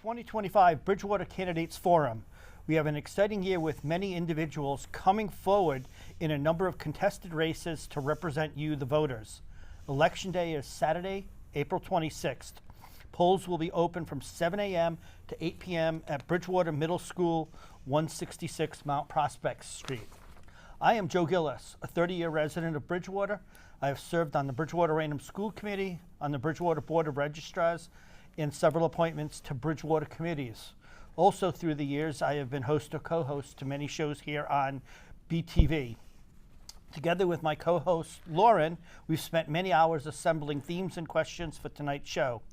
2025 Bridgewater Candidates Forum. We have an exciting year with many individuals coming forward in a number of contested races to represent you, the voters. Election Day is Saturday, April 26th. Polls will be open from 7 a.m. to 8 p.m. at Bridgewater Middle School, 166 Mount Prospect Street. I am Joe Gillis, a 30-year resident of Bridgewater. I have served on the Bridgewater Raynham School Committee, on the Bridgewater Board of Registrars, and several appointments to Bridgewater committees. Also through the years, I have been host or co-host to many shows here on BTV. Together with my co-host, Lauren, we've spent many hours assembling themes and questions for tonight's show.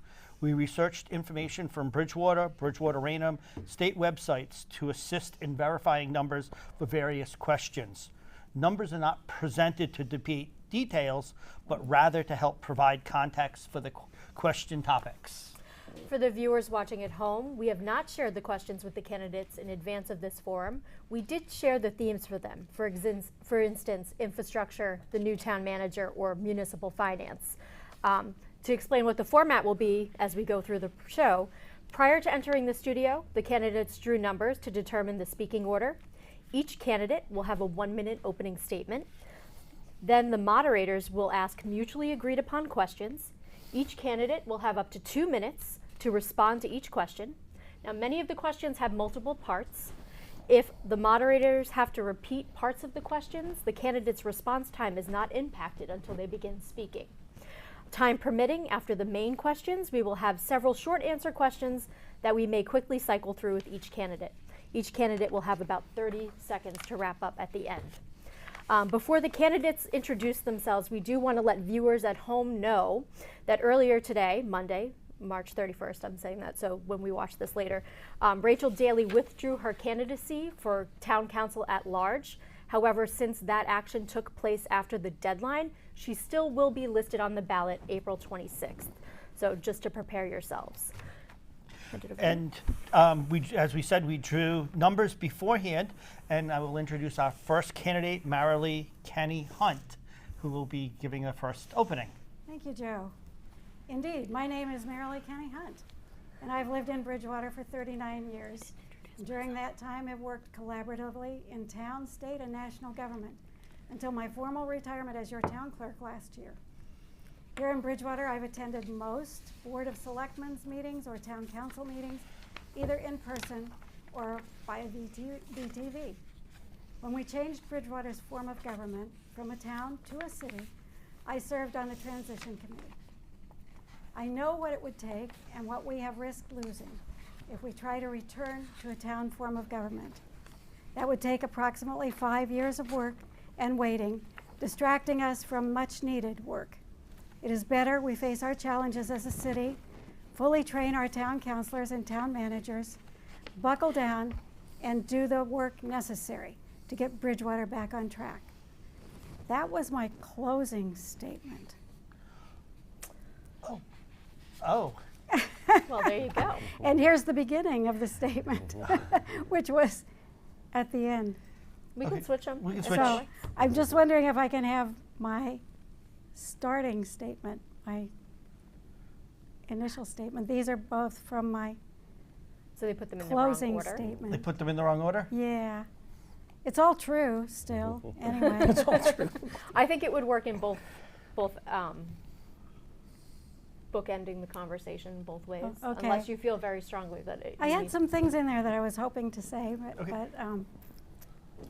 We researched information from Bridgewater, Bridgewater Raynham, state websites to assist in verifying numbers for various questions. Numbers are not presented to debate details, but rather to help provide context for the question topics. For the viewers watching at home, we have not shared the questions with the candidates in advance of this forum. We did share the themes for them, for instance, infrastructure, the new town manager, or municipal finance. To explain what the format will be as we go through the show, prior to entering the studio, the candidates drew numbers to determine the speaking order. Each candidate will have a 1-minute opening statement. Then the moderators will ask mutually agreed upon questions. Each candidate will have up to 2 minutes to respond to each question. Now, many of the questions have multiple parts. If the moderators have to repeat parts of the questions, the candidate's response time is not impacted until they begin speaking. Time permitting, after the main questions, we will have several short answer questions that we may quickly cycle through with each candidate. Each candidate will have about 30 seconds to wrap up at the end. Before the candidates introduce themselves, we do want to let viewers at home know that earlier today, Monday, March 31st, I'm saying that, so when we watch this later, Rachel Daly withdrew her candidacy for town council at large. However, since that action took place after the deadline, she still will be listed on the ballot April 26th. So just to prepare yourselves. And as we said, we drew numbers beforehand, and I will introduce our first candidate, Marilee Kenny Hunt, who will be giving the first opening. Thank you, Joe. Indeed, my name is Marilee Kenny Hunt, and I've lived in Bridgewater for 39 years. During that time, I've worked collaboratively in town, state, and national government until my formal retirement as your town clerk last year. Here in Bridgewater, I've attended most Board of Selectmen's meetings or town council meetings, either in person or via BTV. When we changed Bridgewater's form of government from a town to a city, I served on the transition committee. I know what it would take and what we have risked losing if we try to return to a town form of government. That would take approximately 5 years of work and waiting, distracting us from much needed work. It is better we face our challenges as a city, fully train our town councilors and town managers, buckle down, and do the work necessary to get Bridgewater back on track. That was my closing statement. Oh. Well, there you go. And here's the beginning of the statement, which was at the end. We can switch them. We can switch. So I'm just wondering if I can have my starting statement, my initial statement. These are both from my So they put them in the wrong closing order. statement. They put them in the wrong order? Yeah. It's all true still, anyway. It's all true. I think it would work in both bookending the conversation both ways, okay. unless you feel very strongly that it. I had some things in there that I was hoping to say, Okay. but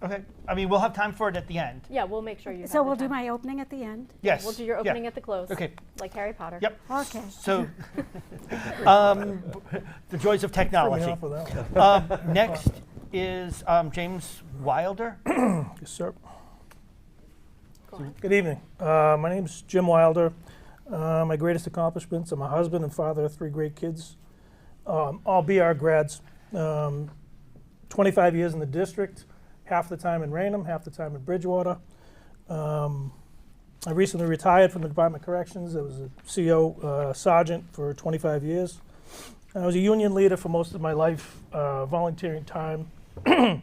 Okay. I mean, we'll have time for it at the end. Yeah, we'll make sure you. so have we'll the do time. my opening at the end. Yes. We'll do your opening at the close. Okay. Like Harry Potter. Yep. Okay. So, the joys of technology. Threw me off with that one. Next is James Wilder. Yes, sir. Go on. Good evening. My name's Jim Wilder. My greatest accomplishments, I'm a husband and father of 3 great kids, all BR grads. 25 years in the district, half the time in Raynham, half the time in Bridgewater. I recently retired from the Department of Corrections. I was a CO sergeant for 25 years. I was a union leader for most of my life, volunteering time in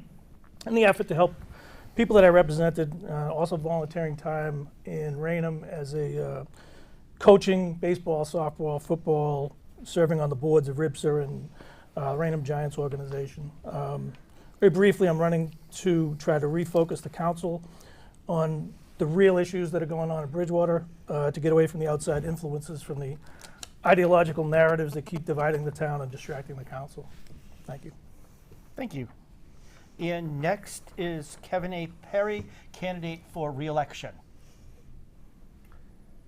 the effort to help people that I represented, also volunteering time in Raynham as a coaching baseball, softball, football, serving on the boards of RIBSA and Rainham Giants organization. Very briefly, I'm running to try to refocus the council on the real issues that are going on in Bridgewater, to get away from the outside influences, from the ideological narratives that keep dividing the town and distracting the council. Thank you. Thank you. And next is Kevin A. Perry, candidate for re-election.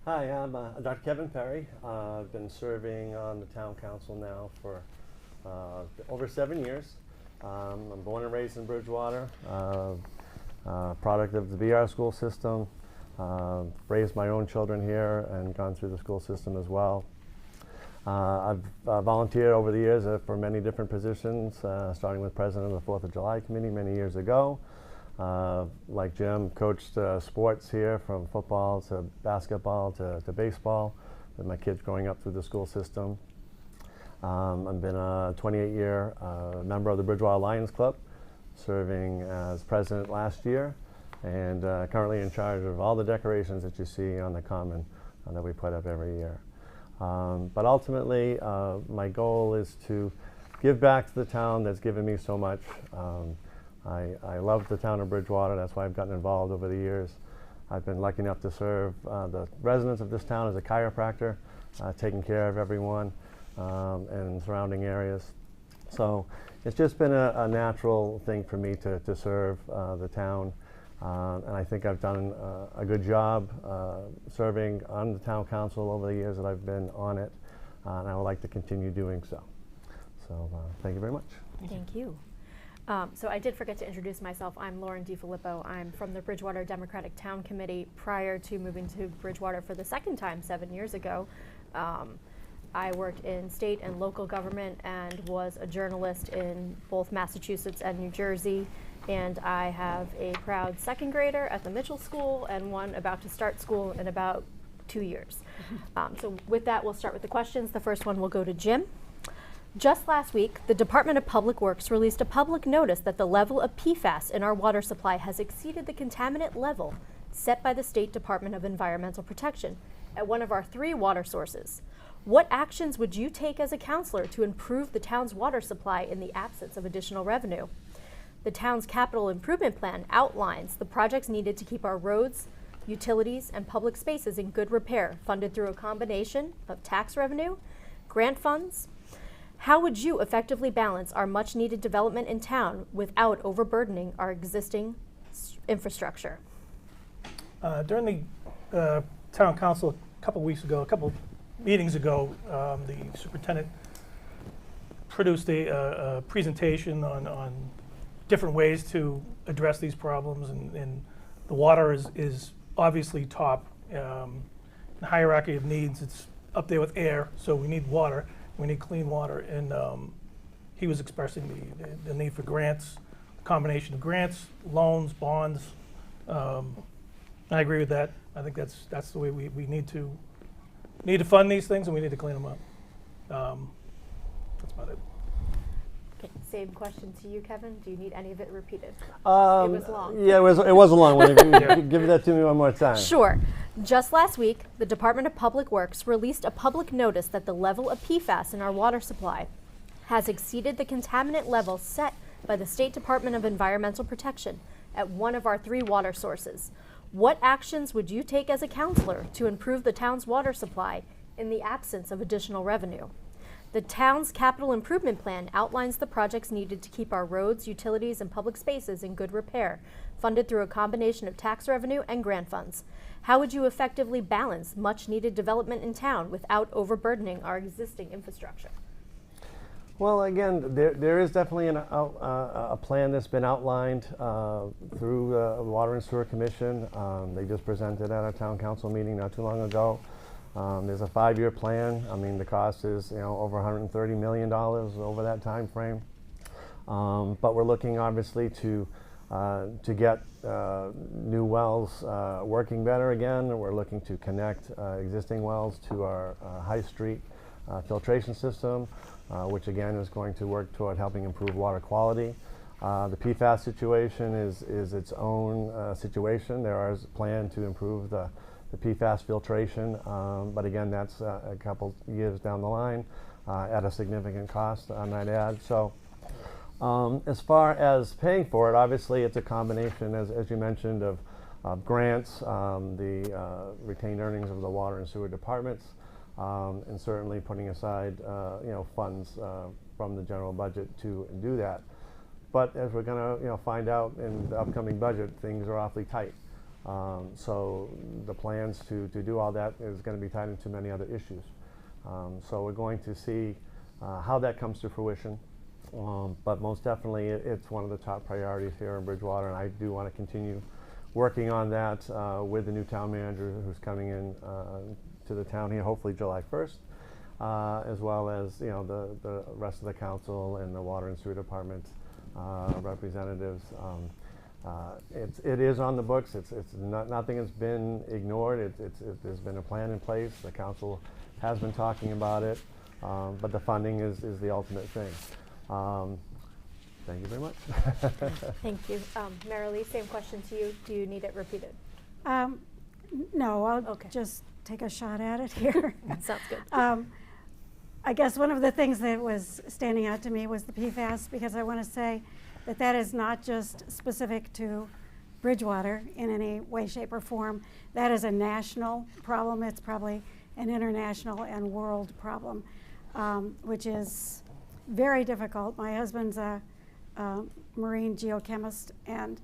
Hi, I'm Dr. Kevin Perry. I've been serving on the town council now for over 7 years. I'm born and raised in Bridgewater, product of the VR school system. Raised my own children here and gone through the school system as well. I've volunteered over the years for many different positions, starting with president of the 4th of July committee many years ago. Like Jim, coached sports here, from football to basketball to baseball, with my kids growing up through the school system. I've been a 28-year member of the Bridgewater Lions Club, serving as president last year, and currently in charge of all the decorations that you see on the common that we put up every year. But ultimately, my goal is to give back to the town that's given me so much. I love the town of Bridgewater. That's why I've gotten involved over the years. I've been lucky enough to serve the residents of this town as a chiropractor, taking care of everyone and surrounding areas. So it's just been a natural thing for me to serve the town. And I think I've done a good job serving on the town council over the years that I've been on it, and I would like to continue doing so. So thank you very much. Thank you. So I did forget to introduce myself. I'm Lauren DiFilippo. I'm from the Bridgewater Democratic Town Committee. Prior to moving to Bridgewater for the second time 7 years ago, I worked in state and local government and was a journalist in both Massachusetts and New Jersey. And I have a proud second grader at the Mitchell School and one about to start school in about 2 years. So with that, we'll start with the questions. The first one will go to Jim. Just last week, the Department of Public Works released a public notice that the level of PFAS in our water supply has exceeded the contaminant level set by the State Department of Environmental Protection at one of our 3 water sources. What actions would you take as a councilor to improve the town's water supply in the absence of additional revenue? The town's capital improvement plan outlines the projects needed to keep our roads, utilities, and public spaces in good repair, funded through a combination of tax revenue, grant funds. How would you effectively balance our much-needed development in town without overburdening our existing infrastructure? During the town council a couple meetings ago, the superintendent produced a presentation on different ways to address these problems, and the water is obviously top. The hierarchy of needs, it's up there with air, so we need water. We need clean water, and he was expressing the need for grants, a combination of grants, loans, bonds. I agree with that. I think that's the way we need to fund these things, and we need to clean them up. That's about it. Okay, same question to you, Kevin. Do you need any of it repeated? It It was long. Yeah, it was a long one. Give that to me one more time. Sure. Just last week, the Department of Public Works released a public notice that the level of PFAS in our water supply has exceeded the contaminant level set by the State Department of Environmental Protection at one of our 3 water sources. What actions would you take as a councilor to improve the town's water supply in the absence of additional revenue? The town's capital improvement plan outlines the projects needed to keep our roads, utilities, and public spaces in good repair, funded through a combination of tax revenue and grant funds. How would you effectively balance much-needed development in town without overburdening our existing infrastructure? Well, again, there is definitely a plan that's been outlined through the Water and Sewer Commission. They just presented at our town council meeting not too long ago. There's a 5-year plan. I mean, the cost is over $130 million over that time frame. But we're looking obviously to get new wells working better again. We're looking to connect existing wells to our High Street filtration system, which again is going to work toward helping improve water quality. The PFAS situation is its own situation. There is a plan to improve the PFAS filtration, but again, that's a couple years down the line. at a significant cost, I might add. So as far as paying for it, obviously it's a combination, as you mentioned, of grants, the retained earnings of the water and sewer departments, and certainly putting aside funds from the general budget to do that. But as we're going to find out in the upcoming budget, things are awfully tight. So the plans to do all that is going to be tied into many other issues. So we're going to see how that comes to fruition. But most definitely it's one of the top priorities here in Bridgewater, and I do want to continue working on that with the new town manager who's coming in to the town here, hopefully July 1st, as well as the rest of the council and the water and sewer department representatives. It is on the books. It's not, nothing has been ignored. There's been a plan in place. The council has been talking about it, but the funding is the ultimate thing. Thank you very much. Thank you. Marilee, same question to you. Do you need it repeated? No, I'll just take a shot at it here. Sounds good. I guess one of the things that was standing out to me was the PFAS, because I want to say that that is not just specific to Bridgewater in any way, shape, or form. That is a national problem. It's probably an international and world problem, which is very difficult. My husband's a marine geochemist and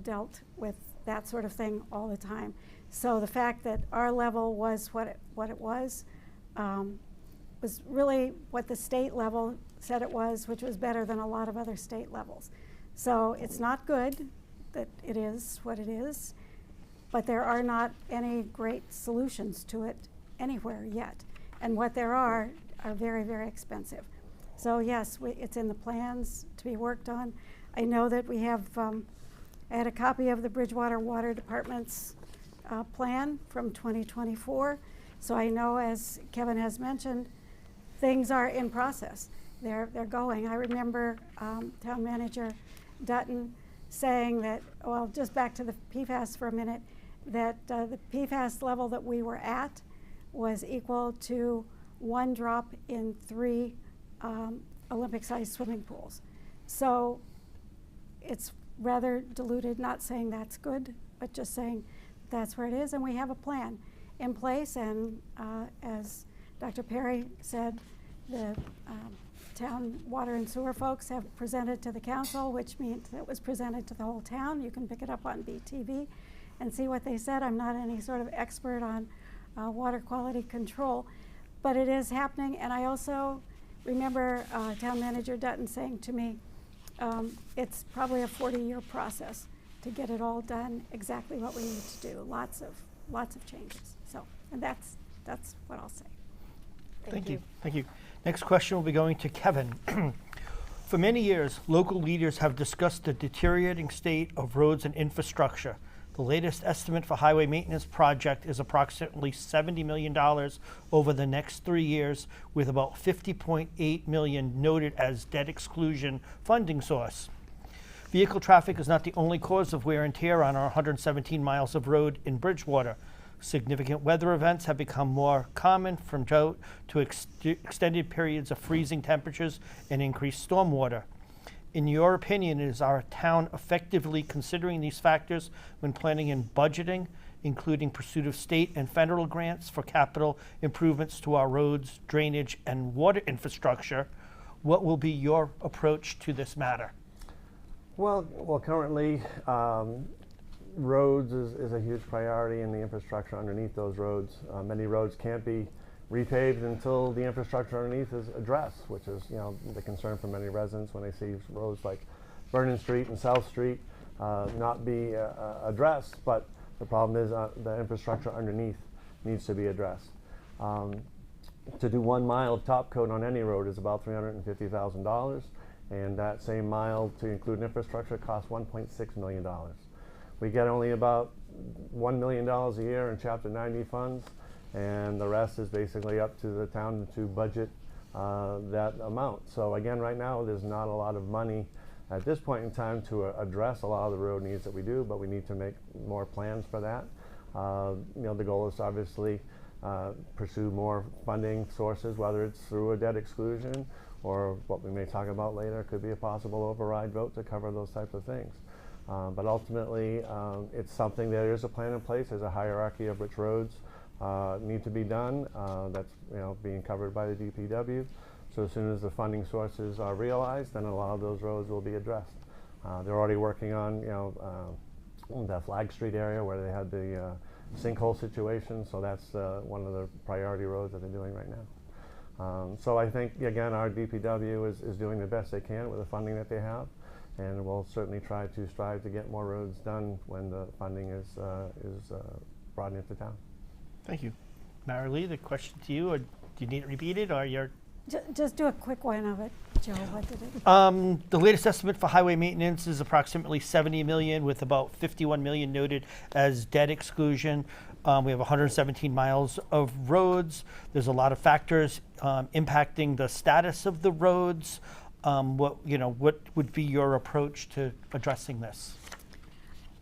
dealt with that sort of thing all the time. So the fact that our level was what it was really what the state level said it was, which was better than a lot of other state levels. So it's not good that it is what it is, but there are not any great solutions to it anywhere yet. And what there are very, very expensive. So yes, it's in the plans to be worked on. I know that we have, I had a copy of the Bridgewater Water Department's plan from 2024. So I know, as Kevin has mentioned, things are in process. They're going. I remember Town Manager Dutton saying that, well, just back to the PFAS for a minute, that the PFAS level that we were at was equal to 1 drop in 3 Olympic-sized swimming pools. So it's rather diluted, not saying that's good, but just saying that's where it is, and we have a plan in place, and as Dr. Perry said, the town water and sewer folks have presented to the council, which means it was presented to the whole town. You can pick it up on BTV and see what they said. I'm not any sort of expert on water quality control, but it is happening. And I also remember Town Manager Dutton saying to me, it's probably a 40-year process to get it all done exactly what we need to do. Lots of changes. So, and that's what I'll say. Thank you. Thank you. Next question will be going to Kevin. For many years, local leaders have discussed the deteriorating state of roads and infrastructure. The latest estimate for highway maintenance project is approximately $70 million over the next 3 years, with about $50.8 million noted as debt exclusion funding source. Vehicle traffic is not the only cause of wear and tear on our 117 miles of road in Bridgewater. Significant weather events have become more common, from drought to extended periods of freezing temperatures and increased stormwater. In your opinion, is our town effectively considering these factors when planning and budgeting, including pursuit of state and federal grants for capital improvements to our roads, drainage, and water infrastructure? What will be your approach to this matter? Well, currently, roads is a huge priority, and the infrastructure underneath those roads. Many roads can't be repaved until the infrastructure underneath is addressed, which is the concern for many residents when they see roads like Vernon Street and South Street not be addressed. But the problem is the infrastructure underneath needs to be addressed. To do 1 mile of top coat on any road is about $350,000, and that same mile to include infrastructure costs $1.6 million. We get only about $1 million a year in Chapter 90 funds, and the rest is basically up to the town to budget that amount. So again, right now, there's not a lot of money at this point in time to address a lot of the road needs that we do, but we need to make more plans for that. The goal is to obviously pursue more funding sources, whether it's through a debt exclusion or what we may talk about later could be a possible override vote to cover those types of things. But ultimately, it's something, there is a plan in place. There's a hierarchy of which roads need to be done. That's being covered by the DPW. So as soon as the funding sources are realized, then a lot of those roads will be addressed. They're already working on the Flag Street area where they had the sinkhole situation. So that's one of the priority roads that they're doing right now. So I think, again, our DPW is doing the best they can with the funding that they have. And we'll certainly strive to get more roads done when the funding is brought into town. Thank you. Marilee, the question to you, or do you need it repeated, or you're? Just do a quick one of it, Joe. What did it? The latest estimate for highway maintenance is approximately 70 million, with about 51 million noted as debt exclusion. We have 117 miles of roads. There's a lot of factors impacting the status of the roads. What would be your approach to addressing this?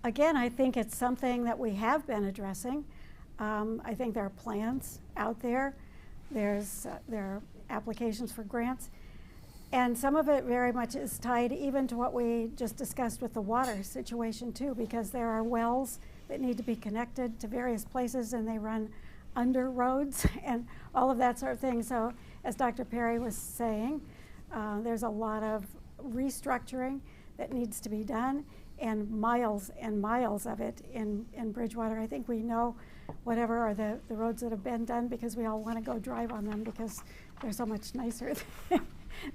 Again, I think it's something that we have been addressing. I think there are plans out there. There are applications for grants, and some of it very much is tied even to what we just discussed with the water situation too, because there are wells that need to be connected to various places and they run under roads and all of that sort of thing. So as Dr. Perry was saying, there's a lot of restructuring that needs to be done, and miles of it in Bridgewater. I think we know whatever are the roads that have been done because we all want to go drive on them because they're so much nicer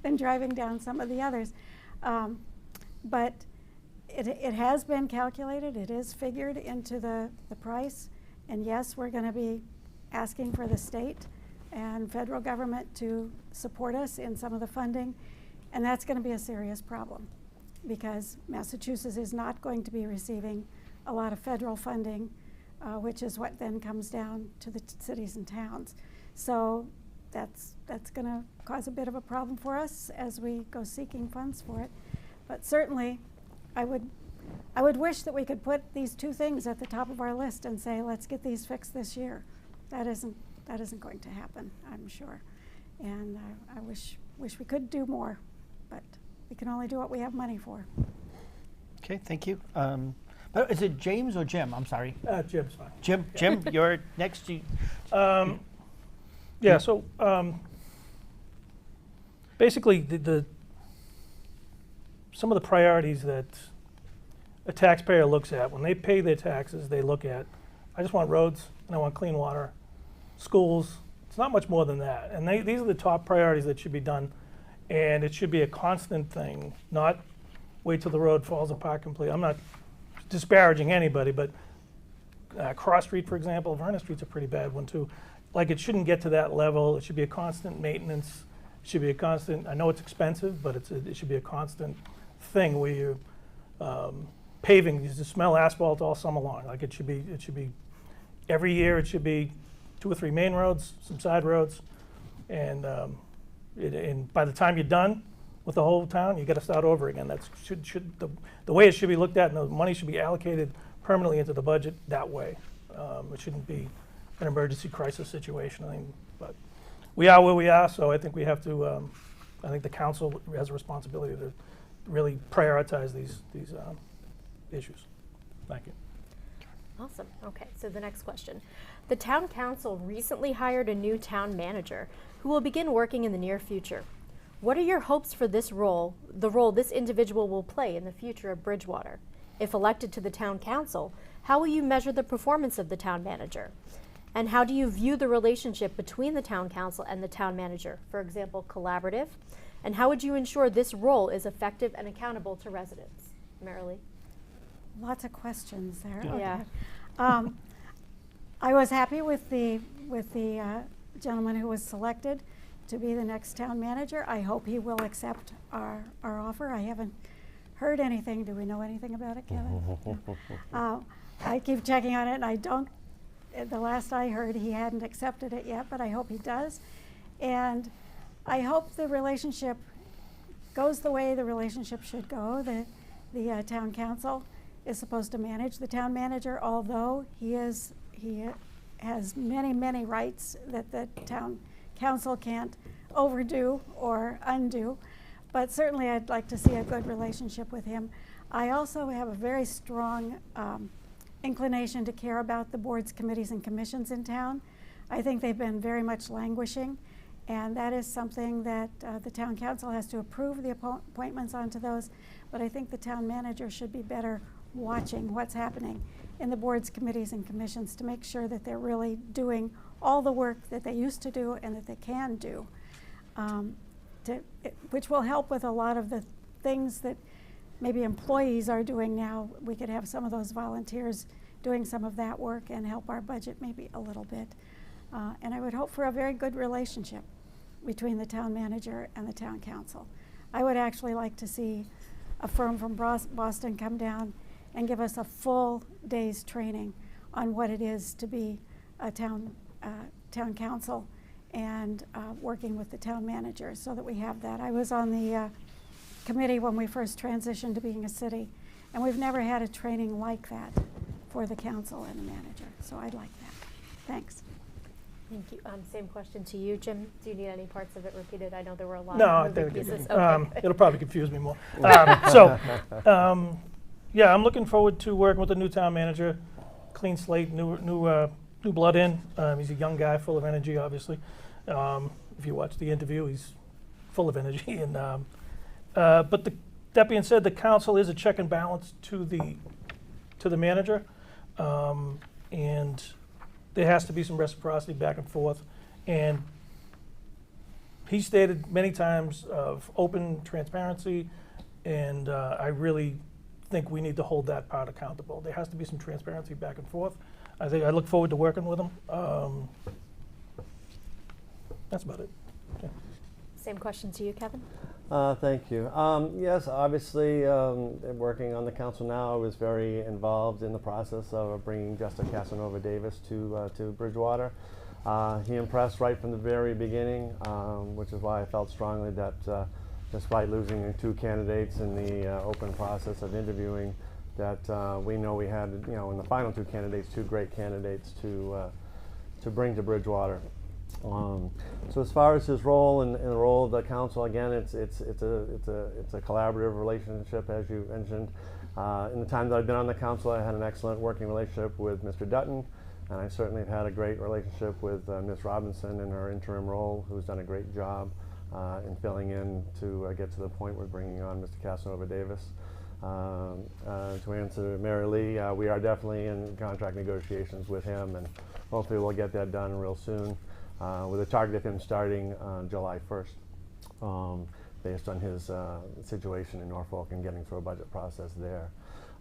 than driving down some of the others. But it has been calculated. It is figured into the price. And yes, we're going to be asking for the state and federal government to support us in some of the funding. And that's going to be a serious problem because Massachusetts is not going to be receiving a lot of federal funding, which is what then comes down to the cities and towns. So that's going to cause a bit of a problem for us as we go seeking funds for it. But certainly, I would wish that we could put these two things at the top of our list and say, let's get these fixed this year. That isn't going to happen, I'm sure. And I wish we could do more, but we can only do what we have money for. Okay, thank you. Is it James or Jim? I'm sorry. Jim's fine. Jim, you're next to. Yeah. So basically, some of the priorities that a taxpayer looks at when they pay their taxes, they look at, I just want roads and I want clean water, schools. It's not much more than that. And these are the top priorities that should be done, and it should be a constant thing, not wait till the road falls apart completely. I'm not disparaging anybody, but Cross Street, for example, Vernon Street's a pretty bad one too. Like, it shouldn't get to that level. It should be a constant maintenance. It should be a constant, I know it's expensive, but it should be a constant thing where you're paving, you just smell asphalt all summer long. Like, it should be every year. It should be 2 or 3 main roads, some side roads, and by the time you're done with the whole town, you got to start over again. That's the way it should be looked at, and the money should be allocated permanently into the budget that way. It shouldn't be an emergency crisis situation. But we are where we are, so I think we have to. I think the council has a responsibility to really prioritize these issues. Thank you. Awesome. Okay, so the next question. The town council recently hired a new town manager who will begin working in the near future. What are your hopes for this role, the role this individual will play in the future of Bridgewater? If elected to the town council, how will you measure the performance of the town manager? And how do you view the relationship between the town council and the town manager? For example, collaborative? And how would you ensure this role is effective and accountable to residents? Marilee? Lots of questions there. Yeah. Okay. I was happy with the gentleman who was selected to be the next town manager. I hope he will accept our offer. I haven't heard anything. Do we know anything about it, Kevin? I keep checking on it, and I don't. The last I heard, he hadn't accepted it yet, but I hope he does. And I hope the relationship goes the way the relationship should go. The town council is supposed to manage the town manager, although he has many, many rights that the town council can't overdo or undo, but certainly I'd like to see a good relationship with him. I also have a very strong inclination to care about the boards, committees, and commissions in town. I think they've been very much languishing, and that is something that the town council has to approve the appointments onto those, but I think the town manager should be better watching what's happening in the boards, committees, and commissions to make sure that they're really doing all the work that they used to do and that they can do, which will help with a lot of the things that maybe employees are doing now. We could have some of those volunteers doing some of that work and help our budget maybe a little bit. And I would hope for a very good relationship between the town manager and the town council. I would actually like to see a firm from Boston come down and give us a full day's training on what it is to be a town council and working with the town manager, so that we have that. I was on the committee when we first transitioned to being a city, and we've never had a training like that for the council and the manager, so I'd like that. Thanks. Thank you. Same question to you, Jim. Do you need any parts of it repeated? I know there were a lot No, of I moving think pieces. it'll probably confuse me more. Yeah, I'm looking forward to working with the new town manager. Clean slate, new blood in. He's a young guy, full of energy, obviously. If you watch the interview, he's full of energy. And but that being said, the council is a check and balance to the manager, and there has to be some reciprocity back and forth. And he stated many times of open transparency, and I really think we need to hold that part accountable. There has to be some transparency back and forth. I look forward to working with him. That's about it. Okay. Same question to you, Kevin. Thank you. Yes, obviously, working on the council now, I was very involved in the process of bringing Jessica Casanova Davis to Bridgewater. He impressed right from the very beginning, which is why I felt strongly that despite losing 2 candidates in the open process of interviewing, that we know we had, in the final 2 candidates, 2 great candidates to bring to Bridgewater. So as far as his role and the role of the council, again, it's a collaborative relationship, as you mentioned. In the time that I've been on the council, I had an excellent working relationship with Mr. Dutton, and I certainly have had a great relationship with Ms. Robinson in her interim role, who's done a great job in filling in to get to the point we're bringing on Mr. Casanova Davis. To answer Mary Lee, we are definitely in contract negotiations with him, and hopefully we'll get that done real soon. With a target of him starting on July 1st, based on his situation in Norfolk and getting through a budget process there.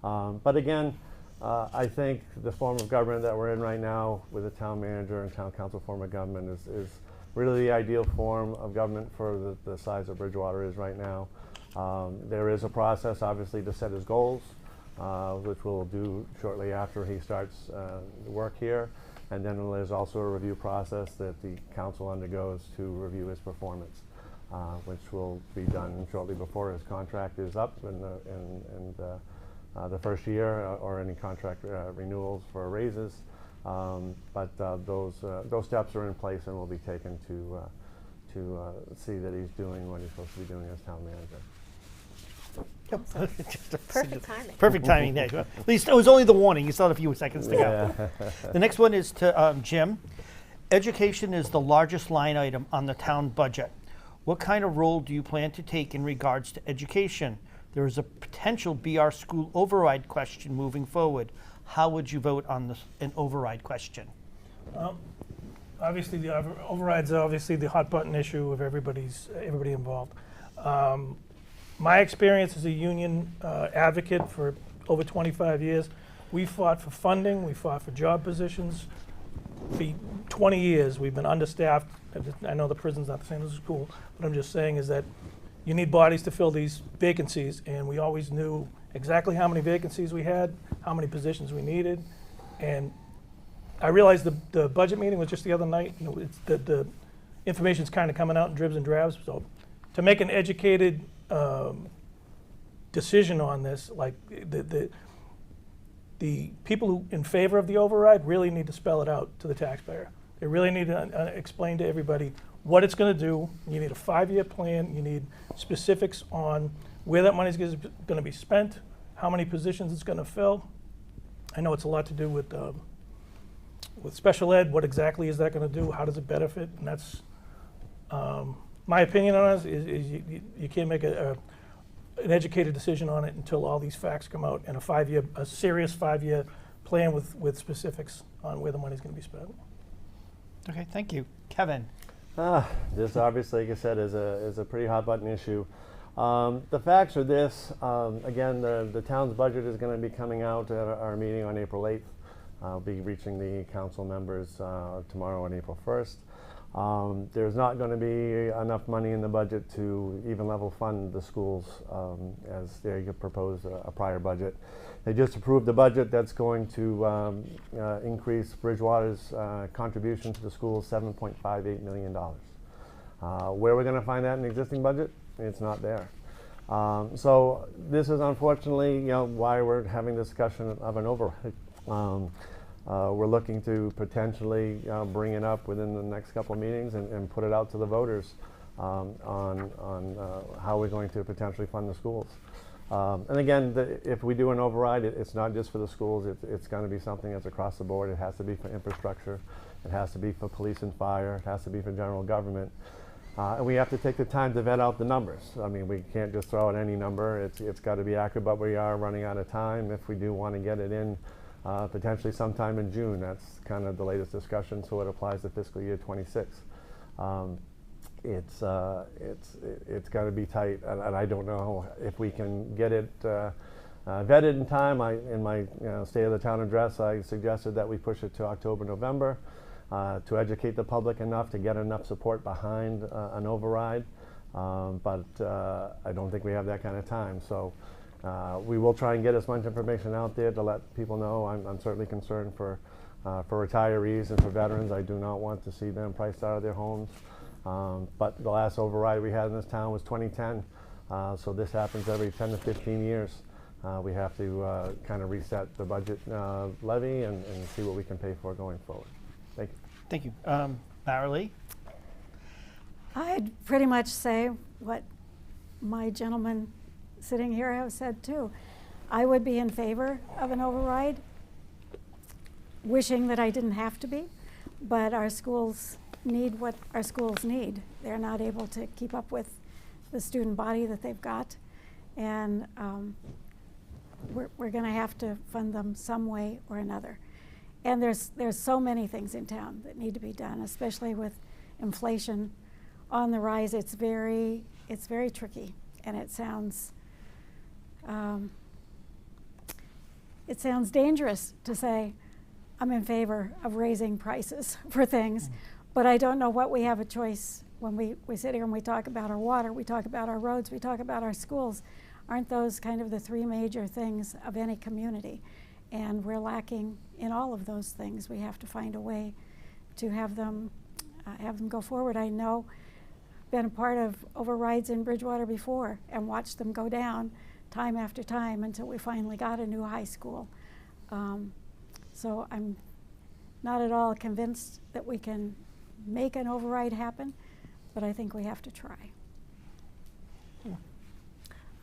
But again, I think the form of government that we're in right now with the town manager and town council form of government is really the ideal form of government for the size of Bridgewater is right now. There is a process, obviously, to set his goals, which we'll do shortly after he starts work here. And then there's also a review process that the council undergoes to review his performance, which will be done shortly before his contract is up in the first year, or any contract renewals for raises. But those steps are in place and will be taken to see that he's doing what he's supposed to be doing as town manager. Perfect timing. Perfect timing there. At least it was only the warning. You still had a few seconds to go. The next one is to Jim. Education is the largest line item on the town budget. What kind of role do you plan to take in regards to education? There is a potential BR school override question moving forward. How would you vote on an override question? Obviously, the overrides are obviously the hot button issue of everybody involved. My experience as a union advocate for over 25 years, we fought for funding, we fought for job positions. For 20 years, we've been understaffed. I know the prison's not the same as a school, but I'm just saying is that you need bodies to fill these vacancies, and we always knew exactly how many vacancies we had, how many positions we needed. And I realized the budget meeting was just the other night. The information's kind of coming out in dribs and drabs. So to make an educated decision on this, like the the people who in favor of the override really need to spell it out to the taxpayer. They really need to explain to everybody what it's going to do. You need a 5-year plan. You need specifics on where that money is going to be spent, how many positions it's going to fill. I know it's a lot to do with special ed. What exactly is that going to do? How does it benefit? And that's my opinion on it is you can't make an educated decision on it until all these facts come out and a serious 5-year plan with specifics on where the money's going to be spent. Okay, thank you. Kevin. This obviously, like I said, is a pretty hot button issue. The facts are this. Again, the town's budget is going to be coming out at our meeting on April 8th. I'll be reaching the council members tomorrow on April 1st. There's not going to be enough money in the budget to even level fund the schools as they proposed a prior budget. They just approved a budget that's going to increase Bridgewater's contribution to the schools $7.58 million. Where we're going to find that in the existing budget? It's not there. So this is unfortunately, why we're having discussion of an override. We're looking to potentially bring it up within the next couple of meetings and put it out to the voters on how we're going to potentially fund the schools. And again, if we do an override, it's not just for the schools. It's going to be something that's across the board. It has to be for infrastructure. It has to be for police and fire. It has to be for general government. And we have to take the time to vet out the numbers. I mean, we can't just throw out any number. It's got to be accurate, but we are running out of time. If we do want to get it in potentially sometime in June, that's kind of the latest discussion, so it applies to fiscal year 26. It's got to be tight, and I don't know if we can get it vetted in time. In my State of the Town address, I suggested that we push it to October, November to educate the public enough to get enough support behind an override, but I don't think we have that kind of time. So we will try and get as much information out there to let people know. I'm certainly concerned for retirees and for veterans. I do not want to see them priced out of their homes. But the last override we had in this town was 2010. So this happens every 10 to 15 years. We have to kind of reset the budget levy and see what we can pay for going forward. Thank you. Thank you. Marilee? I'd pretty much say what my gentleman sitting here have said too. I would be in favor of an override, wishing that I didn't have to be, but our schools need what our schools need. They're not able to keep up with the student body that they've got, and we're going to have to fund them some way or another. And there's so many things in town that need to be done, especially with inflation on the rise. It's very tricky, and it sounds dangerous to say I'm in favor of raising prices for things, but I don't know what we have a choice when we sit here and we talk about our water, we talk about our roads, we talk about our schools. Aren't those kind of the three major things of any community? And we're lacking in all of those things. We have to find a way to have them go forward. I know, been a part of overrides in Bridgewater before and watched them go down time after time until we finally got a new high school. So I'm not at all convinced that we can make an override happen, but I think we have to try.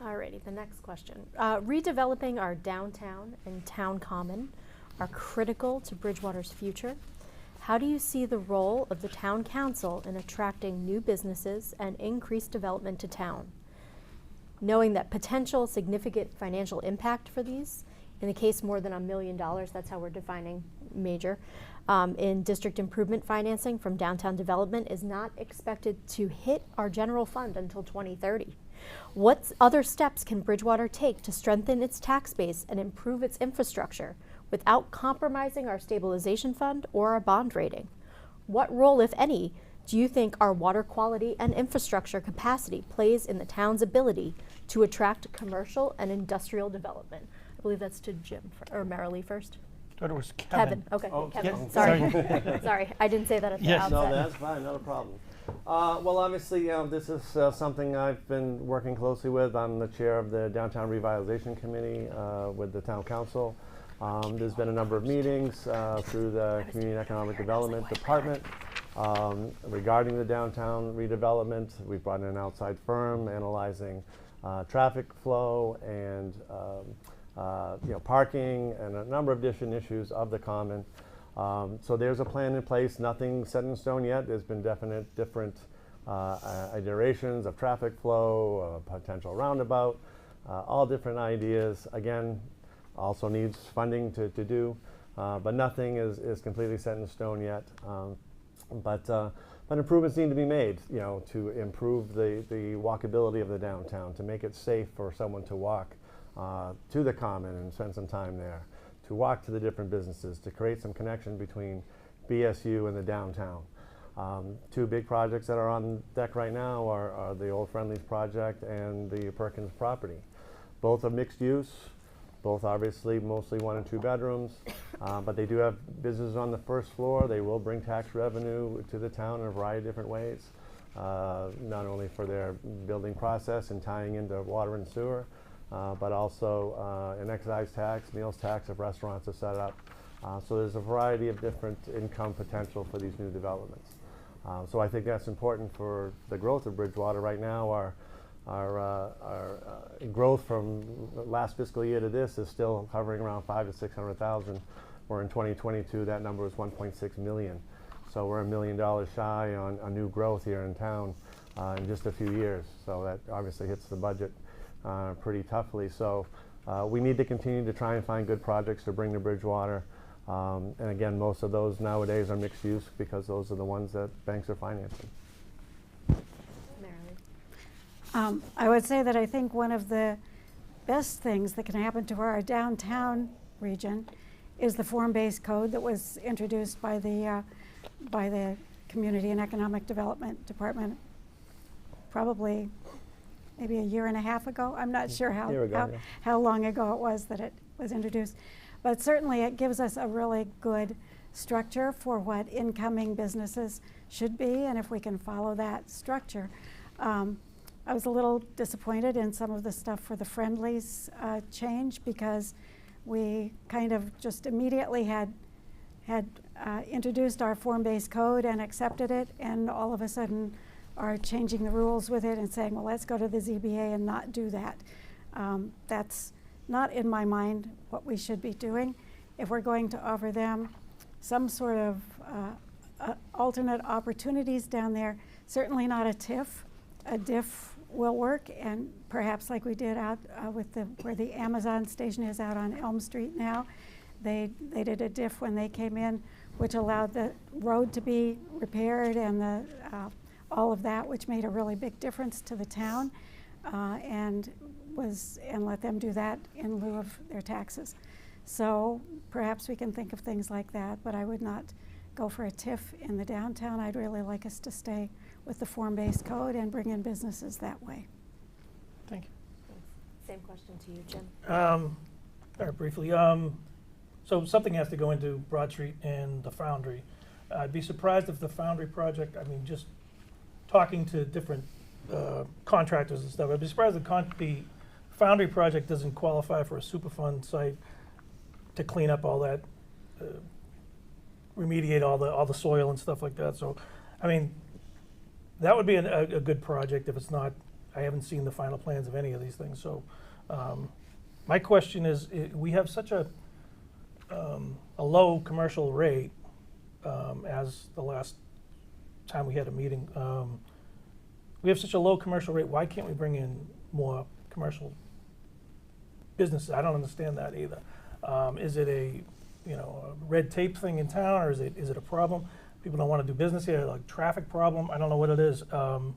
Alrighty, the next question. Redeveloping our downtown and town common are critical to Bridgewater's future. How do you see the role of the town council in attracting new businesses and increased development to town? Knowing that potential significant financial impact for these, in the case more than $1 million, that's how we're defining major, in district improvement financing from downtown development is not expected to hit our general fund until 2030. What other steps can Bridgewater take to strengthen its tax base and improve its infrastructure without compromising our stabilization fund or our bond rating? What role, if any, do you think our water quality and infrastructure capacity plays in the town's ability to attract commercial and industrial development? I believe that's to Jim or Marilee first. I thought it was Kevin. Okay, Oh, Kevin. yes, Sorry. sorry. Sorry, I didn't say that at the Yes. outset. No, that's fine, not a problem. Well, obviously, this is something I've been working closely with. I'm the chair of the Downtown Revitalization Committee with the Town Council. There's been a number of meetings through the Community and Economic Development Department regarding the downtown redevelopment. We've brought in an outside firm analyzing traffic flow and parking and a number of different issues of the common. So there's a plan in place, nothing set in stone yet. There's been different iterations of traffic flow, potential roundabout, all different ideas. Again, also needs funding to do, but nothing is completely set in stone yet. But improvements need to be made, to improve the walkability of the downtown, to make it safe for someone to walk to the common and spend some time there, to walk to the different businesses, to create some connection between BSU and the downtown. Two big projects that are on deck right now are the Old Friendlies project and the Perkins property. Both are mixed use, both obviously mostly 1 and 2 bedrooms, but they do have businesses on the first floor. They will bring tax revenue to the town in a variety of different ways, not only for their building process and tying into water and sewer, but also an excise tax, meals tax if restaurants are set up. So there's a variety of different income potential for these new developments. So I think that's important for the growth of Bridgewater right now. Our growth from last fiscal year to this is still hovering around 500,000 to 600,000. Where in 2022 that number was 1.6 million. So we're $1 million shy on new growth here in town in just a few years. So that obviously hits the budget pretty toughly. So we need to continue to try and find good projects to bring to Bridgewater. And again, most of those nowadays are mixed use because those are the ones that banks are financing. I would say that I think one of the best things that can happen to our downtown region is the form-based code that was introduced by the Community and Economic Development Department probably maybe a year and a half ago. I'm not sure how long ago it was that it was introduced, but certainly it gives us a really good structure for what incoming businesses should be, and if we can follow that structure. I was a little disappointed in some of the stuff for the Friendlies change because we kind of just immediately had introduced our form-based code and accepted it, and all of a sudden are changing the rules with it and saying, well, let's go to the ZBA and not do that. That's not in my mind what we should be doing. If we're going to offer them some sort of alternate opportunities down there, certainly not a TIF. A DIF will work, and perhaps like we did out with where the Amazon station is out on Elm Street now. They did a DIF when they came in, which allowed the road to be repaired and all of that, which made a really big difference to the town, and let them do that in lieu of their taxes. So perhaps we can think of things like that, but I would not go for a TIF in the downtown. I'd really like us to stay with the form-based code and bring in businesses that way. Thank you. Same question to you, Jim. Very briefly, so something has to go into Broad Street and the Foundry. I'd be surprised if the Foundry project, I mean, just talking to different contractors and stuff, I'd be surprised if the Foundry project doesn't qualify for a Superfund site to clean up all that, remediate all the soil and stuff like that. So, I mean, that would be a good project. If it's not, I haven't seen the final plans of any of these things. So, my question is, we have such a low commercial rate as the last time we had a meeting. We have such a low commercial rate. Why can't we bring in more commercial businesses? I don't understand that either. Is it a red tape thing in town, or is it a problem? People don't want to do business here, like traffic problem. I don't know what it is. And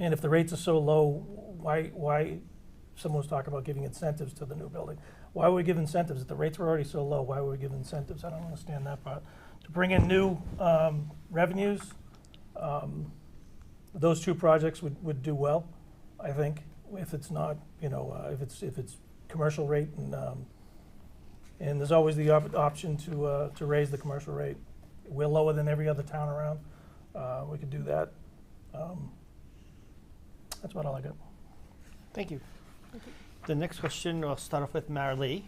if the rates are so low, why? Someone was talking about giving incentives to the new building. Why would we give incentives? If the rates were already so low, why would we give incentives? I don't understand that part. To bring in new revenues, those two projects would do well, I think. If it's not, if it's commercial rate, and there's always the option to raise the commercial rate. We're lower than every other town around. We could do that. That's about all I got. Thank you. The next question, I'll start off with Marilee.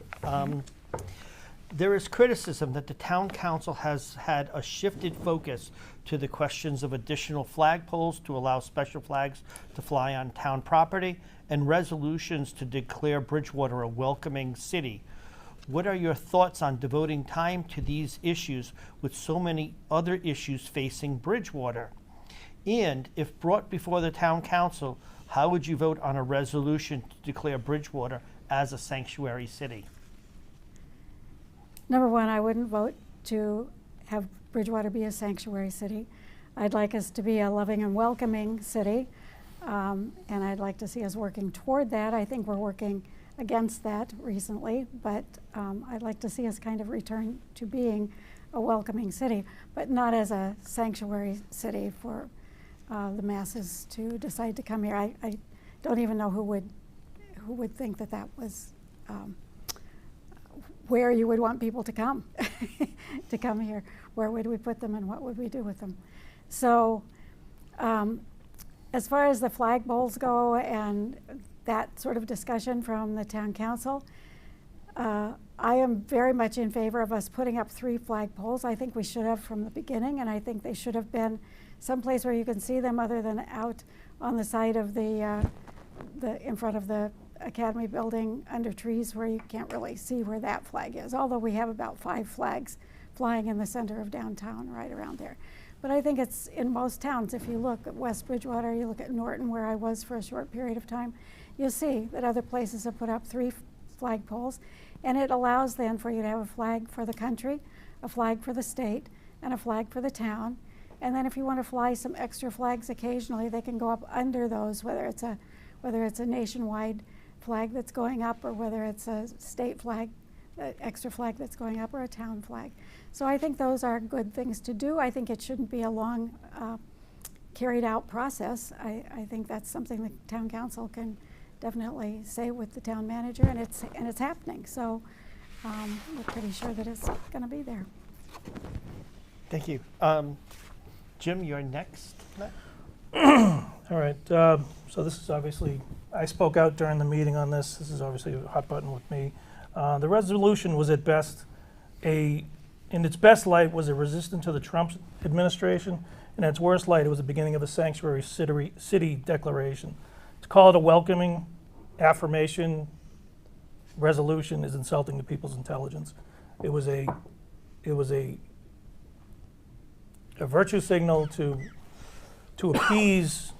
There is criticism that the town council has had a shifted focus to the questions of additional flagpoles to allow special flags to fly on town property and resolutions to declare Bridgewater a welcoming city. What are your thoughts on devoting time to these issues with so many other issues facing Bridgewater? And if brought before the town council, how would you vote on a resolution to declare Bridgewater as a sanctuary city? Number one, I wouldn't vote to have Bridgewater be a sanctuary city. I'd like us to be a loving and welcoming city, and I'd like to see us working toward that. I think we're working against that recently, but I'd like to see us kind of return to being a welcoming city, but not as a sanctuary city for the masses to decide to come here. I don't even know who would think that that was where you would want people to come to come here. Where would we put them and what would we do with them? So as far as the flagpoles go and that sort of discussion from the town council, I am very much in favor of us putting up 3 flagpoles. I think we should have from the beginning, and I think they should have been someplace where you can see them other than out on the side of the in front of the Academy building under trees where you can't really see where that flag is, although we have about 5 flags flying in the center of downtown right around there. But I think it's in most towns. If you look at West Bridgewater, you look at Norton, where I was for a short period of time, you'll see that other places have put up 3 flagpoles, and it allows then for you to have a flag for the country, a flag for the state, and a flag for the town. And then if you want to fly some extra flags occasionally, they can go up under those, whether it's a nationwide flag that's going up, or whether it's a state flag, extra flag that's going up, or a town flag. So I think those are good things to do. I think it shouldn't be a long carried out process. I think that's something the town council can definitely say with the town manager, and it's happening. So we're pretty sure that it's going to be there. Thank you. Jim, you're next. All right, so this is obviously, I spoke out during the meeting on this. This is obviously a hot button with me. The resolution was at best in its best light was a resistance to the Trump administration, and at its worst light, it was the beginning of a sanctuary city declaration. To call it a welcoming affirmation resolution is insulting to people's intelligence. It was a virtue signal to appease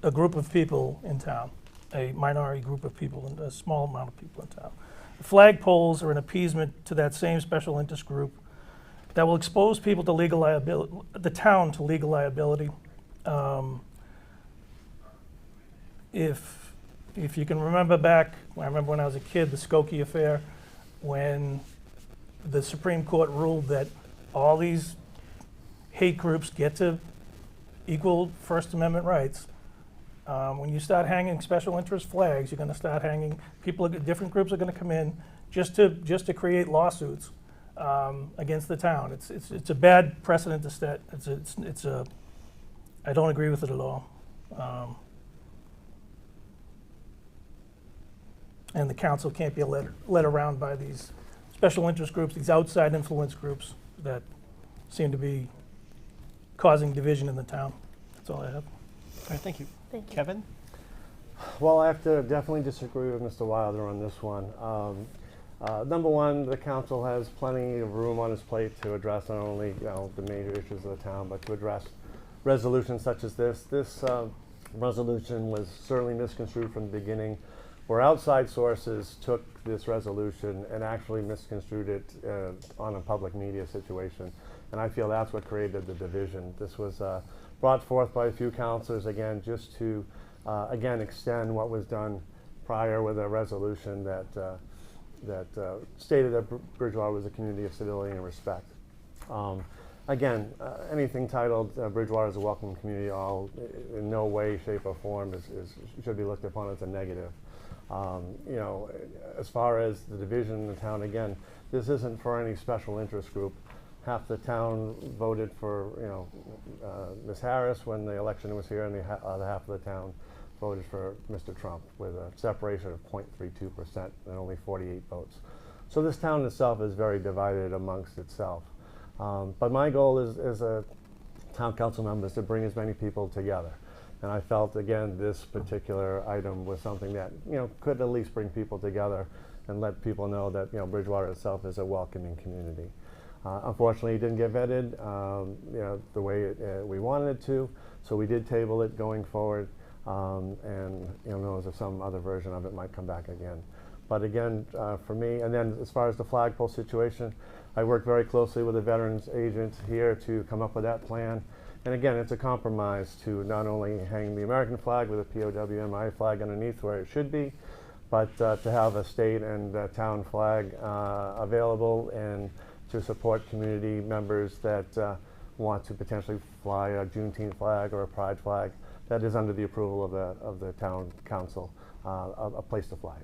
a group of people in town, a minority group of people, and a small amount of people in town. The flagpoles are an appeasement to that same special interest group that will expose people to legal liability, the town to legal liability. If you can remember back, I remember when I was a kid, the Skokie affair, when the Supreme Court ruled that all these hate groups get to equal First Amendment rights. When you start hanging special interest flags, you're going to start hanging different groups are going to come in just to create lawsuits against the town. It's a bad precedent to set. I don't agree with it at all. And the council can't be led around by these special interest groups, these outside influence groups that seem to be causing division in the town. That's all I have. All right, thank you. Thank you. Kevin? Well, I have to definitely disagree with Mr. Wilder on this one. Number one, the council has plenty of room on its plate to address not only the major issues of the town, but to address resolutions such as this. This resolution was certainly misconstrued from the beginning, where outside sources took this resolution and actually misconstrued it on a public media situation. And I feel that's what created the division. This was brought forth by a few councilors, again, just to, again, extend what was done prior with a resolution that stated that Bridgewater was a community of civility and respect. Again, anything titled Bridgewater is a welcoming community, in no way, shape, or form should be looked upon as a negative. As far as the division in the town, again, this isn't for any special interest group. Half the town voted for, Ms. Harris when the election was here, and the other half of the town voted for Mr. Trump with a separation of 0.32% and only 48 votes. So this town itself is very divided amongst itself. But my goal as a town council member is to bring as many people together. And I felt, again, this particular item was something that, could at least bring people together and let people know that, Bridgewater itself is a welcoming community. Unfortunately, it didn't get vetted, the way we wanted it to, so we did table it going forward, and who knows if some other version of it might come back again. But again, for me, and then as far as the flagpole situation, I worked very closely with the veterans agent here to come up with that plan. And again, it's a compromise to not only hang the American flag with a POWMI flag underneath where it should be, but to have a state and town flag available and to support community members that want to potentially fly a Juneteenth flag or a Pride flag that is under the approval of the town council, a place to fly.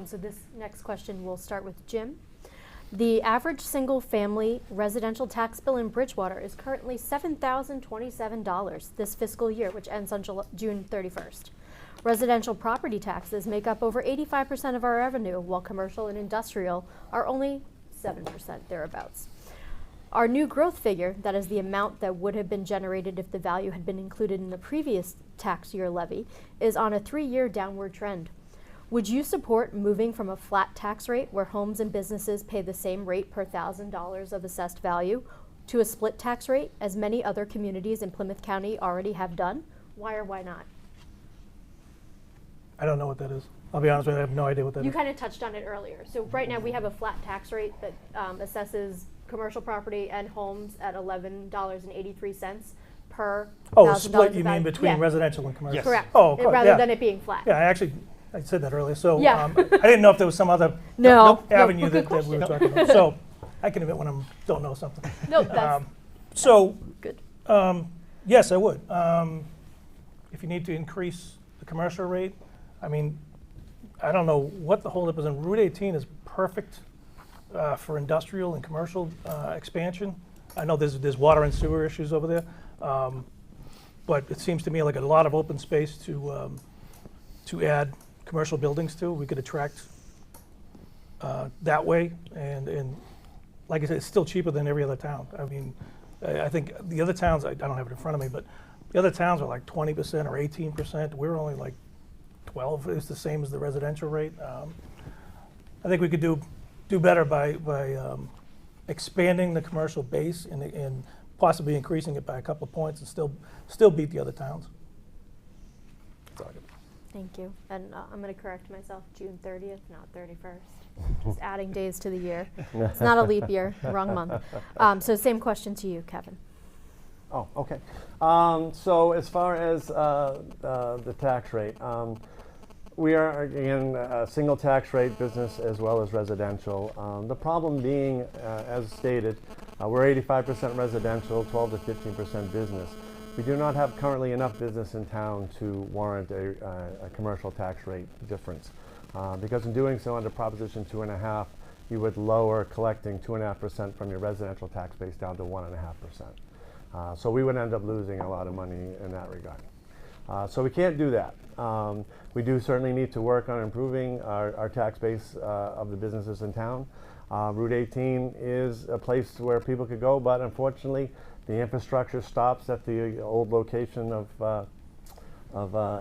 So this next question will start with Jim. The average single-family residential tax bill in Bridgewater is currently $7,027 this fiscal year, which ends on June 31st. Residential property taxes make up over 85% of our revenue, while commercial and industrial are only 7% thereabouts. Our new growth figure, that is the amount that would have been generated if the value had been included in the previous tax year levy, is on a 3-year downward trend. Would you support moving from a flat tax rate where homes and businesses pay the same rate per $1,000 of assessed value to a split tax rate, as many other communities in Plymouth County already have done? Why or why not? I don't know what that is. I'll be honest with you, I have no idea what that is. You kind of touched on it earlier. So right now we have a flat tax rate that assesses commercial property and homes at $11.83 per $1,000 split, you of mean value. between Yeah. residential and commercial? Yes. Correct. Oh, of course, Rather yeah. than it being flat. Yeah, I said that earlier, so Yeah. I didn't know if there was some other No, avenue good that we were question. talking about. So I can admit when I don't know something. No, that's So good. yes, I would. If you need to increase the commercial rate, I mean, I don't know what the holdup is. And Route 18 is perfect for industrial and commercial expansion. I know there's water and sewer issues over there, but it seems to me like a lot of open space to add commercial buildings to. We could attract that way, and like I said, it's still cheaper than every other town. I mean, I think the other towns, I don't have it in front of me, but the other towns are like 20% or 18%. We're only like 12. It's the same as the residential rate. I think we could do better by expanding the commercial base and possibly increasing it by a couple of points and still beat the other towns. Thank you. And I'm going to correct myself, June 30th, not 31st. Just adding days to the year. It's not a leap year, wrong month. So same question to you, Kevin. Oh, okay. So as far as the tax rate, we are, again, a single tax rate business as well as residential. The problem being, as stated, we're 85% residential, 12 to 15% business. We do not have currently enough business in town to warrant a commercial tax rate difference. Because in doing so under Proposition 2.5, you would lower collecting 2.5% from your residential tax base down to 1.5%. So we would end up losing a lot of money in that regard. So we can't do that. We do certainly need to work on improving our tax base of the businesses in town. Route 18 is a place where people could go, but unfortunately the infrastructure stops at the old location of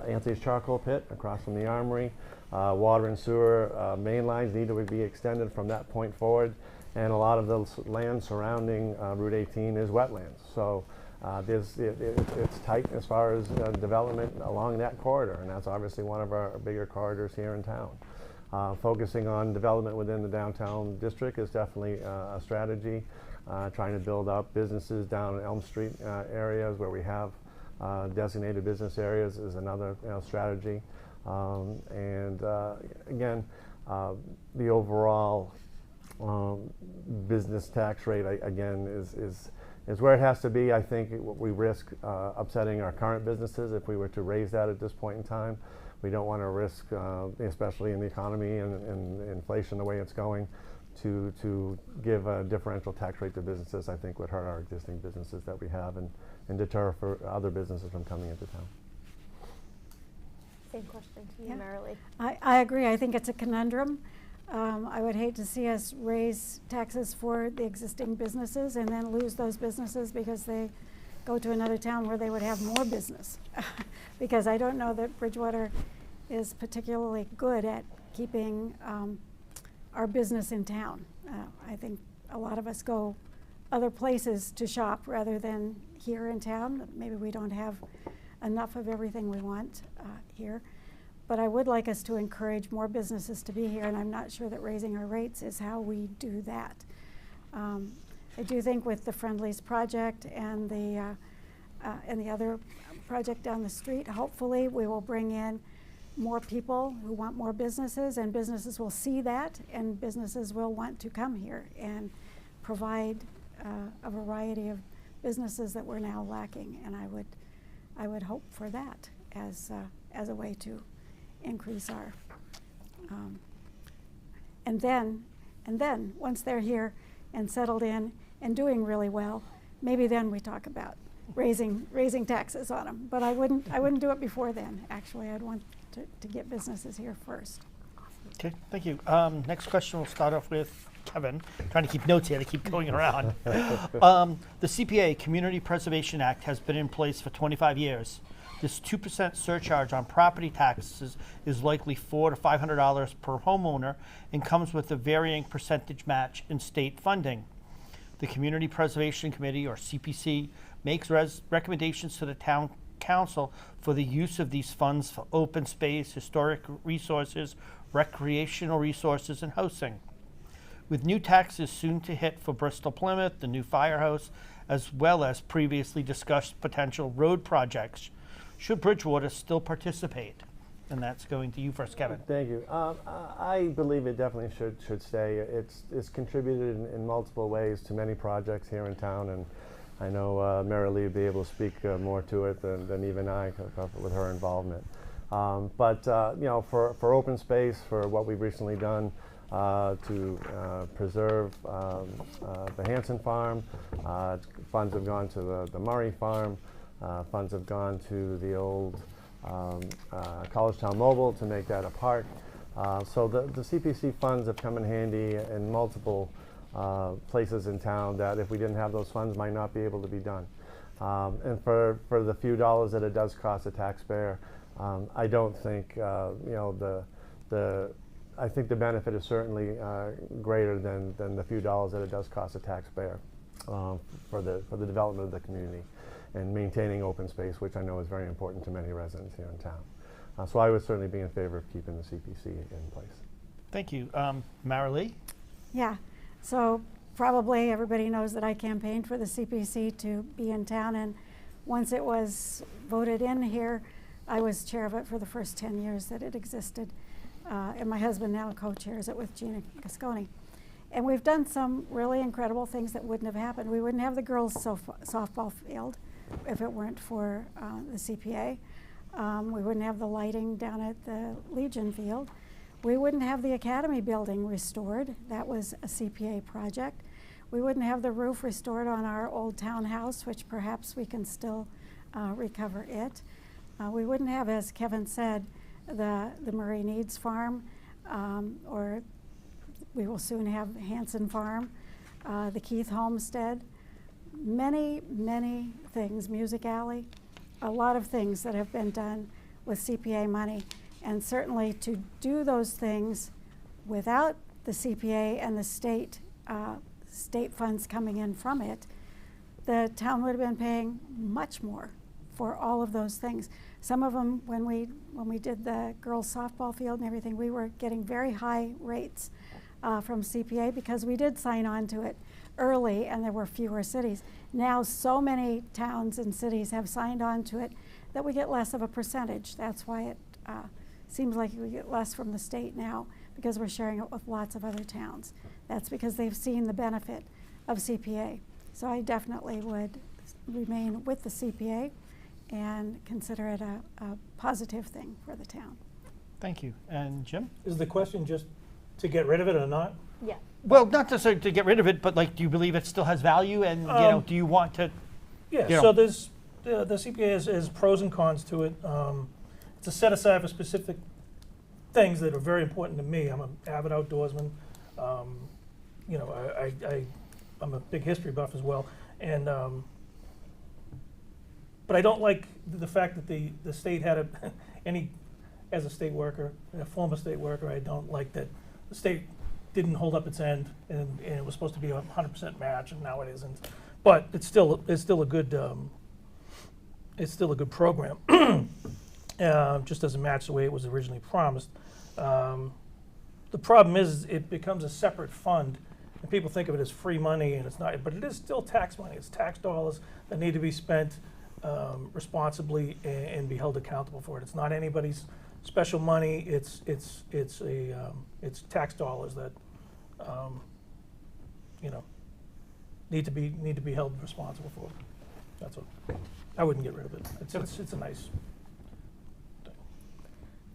Anthony's charcoal pit across from the armory. Water and sewer main lines need to be extended from that point forward, and a lot of the land surrounding Route 18 is wetlands. So it's tight as far as development along that corridor, and that's obviously one of our bigger corridors here in town. Focusing on development within the downtown district is definitely a strategy. Trying to build up businesses down in Elm Street areas where we have designated business areas is another strategy. Again, the overall business tax rate again is where it has to be. I think we risk upsetting our current businesses if we were to raise that at this point in time. We don't want to risk, especially in the economy and inflation the way it's going, to give a differential tax rate to businesses. I think would hurt our existing businesses that we have, and and deter for other businesses from coming into town. Same question to you, Yeah. Marilee. I agree. I think it's a conundrum. I would hate to see us raise taxes for the existing businesses and then lose those businesses because they go to another town where they would have more business. Because I don't know that Bridgewater is particularly good at keeping our business in town. I think a lot of us go other places to shop rather than here in town. Maybe we don't have enough of everything we want here. But I would like us to encourage more businesses to be here, and I'm not sure that raising our rates is how we do that. I do think with the Friendlies project and the other project down the street, hopefully we will bring in more people who want more businesses, and businesses will see that, and businesses will want to come here and provide a variety of businesses that we're now lacking. And I would hope for that as a way to increase our, and then once they're here and settled in and doing really well, maybe then we talk about raising taxes on them. But I wouldn't do it before then. Actually, I'd want to get businesses here first. Okay, thank you. Next question, we'll start off with Kevin. Trying to keep notes here to keep going around. The CPA, Community Preservation Act, has been in place for 25 years. This 2% surcharge on property taxes is likely $400 to $500 per homeowner and comes with a varying percentage match in state funding. The Community Preservation Committee, or CPC, makes recommendations to the town council for the use of these funds for open space, historic resources, recreational resources, and housing. With new taxes soon to hit for Bristol Plymouth, the new firehouse, as well as previously discussed potential road projects, should Bridgewater still participate? And that's going to you first, Kevin. Thank you. I believe it definitely should stay. It's contributed in multiple ways to many projects here in town, and I know Marilee would be able to speak more to it than even I with her involvement. But you know, for open space, for what we've recently done to preserve the Hanson Farm, funds have gone to the Murray Farm. Funds have gone to the old Collegetown Mobile to make that a park. So the CPC funds have come in handy in multiple places in town that if we didn't have those funds might not be able to be done. And for the few dollars that it does cost a taxpayer, I don't think you know I think the benefit is certainly greater than the few dollars that it does cost a taxpayer for the development of the community and maintaining open space, which I know is very important to many residents here in town. So I would certainly be in favor of keeping the CPC in place. Thank you. Marilee? Yeah, so probably everybody knows that I campaigned for the CPC to be in town, and once it was voted in here, I was chair of it for the first 10 years that it existed. And my husband now co-chairs it with Gina Gasconi. And we've done some really incredible things that wouldn't have happened. We wouldn't have the girls' softball field if it weren't for the CPA. We wouldn't have the lighting down at the Legion Field. We wouldn't have the Academy building restored. That was a CPA project. We wouldn't have the roof restored on our old townhouse, which perhaps we can still recover it. We wouldn't have, as Kevin said, the Murray Needs Farm, or we will soon have Hanson Farm, the Keith Homestead. Many things, Music Alley, a lot of things that have been done with CPA money. And certainly to do those things without the CPA and the state funds coming in from it, the town would have been paying much more for all of those things. Some of them, when we did the girls' softball field and everything, we were getting very high rates from CPA because we did sign on to it early and there were fewer cities. Now so many towns and cities have signed on to it that we get less of a percentage. That's why it seems like we get less from the state now, because we're sharing it with lots of other towns. That's because they've seen the benefit of CPA. So I definitely would remain with the CPA and consider it a positive thing for the town. Thank you. And Jim? Is the question just to get rid of it or not? Yeah. Well, not necessarily to get rid of it, but like, do you believe it still has value? And you know, do you want to? Yeah, You know. so there's the CPA has pros and cons to it. It's a set aside for specific things that are very important to me. I'm an avid outdoorsman. You know, I'm a big history buff as well, and but I don't like the fact that the state had as a state worker, a former state worker, I don't like that the state didn't hold up its end, and it was supposed to be a 100% match, and now it isn't. But it's still a good program. Just doesn't match the way it was originally promised. The problem is it becomes a separate fund, and people think of it as free money, and it's not. But it is still tax money. It's tax dollars that need to be spent responsibly and be held accountable for it. It's not anybody's special money. It's tax dollars that you know need to be held responsible for. That's what I wouldn't get rid of it. It's a nice thing.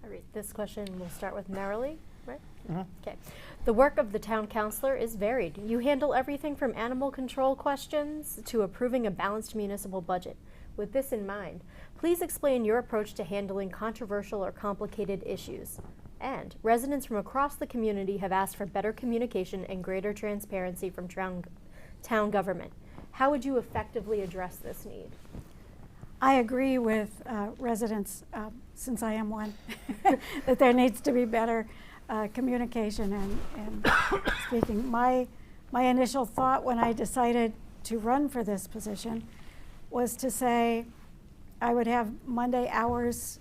All right, this question we'll start with Marilee, right? Mm-hmm. Okay. The work of the town councilor is varied. You handle everything from animal control questions to approving a balanced municipal budget. With this in mind, please explain your approach to handling controversial or complicated issues. And residents from across the community have asked for better communication and greater transparency from town government. How would you effectively address this need? I agree with residents, since I am one, that there needs to be better communication and speaking. My initial thought when I decided to run for this position was to say I would have Monday hours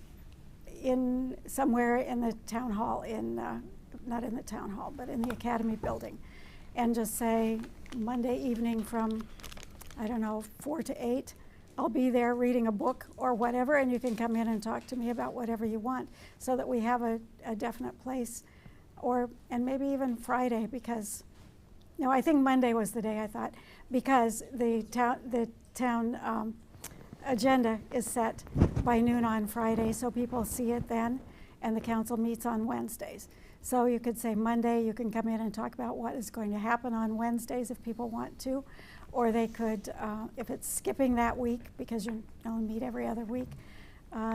in somewhere in the town hall, not in the town hall, but in the academy building, and just say Monday evening from, I don't know, 4 to 8, I'll be there reading a book or whatever, and you can come in and talk to me about whatever you want, so that we have a definite place, and maybe even Friday, because, no, I think Monday was the day I thought, because the town agenda is set by noon on Friday, so people see it then, and the council meets on Wednesdays. So you could say Monday, you can come in and talk about what is going to happen on Wednesdays if people want to, or they could, if it's skipping that week, because you only meet every other week,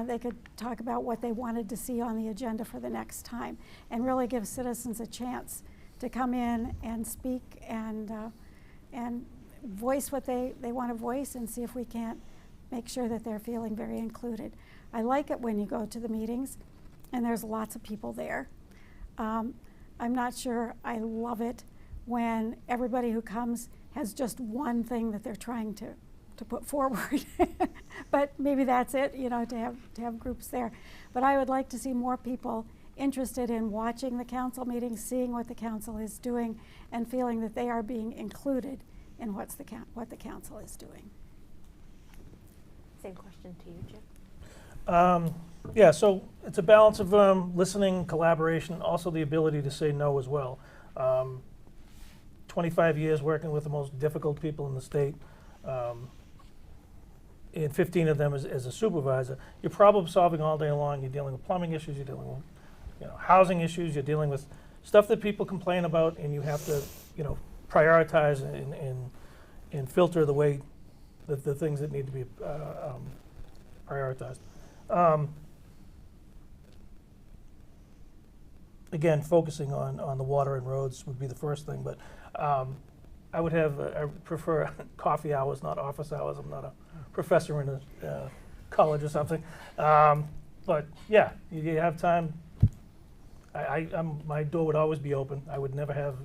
they could talk about what they wanted to see on the agenda for the next time, and really give citizens a chance to come in and speak and voice what they want to voice, and see if we can't make sure that they're feeling very included. I like it when you go to the meetings and there's lots of people there. I'm not sure I love it when everybody who comes has just one thing that they're trying to put forward. But maybe that's it, you know, to have groups there. But I would like to see more people interested in watching the council meetings, seeing what the council is doing, and feeling that they are being included in what the council is doing. Same question to you, Jim. Yeah, so it's a balance of listening, collaboration, also the ability to say no as well. 25 years working with the most difficult people in the state, and 15 of them as a supervisor. You're problem solving all day long. You're dealing with plumbing issues, you're dealing with housing issues, you're dealing with stuff that people complain about, and you have to prioritize and filter the way the things that need to be prioritized. Again, focusing on the water and roads would be the first thing, but I prefer coffee hours, not office hours. I'm not a professor in a college or something. But yeah, you have time. My door would always be open. I would never have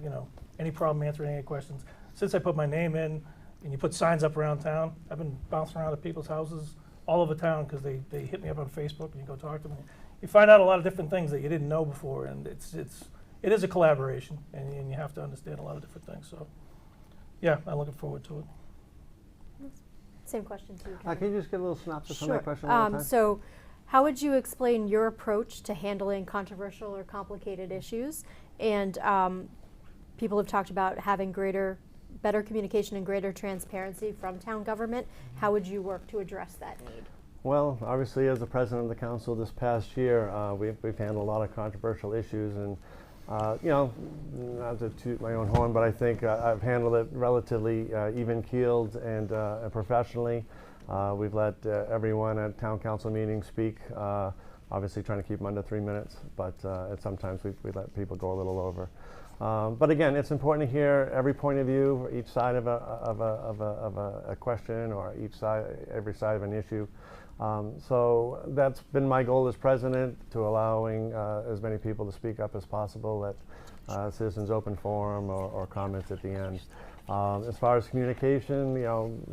any problem answering any questions. Since I put my name in, and you put signs up around town, I've been bouncing around at people's houses all over town because they hit me up on Facebook, and you go talk to them. You find out a lot of different things that you didn't know before, and it is a collaboration, and you have to understand a lot of different things. So, yeah, I'm looking forward to it. Same question to you, Kevin. Can you just give a little synopsis on Sure. that question one more time? So, how would you explain your approach to handling controversial or complicated issues? And people have talked about having better communication and greater transparency from town government. How would you work to address that need? Well, obviously, as the president of the council this past year, we've handled a lot of controversial issues, and not to toot my own horn, but I think I've handled it relatively even-keeled and professionally. We've let everyone at town council meetings speak, obviously trying to keep them under 3 minutes, but sometimes we let people go a little over. But again, it's important to hear every point of view, each side of a question, or every side of an issue. So that's been my goal as president, to allowing as many people to speak up as possible at citizens open forum or comments at the end. As far as communication,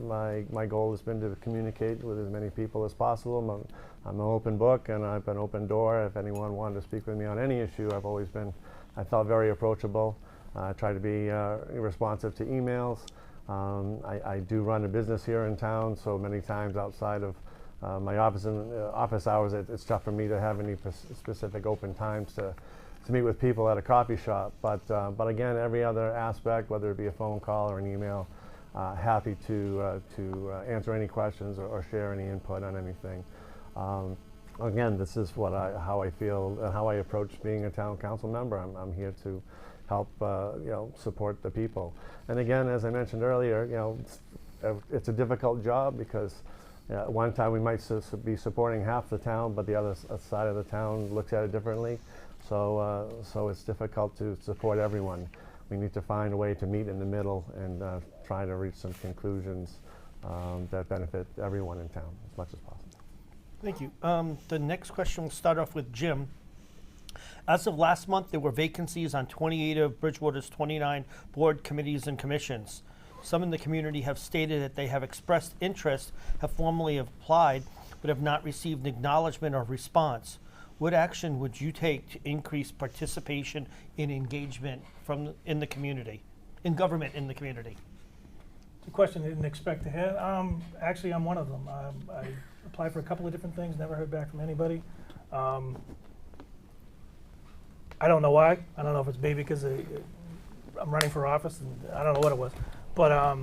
my goal has been to communicate with as many people as possible. I'm an open book, and I've been open door. If anyone wanted to speak with me on any issue, I felt very approachable. I try to be responsive to emails. I do run a business here in town, so many times outside of my office hours, it's tough for me to have any specific open times to meet with people at a coffee shop. But again, every other aspect, whether it be a phone call or an email, happy to answer any questions or share any input on anything. Again, this is how I feel and how I approach being a town council member. I'm here to help support the people. And again, as I mentioned earlier, it's a difficult job, because one time we might be supporting half the town, but the other side of the town looks at it differently. So it's difficult to support everyone. We need to find a way to meet in the middle and try to reach some conclusions that benefit everyone in town as much as possible. Thank you. The next question will start off with Jim. As of last month, there were vacancies on 28 of Bridgewater's 29 board committees and commissions. Some in the community have stated that they have expressed interest, have formally applied, but have not received acknowledgement or response. What action would you take to increase participation and engagement in the community, in government in the community? It's a question I didn't expect to hear. Actually, I'm one of them. I applied for a couple of different things, never heard back from anybody. I don't know why. I don't know if it's maybe because I'm running for office, and I don't know what it was. But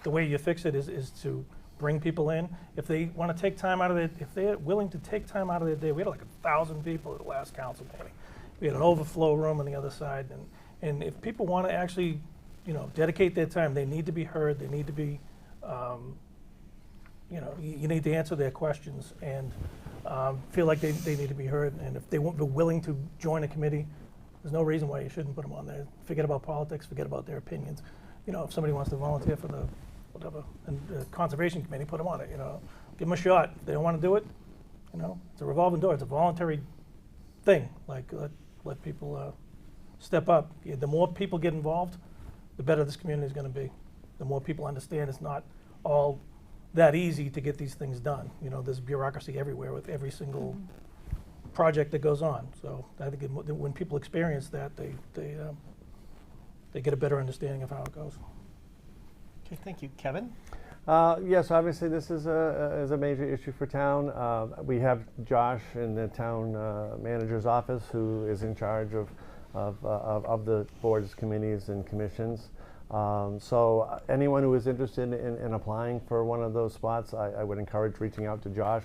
the way you fix it is to bring people in. If they want to take time out of if they're willing to take time out of their day. We had like 1,000 people at the last council meeting. We had an overflow room on the other side, and if people want to actually, dedicate their time, they need to be heard. They need to be, you need to answer their questions and feel like they need to be heard. And if they won't be willing to join a committee, there's no reason why you shouldn't put them on there. Forget about politics. Forget about their opinions. If somebody wants to volunteer for the conservation committee, put them on it. Give them a shot. If they don't want to do it, it's a revolving door. It's a voluntary thing. Like let people step up. The more people get involved, the better this community is going to be. The more people understand it's not all that easy to get these things done. There's bureaucracy everywhere with every single project that goes on. So I think when people experience that, they get a better understanding of how it goes. Okay, thank you. Kevin? Yes, obviously this is a major issue for town. We have Josh in the town manager's office, who is in charge of the boards, committees, and commissions. So anyone who is interested in applying for one of those spots, I would encourage reaching out to Josh.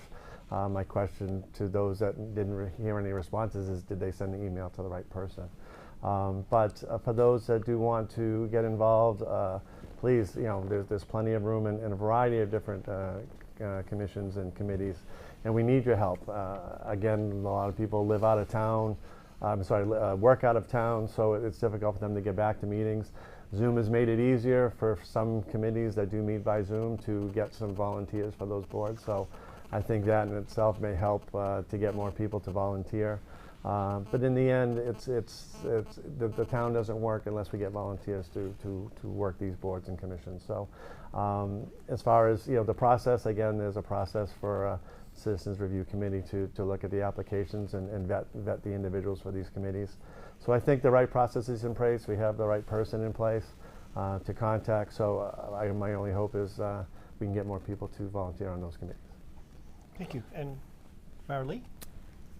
My question to those that didn't hear any responses is, did they send the email to the right person? But for those that do want to get involved, please, there's plenty of room in a variety of different commissions and committees, and we need your help. Again, a lot of people live out of town, work out of town, so it's difficult for them to get back to meetings. Zoom has made it easier for some committees that do meet by Zoom to get some volunteers for those boards. So I think that in itself may help to get more people to volunteer. But in the end, the town doesn't work unless we get volunteers to work these boards and commissions. So as far as the process, again, there's a process for a Citizens Review Committee to look at the applications and vet the individuals for these committees. So I think the right process is in place. We have the right person in place to contact. So my only hope is we can get more people to volunteer on those committees. Thank you. And Marilee?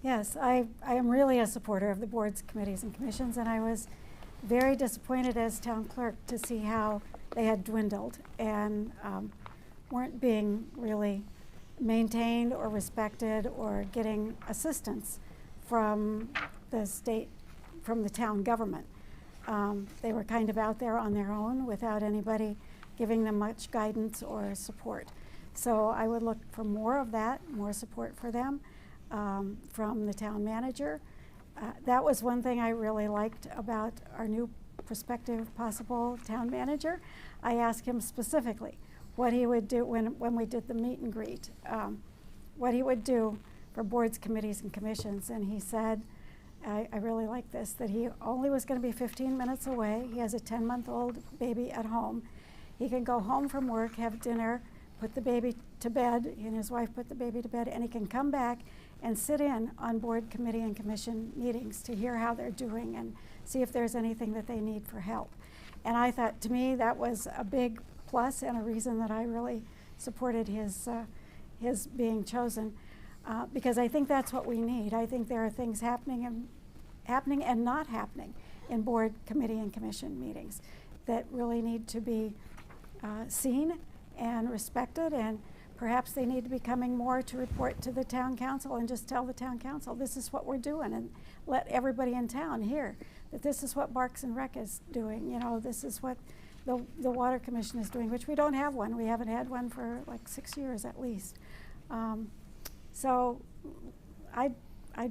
Yes, I am really a supporter of the boards, committees, and commissions, and I was very disappointed as town clerk to see how they had dwindled and weren't being really maintained or respected or getting assistance from the state, from the town government. They were kind of out there on their own without anybody giving them much guidance or support. So I would look for more of that, more support for them from the town manager. That was one thing I really liked about our new prospective possible town manager. I asked him specifically what he would do when we did the meet and greet, what he would do for boards, committees, and commissions. And he said, I really like this, that he only was going to be 15 minutes away. He has a 10-month-old baby at home. He can go home from work, have dinner, put the baby to bed, he and his wife put the baby to bed, and he can come back and sit in on board, committee, and commission meetings to hear how they're doing and see if there's anything that they need for help. And I thought, to me, that was a big plus and a reason that I really supported his being chosen, because I think that's what we need. I think there are things happening and not happening in board, committee, and commission meetings that really need to be seen and respected, and perhaps they need to be coming more to report to the town council and just tell the town council this is what we're doing, and let everybody in town hear that this is what Parks and Rec is doing. You know, this is what the Water Commission is doing, which we don't have one. We haven't had one for like 6 years at least. So I'd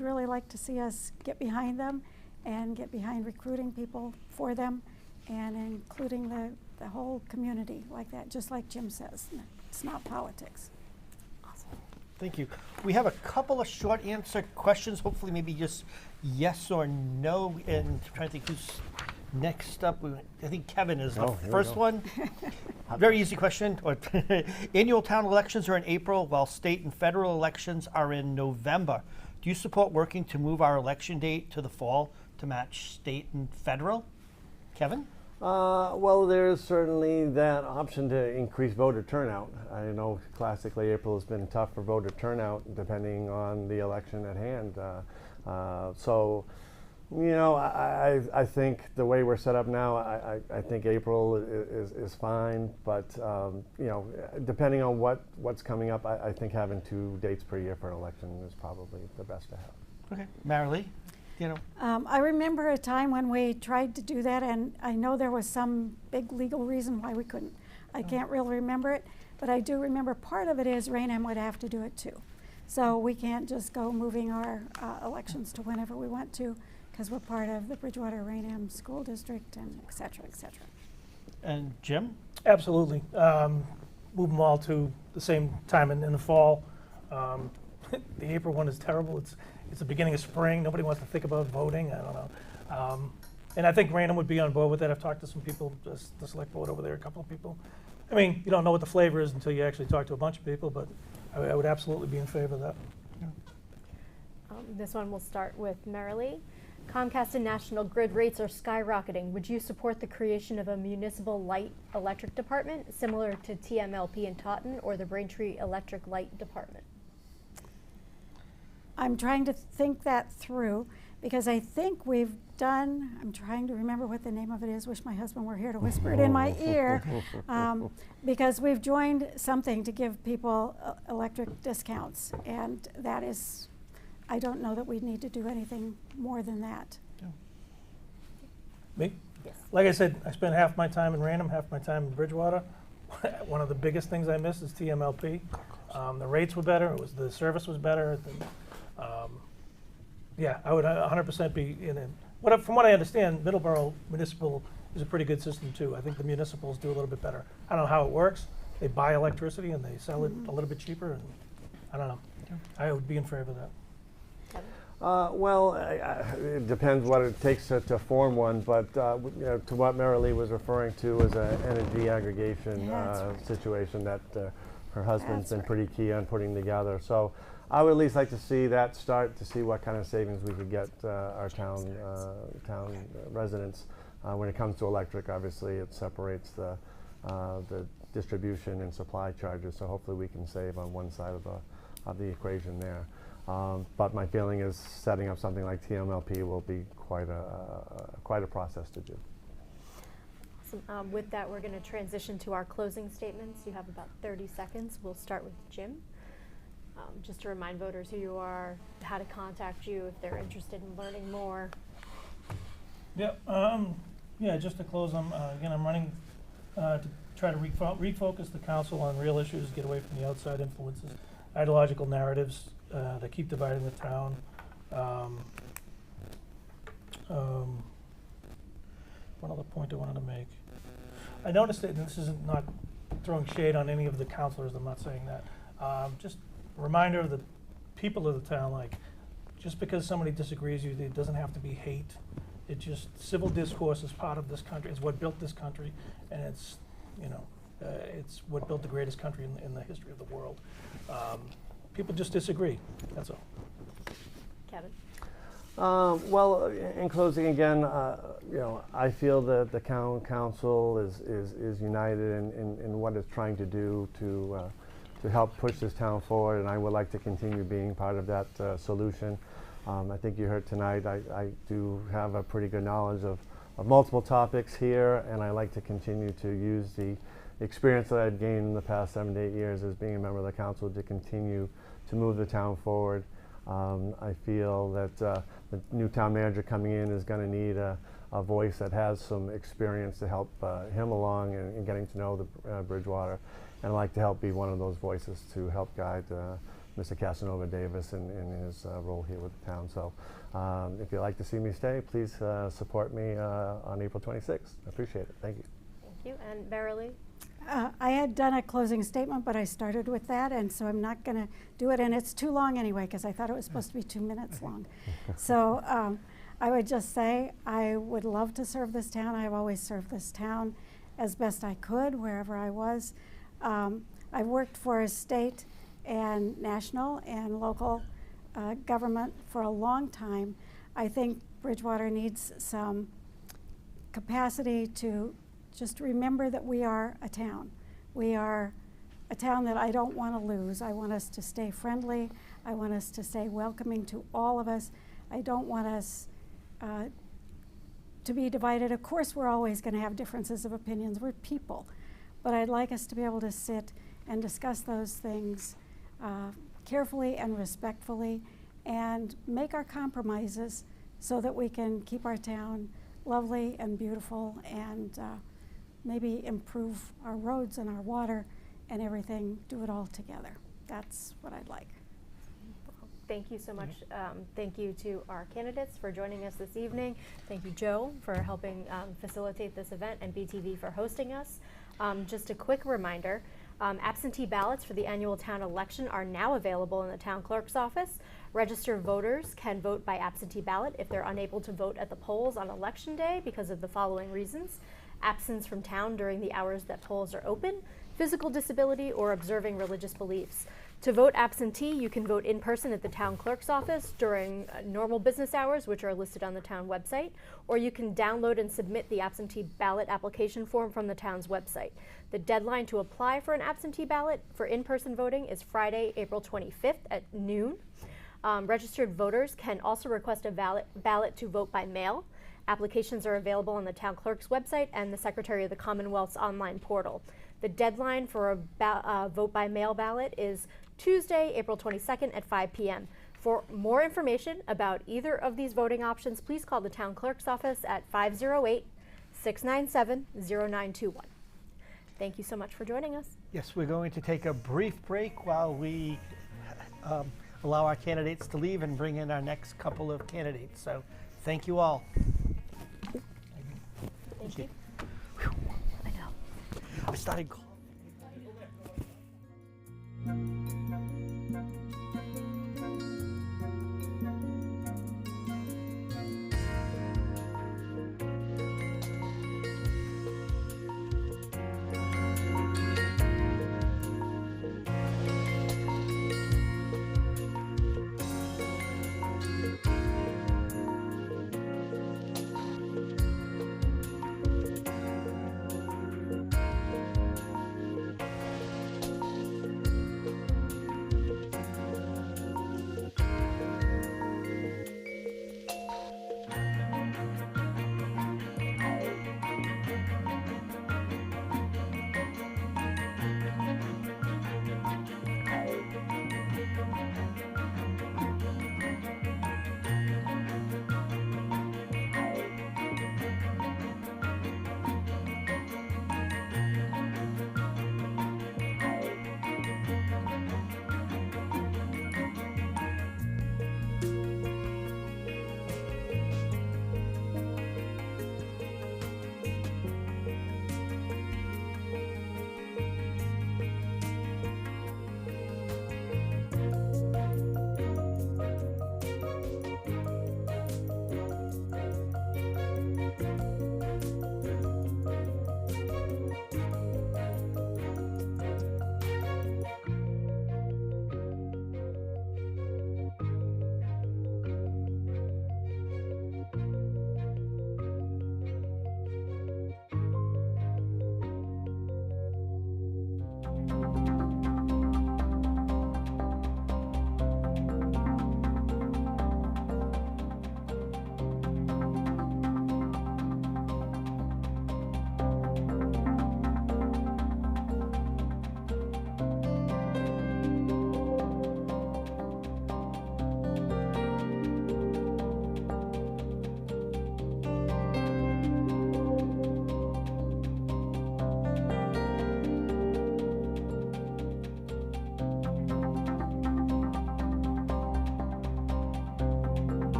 really like to see us get behind them and get behind recruiting people for them and including the whole community like that, just like Jim says. It's not politics. Awesome. Thank you. We have a couple of short answer questions, hopefully maybe just yes or no, and I'm trying to think who's next up. I think Kevin is the first one. Very easy question. Annual town elections are in April, while state and federal elections are in November. Do you support working to move our election date to the fall to match state and federal? Kevin? Well, there's certainly that option to increase voter turnout. I know classically April has been tough for voter turnout depending on the election at hand. So, you know, I think the way we're set up now, I think April is fine, but you know, depending on what's coming up, I think having 2 dates per year for an election is probably the best to have. Okay, Marilee, you know. I remember a time when we tried to do that, and I know there was some big legal reason why we couldn't. I can't really remember it, but I do remember part of it is Rainham would have to do it too. So we can't just go moving our elections to whenever we want to, because we're part of the Bridgewater Rainham School District, and et cetera, et cetera. And Jim? Absolutely. Move them all to the same time in the fall. The April one is terrible. It's the beginning of spring. Nobody wants to think about voting. I don't know. And I think Rainham would be on board with that. I've talked to some people, just the select board over there, a couple of people. I mean, you don't know what the flavor is until you actually talk to a bunch of people, but I would absolutely be in favor of that. This one will start with Marilee. Comcast and National Grid rates are skyrocketing. Would you support the creation of a municipal light electric department similar to TMLP in Taunton or the Braintree Electric Light Department? I'm trying to think that through, because I think we've done, I'm trying to remember what the name of it is, wish my husband were here to whisper it in my ear, because we've joined something to give people electric discounts, and that is, I don't know that we need to do anything more than that. Me? Yes. Like I said, I spent half my time in Rainham, half my time in Bridgewater. One of the biggest things I miss is TMLP. The rates were better, the service was better. Yeah, I would 100% be in it. From what I understand, Middleborough Municipal is a pretty good system too. I think the municipals do a little bit better. I don't know how it works. They buy electricity and they sell it a little bit cheaper, and I don't know. I would be in favor of that. Well, it depends what it takes to form one, but you know, to what Marilee was referring to as an energy aggregation situation that her husband's been pretty key on putting together. So I would at least like to see that start, to see what kind of savings we could get our town residents. When it comes to electric, obviously it separates the distribution and supply charges, so hopefully we can save on one side of the equation there. But my feeling is setting up something like TMLP will be quite a process to do. Awesome. With that, we're going to transition to our closing statements. You have about 30 seconds. We'll start with Jim. Just to remind voters who you are, how to contact you if they're interested in learning more. Yeah, just to close, again, I'm running to try to refocus the council on real issues, get away from the outside influences, ideological narratives that keep dividing the town. One other point I wanted to make. I noticed that, and this isn't not throwing shade on any of the councilors, I'm not saying that. Just a reminder of the people of the town, like, just because somebody disagrees with you, it doesn't have to be hate. It just, civil discourse is part of this country. It's what built this country, and it's, you know, it's what built the greatest country in the history of the world. People just disagree, that's all. Kevin? Well, in closing again, you know, I feel that the council is united in what it's trying to do to help push this town forward, and I would like to continue being part of that solution. I think you heard tonight, I do have a pretty good knowledge of multiple topics here, and I like to continue to use the experience that I've gained in the past 7 to 8 years as being a member of the council to continue to move the town forward. I feel that the new town manager coming in is going to need a voice that has some experience to help him along in getting to know the Bridgewater, and I'd like to help be one of those voices to help guide Mr. Casanova Davis in his role here with the town. So if you'd like to see me stay, please support me on April 26th. I appreciate it. Thank you. Thank you. And Marilee? I had done a closing statement, but I started with that, and so I'm not going to do it. And it's too long anyway, because I thought it was supposed to be 2 minutes long. So I would just say I would love to serve this town. I've always served this town as best I could, wherever I was. I've worked for a state and national and local government for a long time. I think Bridgewater needs some capacity to just remember that we are a town. We are a town that I don't want to lose. I want us to stay friendly. I want us to stay welcoming to all of us. I don't want us to be divided. Of course, we're always going to have differences of opinions. We're people. But I'd like us to be able to sit and discuss those things carefully and respectfully and make our compromises so that we can keep our town lovely and beautiful and maybe improve our roads and our water and everything, do it all together. That's what I'd like. Thank you so much. Thank you to our candidates for joining us this evening. Thank you, Joe, for helping facilitate this event, and BTV for hosting us. Just a quick reminder, absentee ballots for the annual town election are now available in the town clerk's office. Registered voters can vote by absentee ballot if they're unable to vote at the polls on election day because of the following reasons: absence from town during the hours that polls are open, physical disability, or observing religious beliefs. To vote absentee, you can vote in person at the town clerk's office during normal business hours, which are listed on the town website, or you can download and submit the absentee ballot application form from the town's website. The deadline to apply for an absentee ballot for in-person voting is Friday, April 25th at noon. Registered voters can also request a ballot to vote by mail. Applications are available on the town clerk's website and the Secretary of the Commonwealth's online portal. The deadline for a vote by mail ballot is Tuesday, April 22nd at 5 p.m. For more information about either of these voting options, please call the town clerk's office at 508-697-0921. Thank you so much for joining us. Yes, we're going to take a brief break while we allow our candidates to leave and bring in our next couple of candidates. So thank you all. Thank you. I know. I started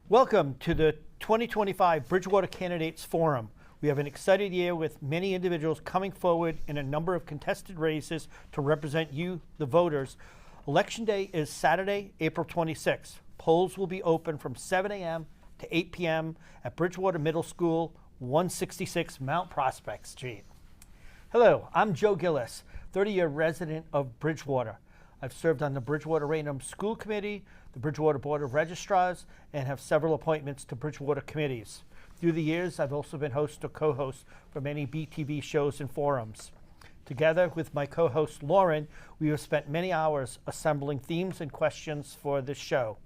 Welcome to the 2025 Bridgewater Candidates Forum. We have an exciting year with many individuals coming forward in a number of contested races to represent you, the voters. Election Day is Saturday, April 26th. Polls will be open from 7 a.m. to 8 p.m. at Bridgewater Middle School, 166 Mount Prospect Street. Hello, I'm Joe Gillis, 30-year resident of Bridgewater. I've served on the Bridgewater Raynham School Committee, the Bridgewater Board of Registrars, and have several appointments to Bridgewater committees. Through the years, I've also been host or co-host for many BTV shows and forums. Together with my co-host Lauren, we have spent many hours assembling themes and questions for this show.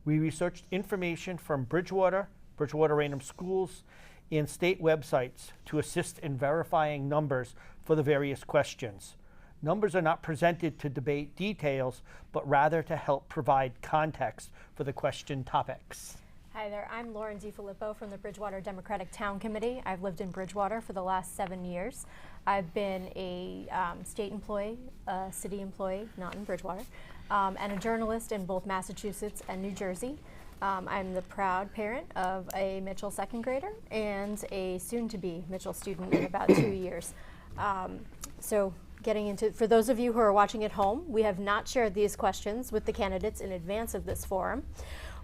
We researched information from Bridgewater, Bridgewater Raynham schools, and state websites to assist in verifying numbers for the various questions. Numbers are not presented to debate details, but rather to help provide context for the question topics. Hi there, I'm Lauren DiFilippo from the Bridgewater Democratic Town Committee. I've lived in Bridgewater for the last 7 years. I've been a state employee, a city employee, not in Bridgewater, and a journalist in both Massachusetts and New Jersey. I'm the proud parent of a Mitchell second grader and a soon-to-be Mitchell student in about 2 years. Getting into, for those of you who are watching at home, we have not shared these questions with the candidates in advance of this forum.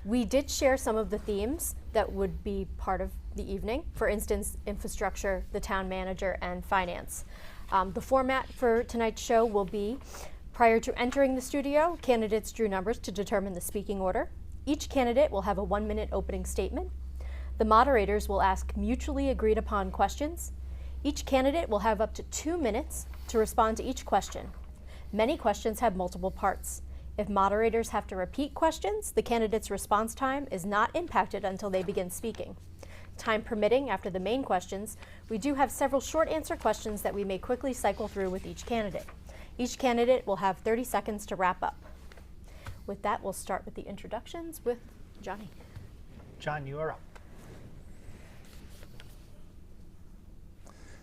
We did share some of the themes that would be part of the evening. For instance, infrastructure, the town manager, and finance. The format for tonight's show will be, prior to entering the studio, candidates drew numbers to determine the speaking order. Each candidate will have a 1-minute opening statement. The moderators will ask mutually agreed upon questions. Each candidate will have up to 2 minutes to respond to each question. Many questions have multiple parts. If moderators have to repeat questions, the candidate's response time is not impacted until they begin speaking. Time permitting, after the main questions, we do have several short answer questions that we may quickly cycle through with each candidate. Each candidate will have 30 seconds to wrap up. With that, we'll start with the introductions with Johnny. John, you are up.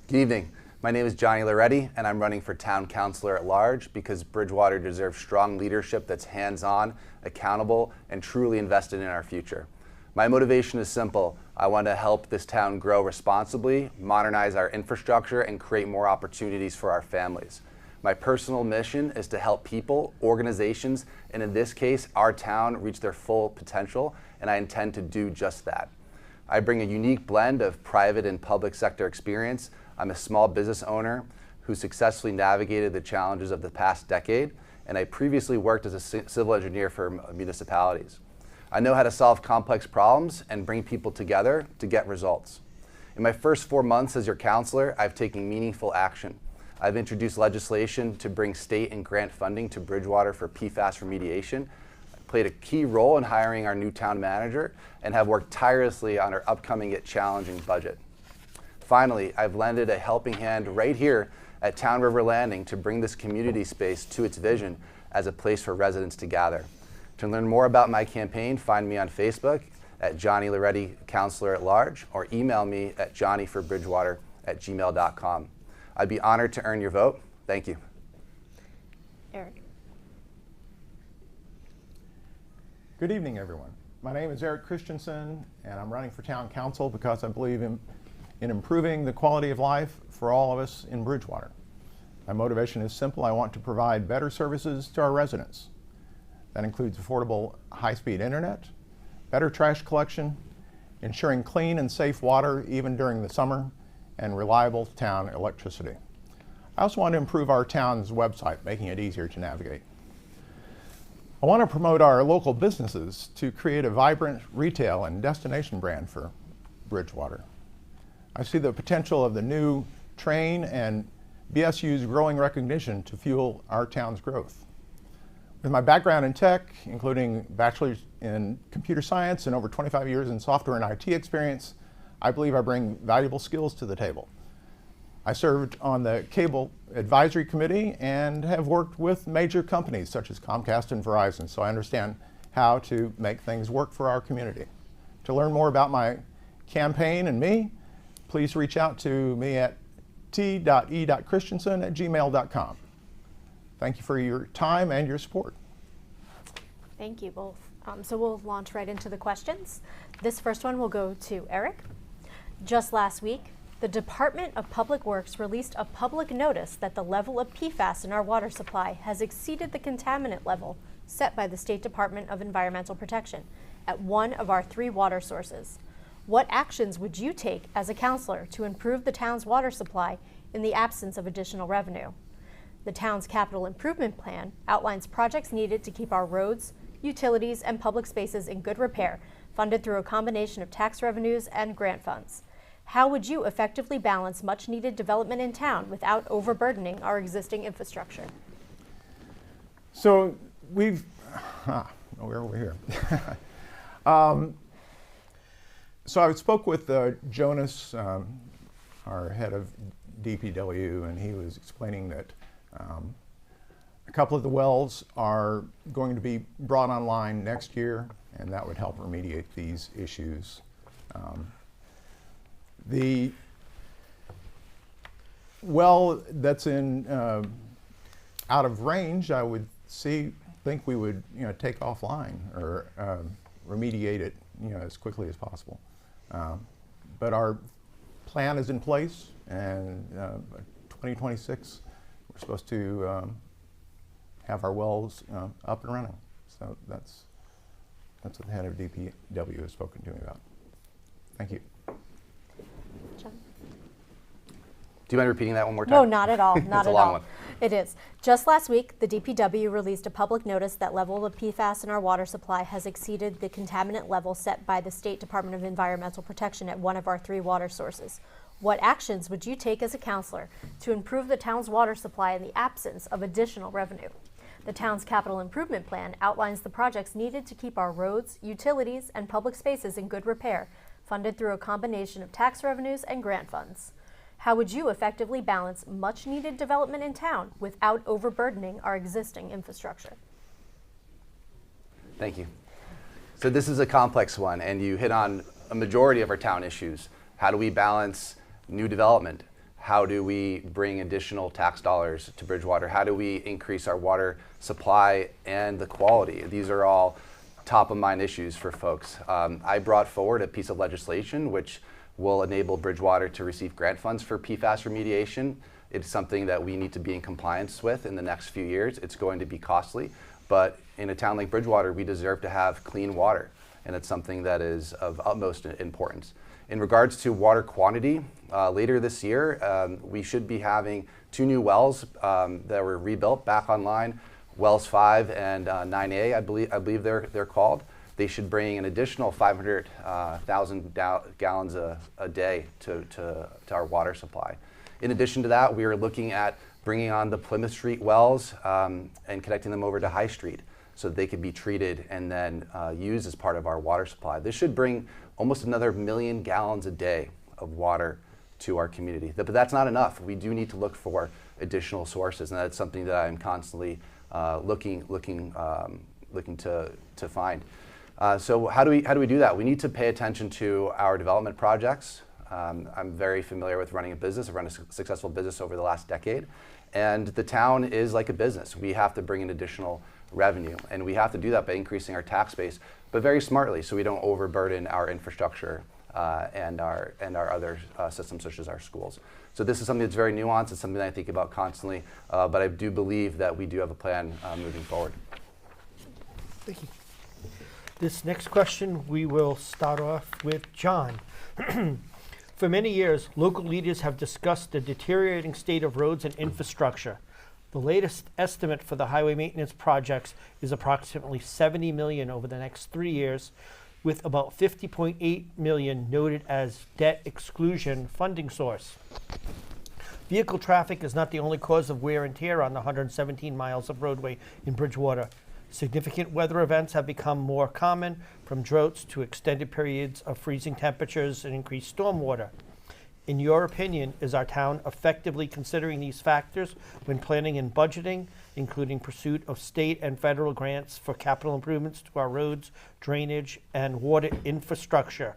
Good evening. My name is Johnny Loretti, and I'm running for Town Councilor at Large because Bridgewater deserves strong leadership that's hands-on, accountable, and truly invested in our future. My motivation is simple. I want to help this town grow responsibly, modernize our infrastructure, and create more opportunities for our families. My personal mission is to help people, organizations, and in this case, our town reach their full potential, and I intend to do just that. I bring a unique blend of private and public sector experience. I'm a small business owner who successfully navigated the challenges of the past decade, and I previously worked as a civil engineer for municipalities. I know how to solve complex problems and bring people together to get results. In my first 4 months as your counselor, I've taken meaningful action. I've introduced legislation to bring state and grant funding to Bridgewater for PFAS remediation, played a key role in hiring our new town manager, and have worked tirelessly on our upcoming yet challenging budget. Finally, I've lended a helping hand right here at Town River Landing to bring this community space to its vision as a place for residents to gather. To learn more about my campaign, find me on Facebook at Johnny Loretti, Counselor at Large, or email me at johnnyforbridgewater@gmail.com. I'd be honored to earn your vote. Thank you. Eric. Good evening, everyone. My name is Eric Christensen, and I'm running for Town Council because I believe in improving the quality of life for all of us in Bridgewater. My motivation is simple. I want to provide better services to our residents. That includes affordable high-speed internet, better trash collection, ensuring clean and safe water even during the summer, and reliable town electricity. I also want to improve our town's website, making it easier to navigate. I want to promote our local businesses to create a vibrant retail and destination brand for Bridgewater. I see the potential of the new train and BSU's growing recognition to fuel our town's growth. With my background in tech, including bachelor's in computer science and over 25 years in software and IT experience, I believe I bring valuable skills to the table. I served on the Cable Advisory Committee and have worked with major companies such as Comcast and Verizon, so I understand how to make things work for our community. To learn more about my campaign and me, please reach out to me at t.e.christensen@gmail.com. Thank you for your time and your support. Thank you both. So we'll launch right into the questions. This first one will go to Eric. Just last week, the Department of Public Works released a public notice that the level of PFAS in our water supply has exceeded the contaminant level set by the State Department of Environmental Protection at one of our 3 water sources. What actions would you take as a counselor to improve the town's water supply in the absence of additional revenue? The town's capital improvement plan outlines projects needed to keep our roads, utilities, and public spaces in good repair, funded through a combination of tax revenues and grant funds. How would you effectively balance much-needed development in town without overburdening our existing infrastructure? So we've, where are we here? So I spoke with Jonas, our head of DPW, and he was explaining that a couple of the wells are going to be brought online next year, and that would help remediate these issues. The well that's in out of range, I would think we would take offline or remediate it as quickly as possible. But our plan is in place, and 2026 we're supposed to have our wells up and running. So that's what the head of DPW has spoken to me about. Thank you. John? Do you mind repeating that one more time? No, not at all. Not It's a at long all. one. It is. Just last week, the DPW released a public notice that level of PFAS in our water supply has exceeded the contaminant level set by the State Department of Environmental Protection at one of our 3 water sources. What actions would you take as a counselor to improve the town's water supply in the absence of additional revenue? The town's capital improvement plan outlines the projects needed to keep our roads, utilities, and public spaces in good repair, funded through a combination of tax revenues and grant funds. How would you effectively balance much-needed development in town without overburdening our existing infrastructure? Thank you. So this is a complex one, and you hit on a majority of our town issues. How do we balance new development? How do we bring additional tax dollars to Bridgewater? How do we increase our water supply and the quality? These are all top of mind issues for folks. I brought forward a piece of legislation which will enable Bridgewater to receive grant funds for PFAS remediation. It's something that we need to be in compliance with in the next few years. It's going to be costly, but in a town like Bridgewater, we deserve to have clean water, and it's something that is of utmost importance. In regards to water quantity, later this year, we should be having 2 new wells that were rebuilt back online, wells 5 and 9A, I believe they're called. They should bring an additional 500,000 gallons a day to our water supply. In addition to that, we are looking at bringing on the Plymouth Street wells and connecting them over to High Street so that they could be treated and then used as part of our water supply. This should bring almost another 1 million gallons a day of water to our community. But that's not enough. We do need to look for additional sources, and that's something that I'm constantly looking to find. So how do we do that? We need to pay attention to our development projects. I'm very familiar with running a business. I've run a successful business over the last decade, and the town is like a business. We have to bring in additional revenue, and we have to do that by increasing our tax base, but very smartly, so we don't overburden our infrastructure and our other systems, such as our schools. So this is something that's very nuanced. It's something that I think about constantly, but I do believe that we do have a plan moving forward. Thank you. This next question, we will start off with John. For many years, local leaders have discussed the deteriorating state of roads and infrastructure. The latest estimate for the highway maintenance projects is approximately $70 million over the next 3 years, with about $50.8 million noted as debt exclusion funding source. Vehicle traffic is not the only cause of wear and tear on the 117 miles of roadway in Bridgewater. Significant weather events have become more common, from droughts to extended periods of freezing temperatures and increased stormwater. In your opinion, is our town effectively considering these factors when planning and budgeting, including pursuit of state and federal grants for capital improvements to our roads, drainage, and water infrastructure?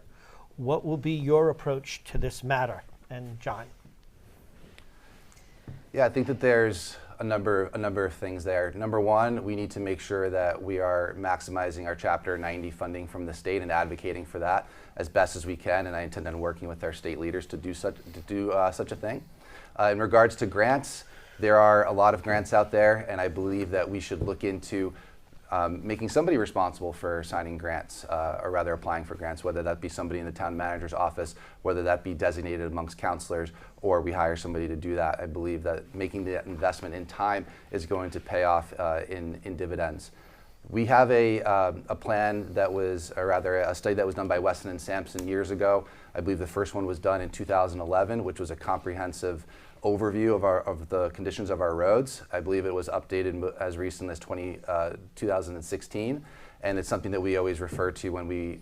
What will be your approach to this matter? And John. Yeah, I think that there's a number of things there. Number one, we need to make sure that we are maximizing our Chapter 90 funding from the state and advocating for that as best as we can. And I intend on working with our state leaders to do such a thing. In regards to grants, there are a lot of grants out there, and I believe that we should look into making somebody responsible for signing grants, or rather applying for grants, whether that be somebody in the town manager's office, whether that be designated amongst counselors, or we hire somebody to do that. I believe that making the investment in time is going to pay off in dividends. We have a plan that was, or rather a study that was done by Weston and Sampson years ago. I believe the first one was done in 2011, which was a comprehensive overview of the conditions of our roads. I believe it was updated as recent as 2016, and it's something that we always refer to when we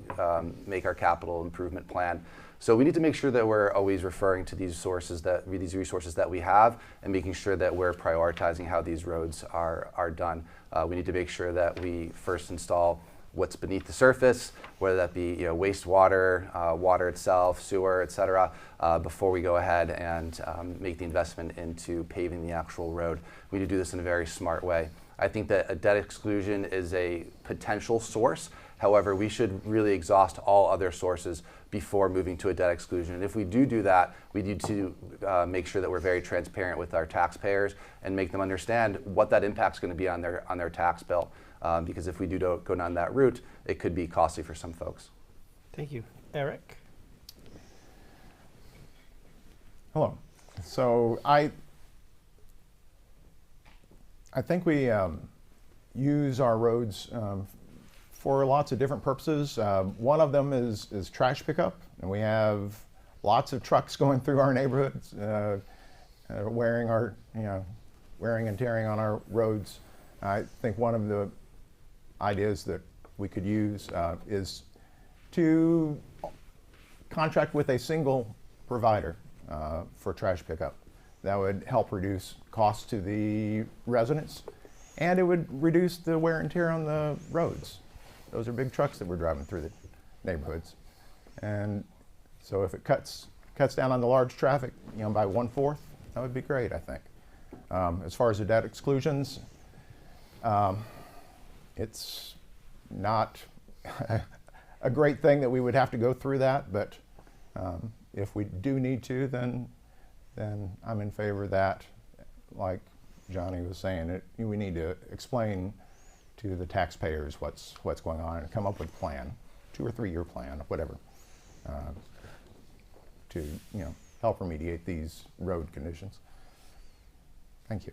make our capital improvement plan. So we need to make sure that we're always referring to these resources that we have, and making sure that we're prioritizing how these roads are done. We need to make sure that we first install what's beneath the surface, whether that be wastewater, water itself, sewer, et cetera, before we go ahead and make the investment into paving the actual road. We need to do this in a very smart way. I think that a debt exclusion is a potential source. However, we should really exhaust all other sources before moving to a debt exclusion. And if we do that, we need to make sure that we're very transparent with our taxpayers and make them understand what that impact's going to be on their tax bill. Because if we do go down that route, it could be costly for some folks. Thank you. Eric? Hello. So I think we use our roads for lots of different purposes. One of them is trash pickup, and we have lots of trucks going through our neighborhoods, wearing and tearing on our roads. I think one of the ideas that we could use is to contract with a single provider for trash pickup. That would help reduce costs to the residents, and it would reduce the wear and tear on the roads. Those are big trucks that we're driving through the neighborhoods. And so if it cuts down on the large traffic by 1/4, that would be great, I think. As far as the debt exclusions, it's not a great thing that we would have to go through that, but if we do need to, then I'm in favor of that. Like Johnny was saying, we need to explain to the taxpayers what's going on and come up with a plan, 2 or 3 year plan, whatever, to help remediate these road conditions. Thank you.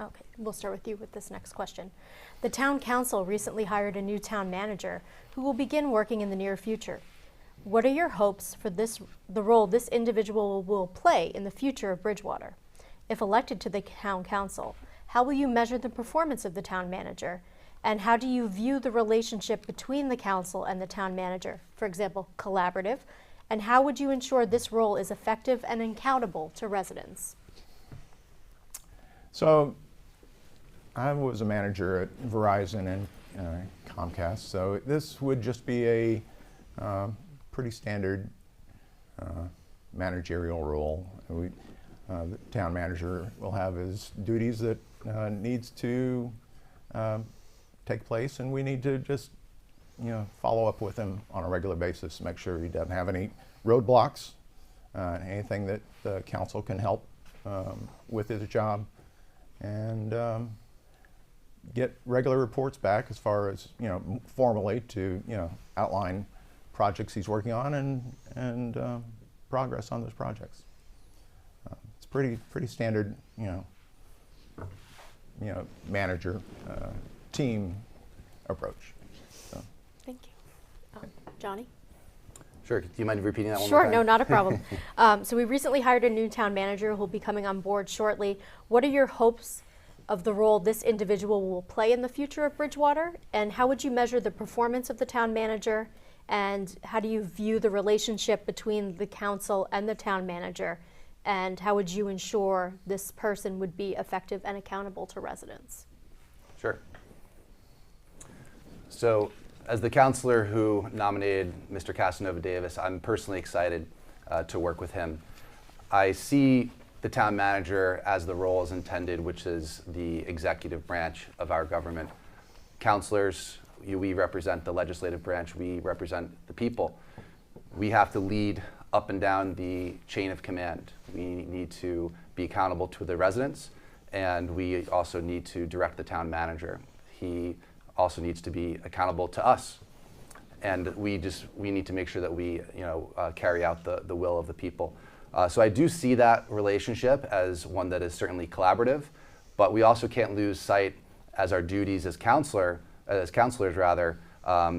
Okay, we'll start with you with this next question. The town council recently hired a new town manager who will begin working in the near future. What are your hopes for the role this individual will play in the future of Bridgewater? If elected to the town council, how will you measure the performance of the town manager? And how do you view the relationship between the council and the town manager? For example, collaborative. And how would you ensure this role is effective and accountable to residents? So I was a manager at Verizon and Comcast, so this would just be a pretty standard managerial role. The town manager will have his duties that needs to take place, and we need to just follow up with him on a regular basis, make sure he doesn't have any roadblocks, anything that the council can help with his job, and get regular reports back as far as formally to outline projects he's working on and progress on those projects. It's pretty standard manager team approach. So. Thank you. Johnny? Sure. Do you mind repeating that one more Sure, time? no, not a problem. So we recently hired a new town manager who will be coming on board shortly. What are your hopes of the role this individual will play in the future of Bridgewater? And how would you measure the performance of the town manager? And how do you view the relationship between the council and the town manager? And how would you ensure this person would be effective and accountable to residents? Sure. So, as the counselor who nominated Mr. Casanova Davis, I'm personally excited to work with him. I see the town manager as the role is intended, which is the executive branch of our government. Councilors, we represent the legislative branch, we represent the people. We have to lead up and down the chain of command. We need to be accountable to the residents, and we also need to direct the town manager. He also needs to be accountable to us. And we need to make sure that we carry out the will of the people. So I do see that relationship as one that is certainly collaborative, but we also can't lose sight as our duties as counselors,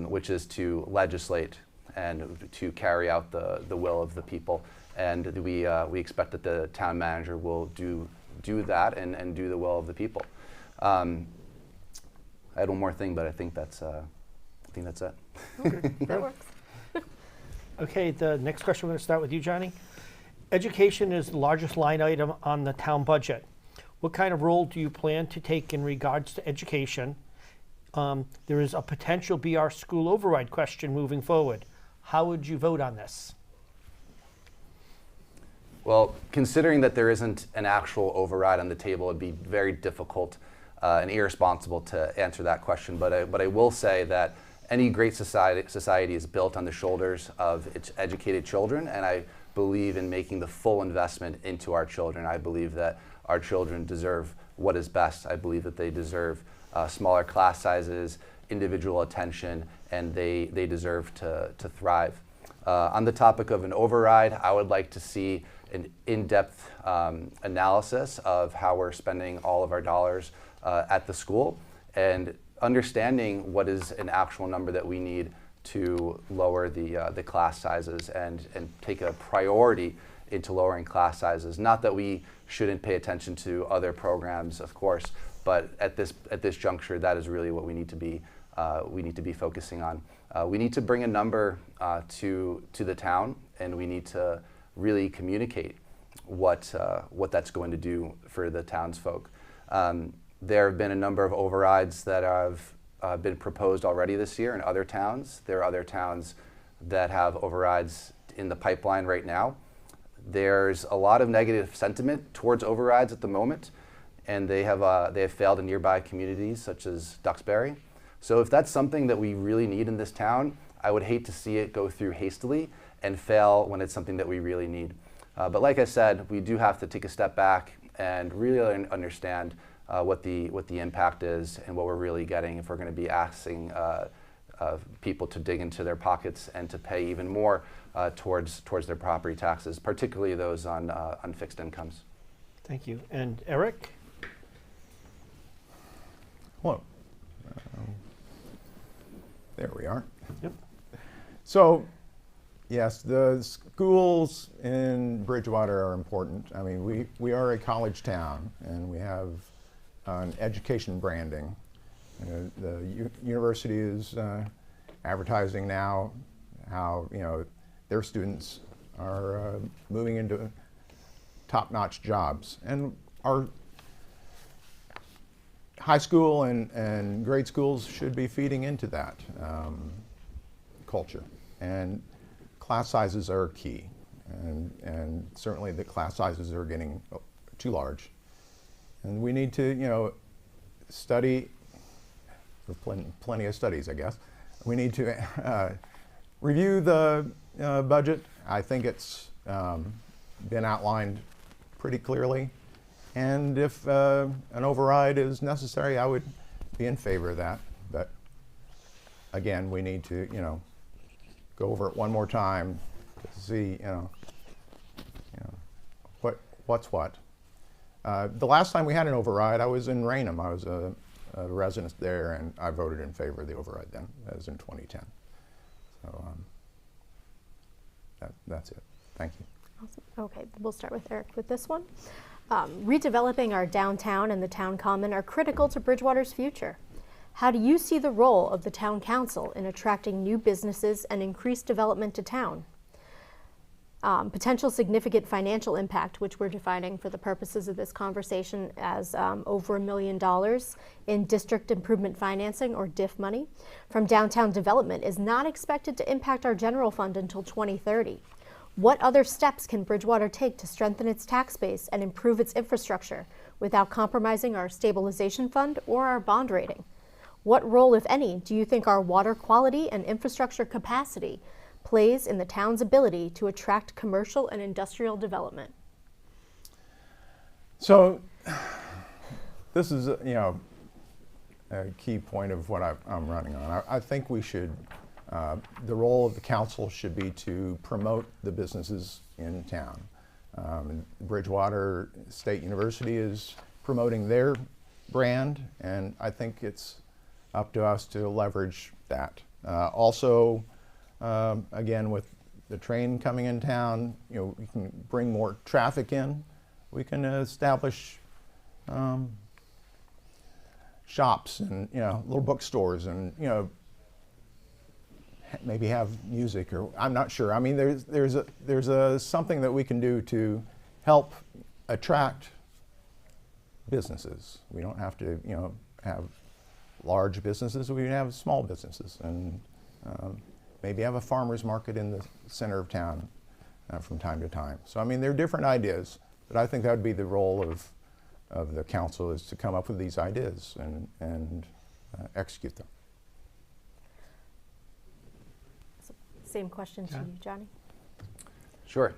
which is to legislate and to carry out the will of the people. And we expect that the town manager will do that and do the will of the people. I had one more thing, but I think that's it. That works. Okay, the next question, we're going to start with you, Johnny. Education is the largest line item on the town budget. What kind of role do you plan to take in regards to education? There is a potential BR school override question moving forward. How would you vote on this? Well, considering that there isn't an actual override on the table, it'd be very difficult and irresponsible to answer that question. But I will say that any great society is built on the shoulders of its educated children, and I believe in making the full investment into our children. I believe that our children deserve what is best. I believe that they deserve smaller class sizes, individual attention, and they deserve to thrive. On the topic of an override, I would like to see an in-depth analysis of how we're spending all of our dollars at the school, and understanding what is an actual number that we need to lower the class sizes and take a priority into lowering class sizes. Not that we shouldn't pay attention to other programs, of course, but at this juncture, that is really what we need to be focusing on. We need to bring a number to the town, and we need to really communicate what that's going to do for the townsfolk. There have been a number of overrides that have been proposed already this year in other towns. There are other towns that have overrides in the pipeline right now. There's a lot of negative sentiment towards overrides at the moment, and they have failed in nearby communities such as Duxbury. So if that's something that we really need in this town, I would hate to see it go through hastily and fail when it's something that we really need. But like I said, we do have to take a step back and really understand what the impact is and what we're really getting if we're going to be asking people to dig into their pockets and to pay even more towards their property taxes, particularly those on fixed incomes. Thank you. And Eric? Hello. There we are. Yep. So, yes, the schools in Bridgewater are important. I mean, we are a college town, and we have an education branding. The university is advertising now how their students are moving into top-notch jobs, and our high school and grade schools should be feeding into that culture. And class sizes are key, and certainly the class sizes are getting too large. And we need to, study, plenty of studies, I guess. We need to review the budget. I think it's been outlined pretty clearly. And if an override is necessary, I would be in favor of that. But again, we need to, go over it one more time to see, what's what. The last time we had an override, I was in Raynham. I was a resident there, and I voted in favor of the override then. That was in 2010. So that's it. Thank you. Awesome. Okay, we'll start with Eric with this one. Redeveloping our downtown and the town common are critical to Bridgewater's future. How do you see the role of the town council in attracting new businesses and increased development to town? Potential significant financial impact, which we're defining for the purposes of this conversation as over $1 million in district improvement financing, or DIF money, from downtown development is not expected to impact our general fund until 2030. What other steps can Bridgewater take to strengthen its tax base and improve its infrastructure without compromising our stabilization fund or our bond rating? What role, if any, do you think our water quality and infrastructure capacity plays in the town's ability to attract commercial and industrial development? So this is, a key point of what I'm running on. I think we should, the role of the council should be to promote the businesses in town. Bridgewater State University is promoting their brand, and I think it's up to us to leverage that. Also, again, with the train coming in town, we can bring more traffic in. We can establish shops and little bookstores, and maybe have music, or I'm not sure. I mean, there's a something that we can do to help attract businesses. We don't have to have large businesses. We can have small businesses, and maybe have a farmer's market in the center of town from time to time. So I mean, there are different ideas, but I think that would be the role of the council, is to come up with these ideas and execute them. Same question to you, Johnny. Sure.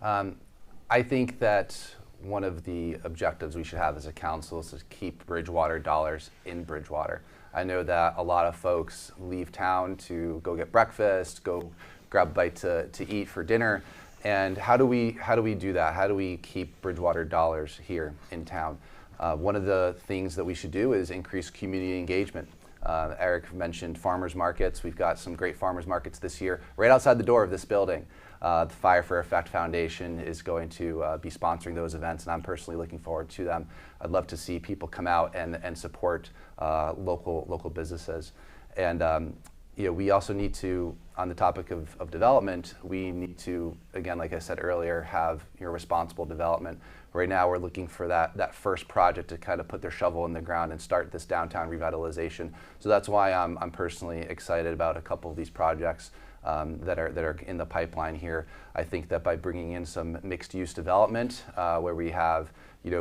I think that one of the objectives we should have as a council is to keep Bridgewater dollars in Bridgewater. I know that a lot of folks leave town to go get breakfast, go grab a bite to eat for dinner. And how do we do that? How do we keep Bridgewater dollars here in town? One of the things that we should do is increase community engagement. Eric mentioned farmers markets. We've got some great farmers markets this year right outside the door of this building. The Fire for Effect Foundation is going to be sponsoring those events, and I'm personally looking forward to them. I'd love to see people come out and support local businesses. And we also need to, on the topic of development, we need to, again, like I said earlier, have responsible development. Right now, we're looking for that first project to kind of put their shovel in the ground and start this downtown revitalization. So that's why I'm personally excited about a couple of these projects that are in the pipeline here. I think that by bringing in some mixed-use development, where we have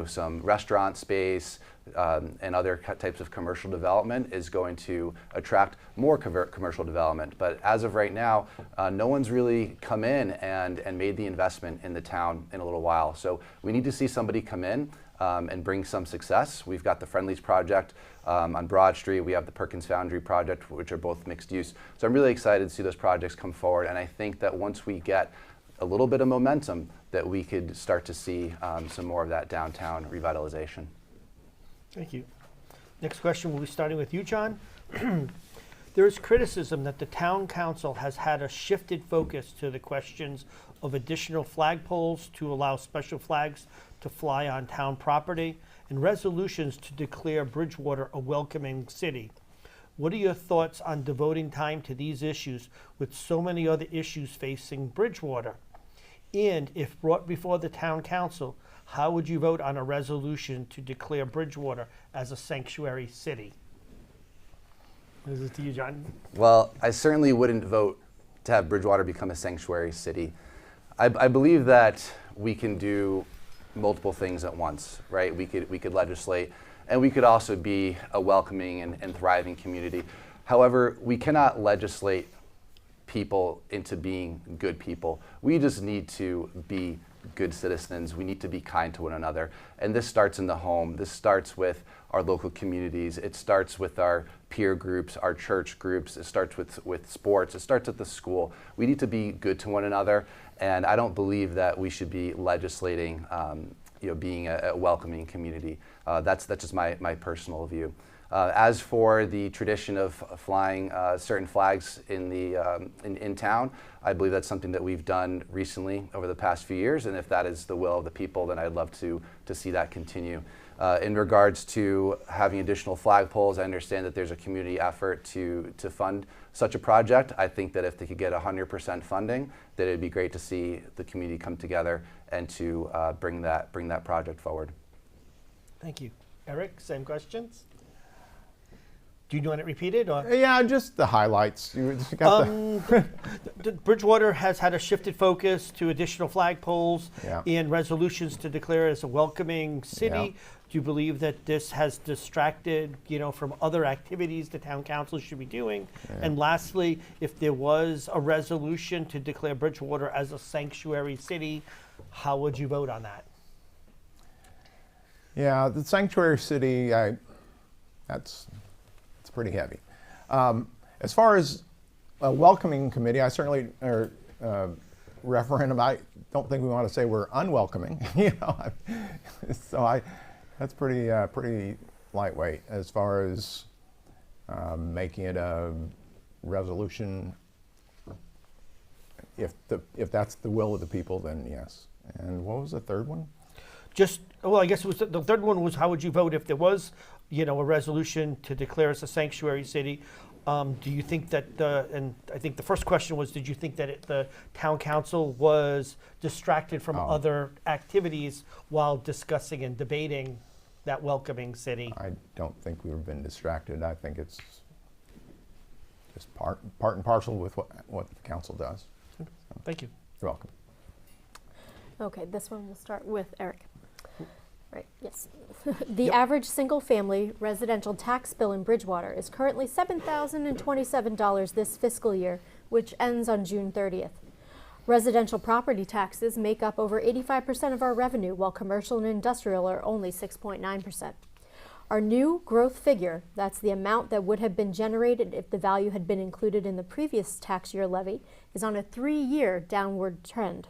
some restaurant space and other types of commercial development, is going to attract more commercial development. But as of right now, no one's really come in and made the investment in the town in a little while. So we need to see somebody come in and bring some success. We've got the Friendlies project on Broad Street. We have the Perkins Foundry project, which are both mixed use. So I'm really excited to see those projects come forward. And I think that once we get a little bit of momentum, that we could start to see some more of that downtown revitalization. Thank you. Next question, we'll be starting with you, John. There is criticism that the town council has had a shifted focus to the questions of additional flagpoles to allow special flags to fly on town property and resolutions to declare Bridgewater a welcoming city. What are your thoughts on devoting time to these issues with so many other issues facing Bridgewater? And if brought before the town council, how would you vote on a resolution to declare Bridgewater as a sanctuary city? This is to you, John. Well, I certainly wouldn't vote to have Bridgewater become a sanctuary city. I believe that we can do multiple things at once, right? We could legislate, and we could also be a welcoming and thriving community. However, we cannot legislate people into being good people. We just need to be good citizens. We need to be kind to one another. And this starts in the home. This starts with our local communities. It starts with our peer groups, our church groups. It starts with sports. It starts at the school. We need to be good to one another. And I don't believe that we should be legislating being a welcoming community. That's just my personal view. As for the tradition of flying certain flags in town, I believe that's something that we've done recently over the past few years, and if that is the will of the people, then I'd love to see that continue. In regards to having additional flagpoles, I understand that there's a community effort to fund such a project. I think that if they could get 100% funding, that it'd be great to see the community come together and to bring that project forward. Thank you. Eric, same questions? Do you want it repeated? Or? Yeah, just the highlights. You got Bridgewater has had a shifted focus to additional flagpoles Yeah. and resolutions to declare as a welcoming city. Yeah. Do you believe that this has distracted, from other activities the town council should be doing? And lastly, if there was a resolution to declare Bridgewater as a sanctuary city, how would you vote on that? Yeah, the sanctuary city, it's pretty heavy. As far as a welcoming committee, I certainly, or referendum, I don't think we want to say we're unwelcoming, So that's pretty lightweight as far as making it a resolution. If that's the will of the people, then yes. And what was the third one? I guess it was the third one was how would you vote if there was, a resolution to declare us a sanctuary city? Do you think that and I think the first question was, did you think that the town council was distracted from other activities while discussing and debating that welcoming city? I don't think we've been distracted. I think it's just part and parcel with what the council does. Thank you. You're welcome. Okay, this one we'll start with Eric. Right, yes. The average single-family residential tax bill in Bridgewater is currently $7,027 this fiscal year, which ends on June 30th. Residential property taxes make up over 85% of our revenue, while commercial and industrial are only 6.9%. Our new growth figure, that's the amount that would have been generated if the value had been included in the previous tax year levy, is on a 3-year downward trend.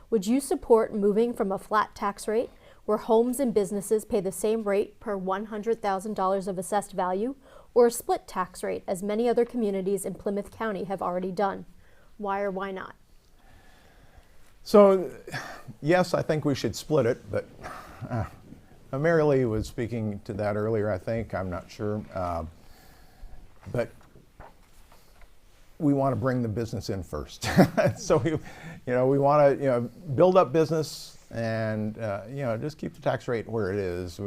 Would you support moving from a flat tax rate, where homes and businesses pay the same rate per $100,000 of assessed value, or a split tax rate, as many other communities in Plymouth County have already done? Why or why not? So, yes, I think we should split it, but Mary Lee was speaking to that earlier, I think. I'm not sure. But we want to bring the business in first. So, we want to, build up business and, just keep the tax rate where it is.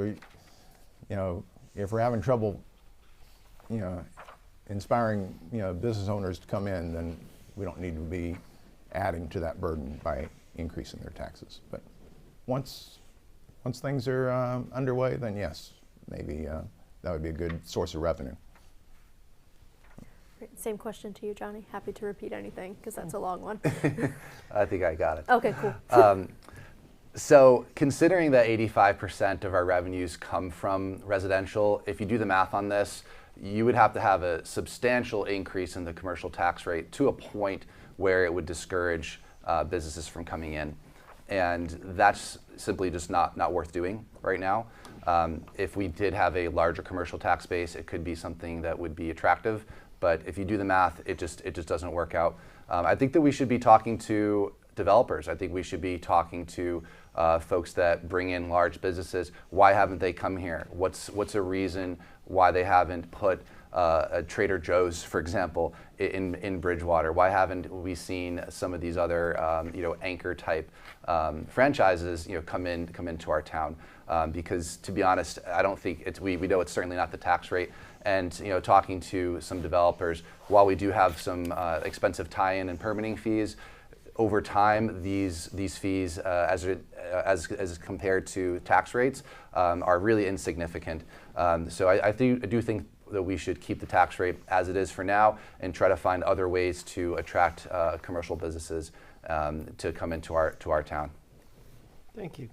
If we're having trouble, inspiring, business owners to come in, then we don't need to be adding to that burden by increasing their taxes. But once things are underway, then yes, maybe that would be a good source of revenue. Great. Same question to you, Johnny. Happy to repeat anything, because that's a long one. I think I got it. Okay, cool. So considering that 85% of our revenues come from residential, if you do the math on this, you would have to have a substantial increase in the commercial tax rate to a point where it would discourage businesses from coming in. And that's simply just not worth doing right now. If we did have a larger commercial tax base, it could be something that would be attractive. But if you do the math, it just doesn't work out. I think that we should be talking to developers. I think we should be talking to folks that bring in large businesses. Why haven't they come here? What's a reason why they haven't put a Trader Joe's, for example, in Bridgewater? Why haven't we seen some of these other anchor type franchises come into our town? Because to be honest, I don't think we know it's certainly not the tax rate. And talking to some developers, while we do have some expensive tie-in and permitting fees, over time these fees as compared to tax rates are really insignificant. So I do think that we should keep the tax rate as it is for now and try to find other ways to attract commercial businesses to come into our town. Thank you.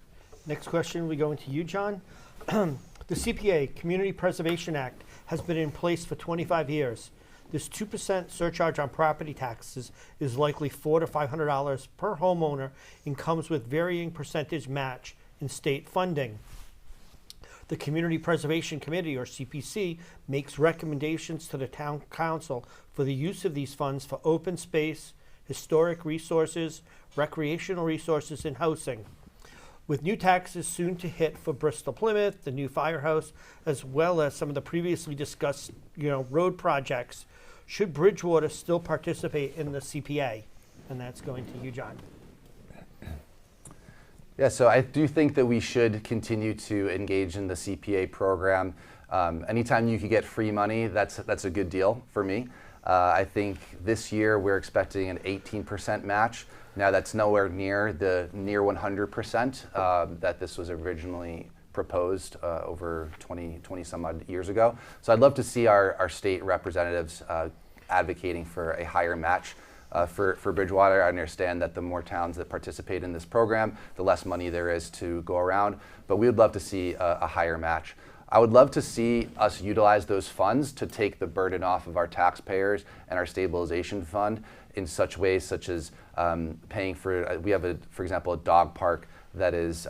Next question, we go into you, John. The CPA, Community Preservation Act, has been in place for 25 years. This 2% surcharge on property taxes is likely $400 to $500 per homeowner and comes with varying percentage match in state funding. The Community Preservation Committee, or CPC, makes recommendations to the town council for the use of these funds for open space, historic resources, recreational resources, and housing. With new taxes soon to hit for Bristol Plymouth, the new firehouse, as well as some of the previously discussed, road projects, should Bridgewater still participate in the CPA? And that's going to you, John. Yeah, so I do think that we should continue to engage in the CPA program. Anytime you could get free money, that's a good deal for me. I think this year we're expecting an 18% match. Now that's nowhere near the near 100% that this was originally proposed over 20 some odd years ago. So I'd love to see our state representatives advocating for a higher match for Bridgewater. I understand that the more towns that participate in this program, the less money there is to go around, but we would love to see a higher match. I would love to see us utilize those funds to take the burden off of our taxpayers and our stabilization fund in such ways such as paying for, we have, for example, a dog park that is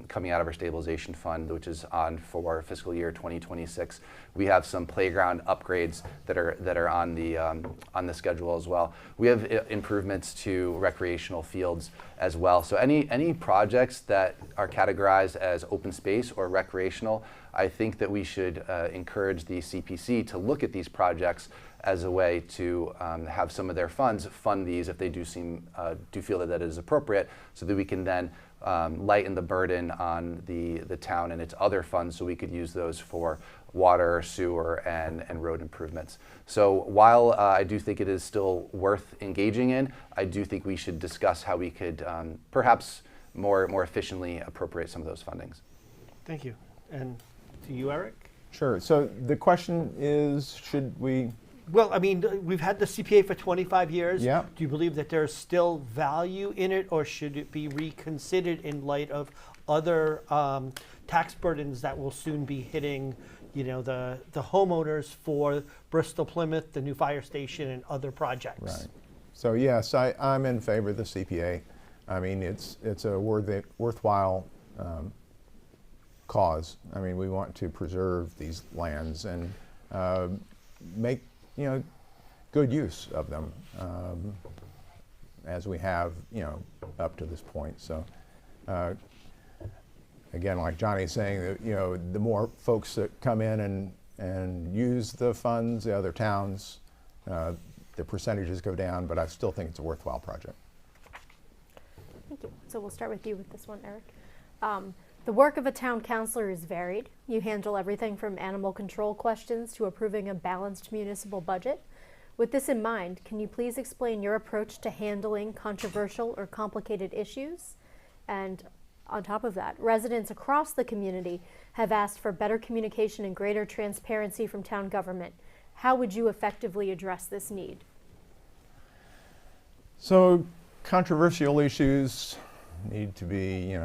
coming out of our stabilization fund, which is on for fiscal year 2026. We have some playground upgrades that are on the schedule as well. We have improvements to recreational fields as well. So any projects that are categorized as open space or recreational, I think that we should encourage the CPC to look at these projects as a way to have some of their funds fund these if they do feel that is appropriate, so that we can then lighten the burden on the town and its other funds, so we could use those for water, sewer, and road improvements. So while I do think it is still worth engaging in, I do think we should discuss how we could perhaps more efficiently appropriate some of those fundings. Thank you. And to you, Eric? Sure. So the question is, should we? Well, I mean, we've had the CPA for 25 years. Yeah. Do you believe that there's still value in it, or should it be reconsidered in light of other tax burdens that will soon be hitting, the homeowners for Bristol Plymouth, the new fire station, and other projects? Right. So yes, I'm in favor of the CPA. I mean, it's a worthwhile cause. I mean, we want to preserve these lands and make good use of them, as we have up to this point. So again, like Johnny's saying, that the more folks that come in and use the funds, the other towns, the percentages go down, but I still think it's a worthwhile project. Thank you. So we'll start with you with this one, Eric. The work of a town councilor is varied. You handle everything from animal control questions to approving a balanced municipal budget. With this in mind, can you please explain your approach to handling controversial or complicated issues? And on top of that, residents across the community have asked for better communication and greater transparency from town government. How would you effectively address this need? So controversial issues need to be,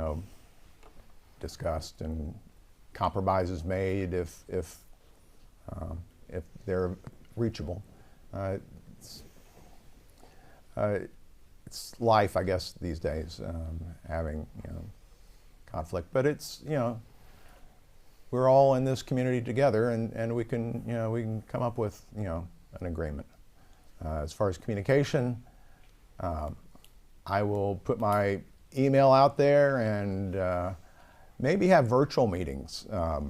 discussed and compromises made if they're reachable. It's life, I guess, these days, having conflict. But it's we're all in this community together, and we can come up with an agreement. As far as communication, I will put my email out there and maybe have virtual meetings that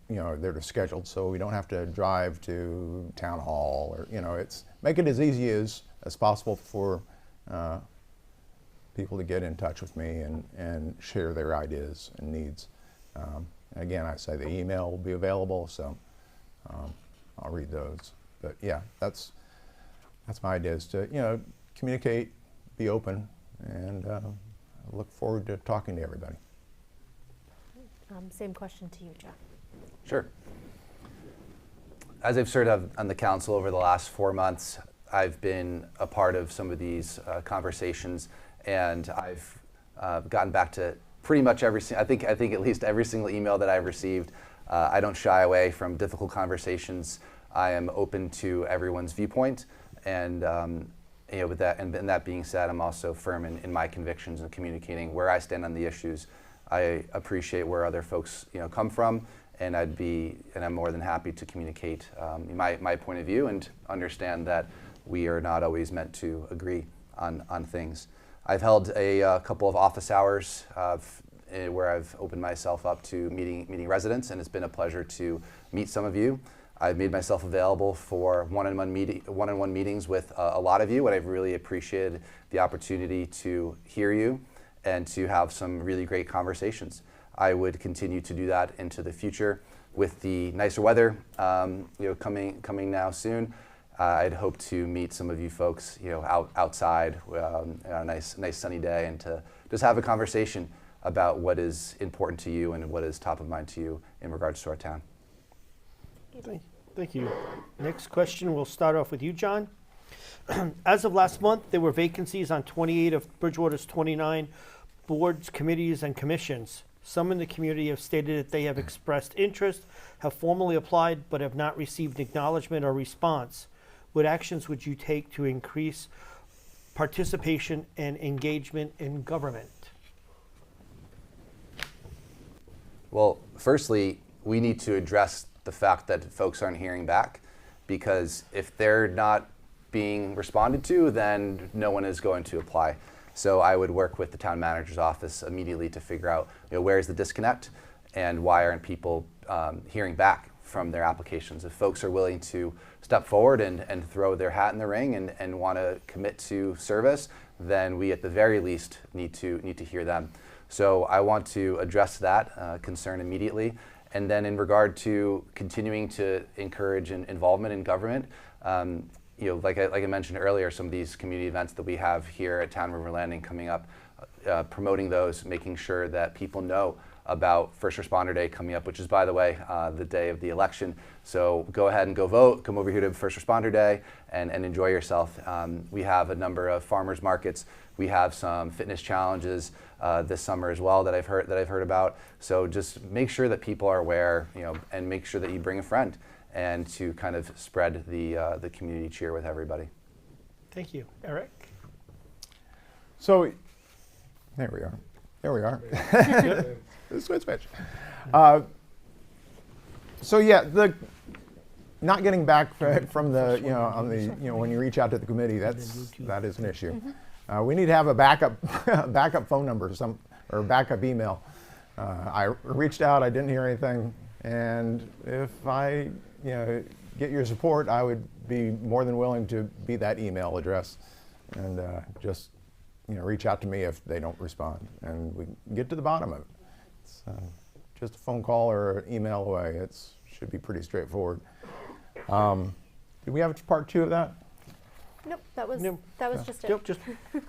they're scheduled, so we don't have to drive to town hall, or it's make it as easy as possible for people to get in touch with me and share their ideas and needs. Again, I say the email will be available, so I'll read those. But yeah, that's my idea, is to communicate, be open, and I look forward to talking to everybody. Same question to you, John. Sure. As I've served on the council over the last 4 months, I've been a part of some of these conversations, and I've gotten back to pretty much I think at least every single email that I've received. I don't shy away from difficult conversations. I am open to everyone's viewpoint, and with that, and that being said, I'm also firm in my convictions and communicating where I stand on the issues. I appreciate where other folks come from, and I'm more than happy to communicate my point of view and understand that we are not always meant to agree on things. I've held a couple of office hours where I've opened myself up to meeting residents, and it's been a pleasure to meet some of you. I've made myself available for one-on-one meetings with a lot of you, and I've really appreciated the opportunity to hear you and to have some really great conversations. I would continue to do that into the future with the nicer weather coming now soon. I'd hope to meet some of you folks outside on a nice sunny day, and to just have a conversation about what is important to you and what is top of mind to you in regards to our town. Thank you. Next question, we'll start off with you, John. As of last month, there were vacancies on 28 of Bridgewater's 29 boards, committees, and commissions. Some in the community have stated that they have expressed interest, have formally applied, but have not received acknowledgement or response. What actions would you take to increase participation and engagement in government? Well, firstly, we need to address the fact that folks aren't hearing back, because if they're not being responded to, then no one is going to apply. So I would work with the town manager's office immediately to figure out where's the disconnect and why aren't people hearing back from their applications. If folks are willing to step forward and throw their hat in the ring and want to commit to service, then we at the very least need to hear them. So I want to address that concern immediately. And then in regard to continuing to encourage involvement in government, like I mentioned earlier, some of these community events that we have here at Town River Landing coming up, promoting those, making sure that people know about First Responder Day coming up, which is, by the way, the day of the election. So go ahead and go vote. Come over here to First Responder Day and enjoy yourself. We have a number of farmers markets. We have some fitness challenges this summer as well that I've heard about. So just make sure that people are aware, and make sure that you bring a friend, and to kind of spread the community cheer with everybody. Thank you. Eric? So, there we are. Switch. So yeah, the not getting back from the when you reach out to the committee, that is an issue. We need to have a backup phone number, or backup email. I reached out, I didn't hear anything, and if I get your support, I would be more than willing to be that email address, and just reach out to me if they don't respond, and we can get to the bottom of it. It's just a phone call or an email away. It should be pretty straightforward. Did we have a part 2 of that? Nope, that was just it. Nope, just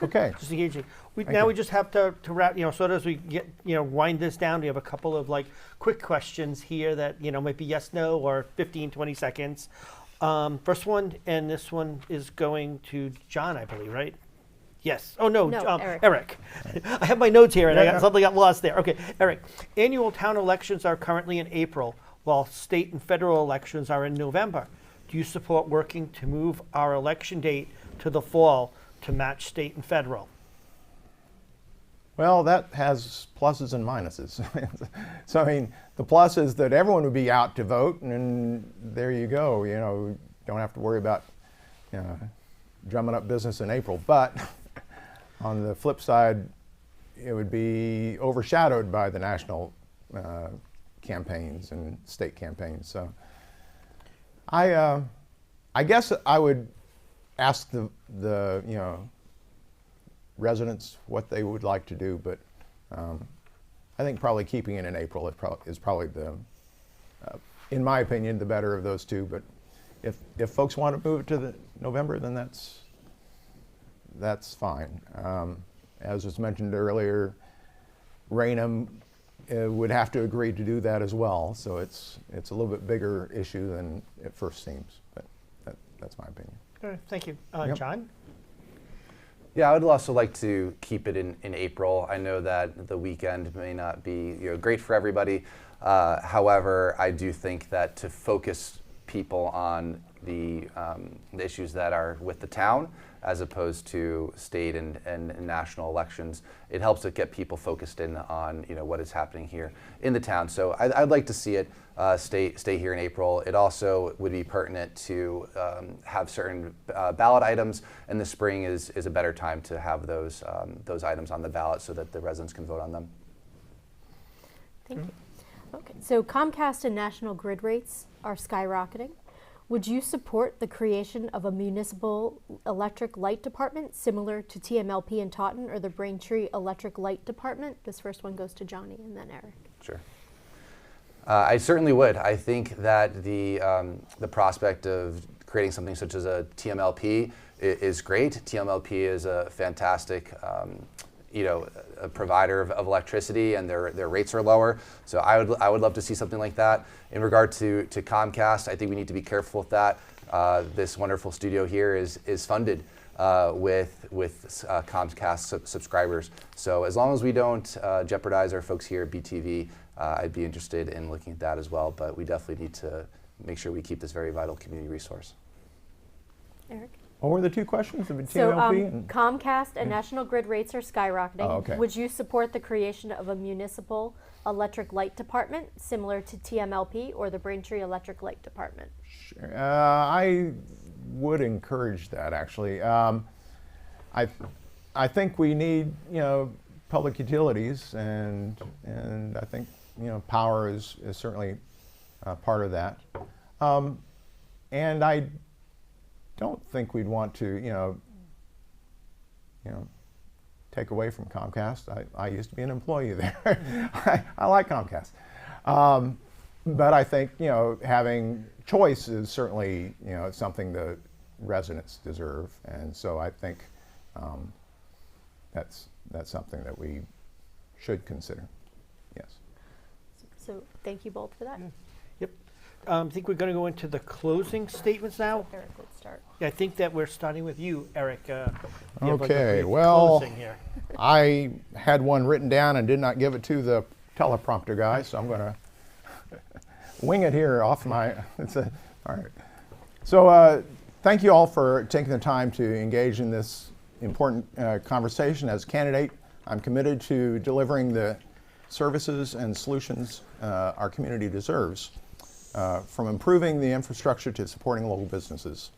Okay. just engaging. We you. just have to wrap. So as we get wind this down, we have a couple of quick questions here that might be yes, no, or 15, 20 seconds. First one, and this one is going to John, I believe, right? Yes. Oh, no, Eric. I have my notes here, and something got lost there. Okay, Eric. Annual town elections are currently in April, while state and federal elections are in November. Do you support working to move our election date to the fall to match state and federal? Well, that has pluses and minuses. So, I mean, the plus is that everyone would be out to vote, and there you go. Don't have to worry about drumming up business in April. But on the flip side, it would be overshadowed by the national campaigns and state campaigns. So I guess I would ask the residents what they would like to do, but I think probably keeping it in April is probably the, in my opinion, the better of those two. But if folks want to move it to the November, then that's fine. As was mentioned earlier, Raynham would have to agree to do that as well. So it's a little bit bigger issue than it first seems, but that's my opinion. All right, thank you. John? Yeah, I would also like to keep it in April. I know that the weekend may not be great for everybody. However, I do think that to focus people on the issues that are with the town, as opposed to state and national elections, it helps to get people focused in on what is happening here in the town. So I'd like to see it stay here in April. It also would be pertinent to have certain ballot items, and the spring is a better time to have those items on the ballot so that the residents can vote on them. Thank you. Okay, so Comcast and National Grid rates are skyrocketing. Would you support the creation of a municipal electric light department similar to TMLP in Taunton or the Braintree Electric Light Department? This first one goes to Johnny and then Eric. Sure. I certainly would. I think that the prospect of creating something such as a TMLP is great. TMLP is a fantastic a provider of electricity, and their rates are lower. So I would love to see something like that. In regard to Comcast, I think we need to be careful with that. This wonderful studio here is funded with Comcast subscribers. So as long as we don't jeopardize our folks here at BTV, I'd be interested in looking at that as well. But we definitely need to make sure we keep this very vital community resource. Eric? What were the two questions? The So TMLP and Comcast and National Grid rates are skyrocketing. Oh, okay. Would you support the creation of a municipal electric light department similar to TMLP or the Braintree Electric Light Department? Sure. I would encourage that, actually. I think we need, public utilities, and I think, power is certainly part of that. And I don't think we'd want to, take away from Comcast. I used to be an employee there. I like Comcast. But I think, having choice is certainly, something the residents deserve. And so I think that's something that we should consider. Yes. So thank you both for that. Yep. I think we're going to go into the closing statements now. Eric, let's start. Yeah, I think that we're starting with you, Eric. You have like a Okay, brief well, closing here. I had one written down and did not give it to the teleprompter guy, so I'm going to wing it here off my. All right. So thank you all for taking the time to engage in this important conversation. As a candidate, I'm committed to delivering the services and solutions our community deserves, from improving the infrastructure to supporting local businesses.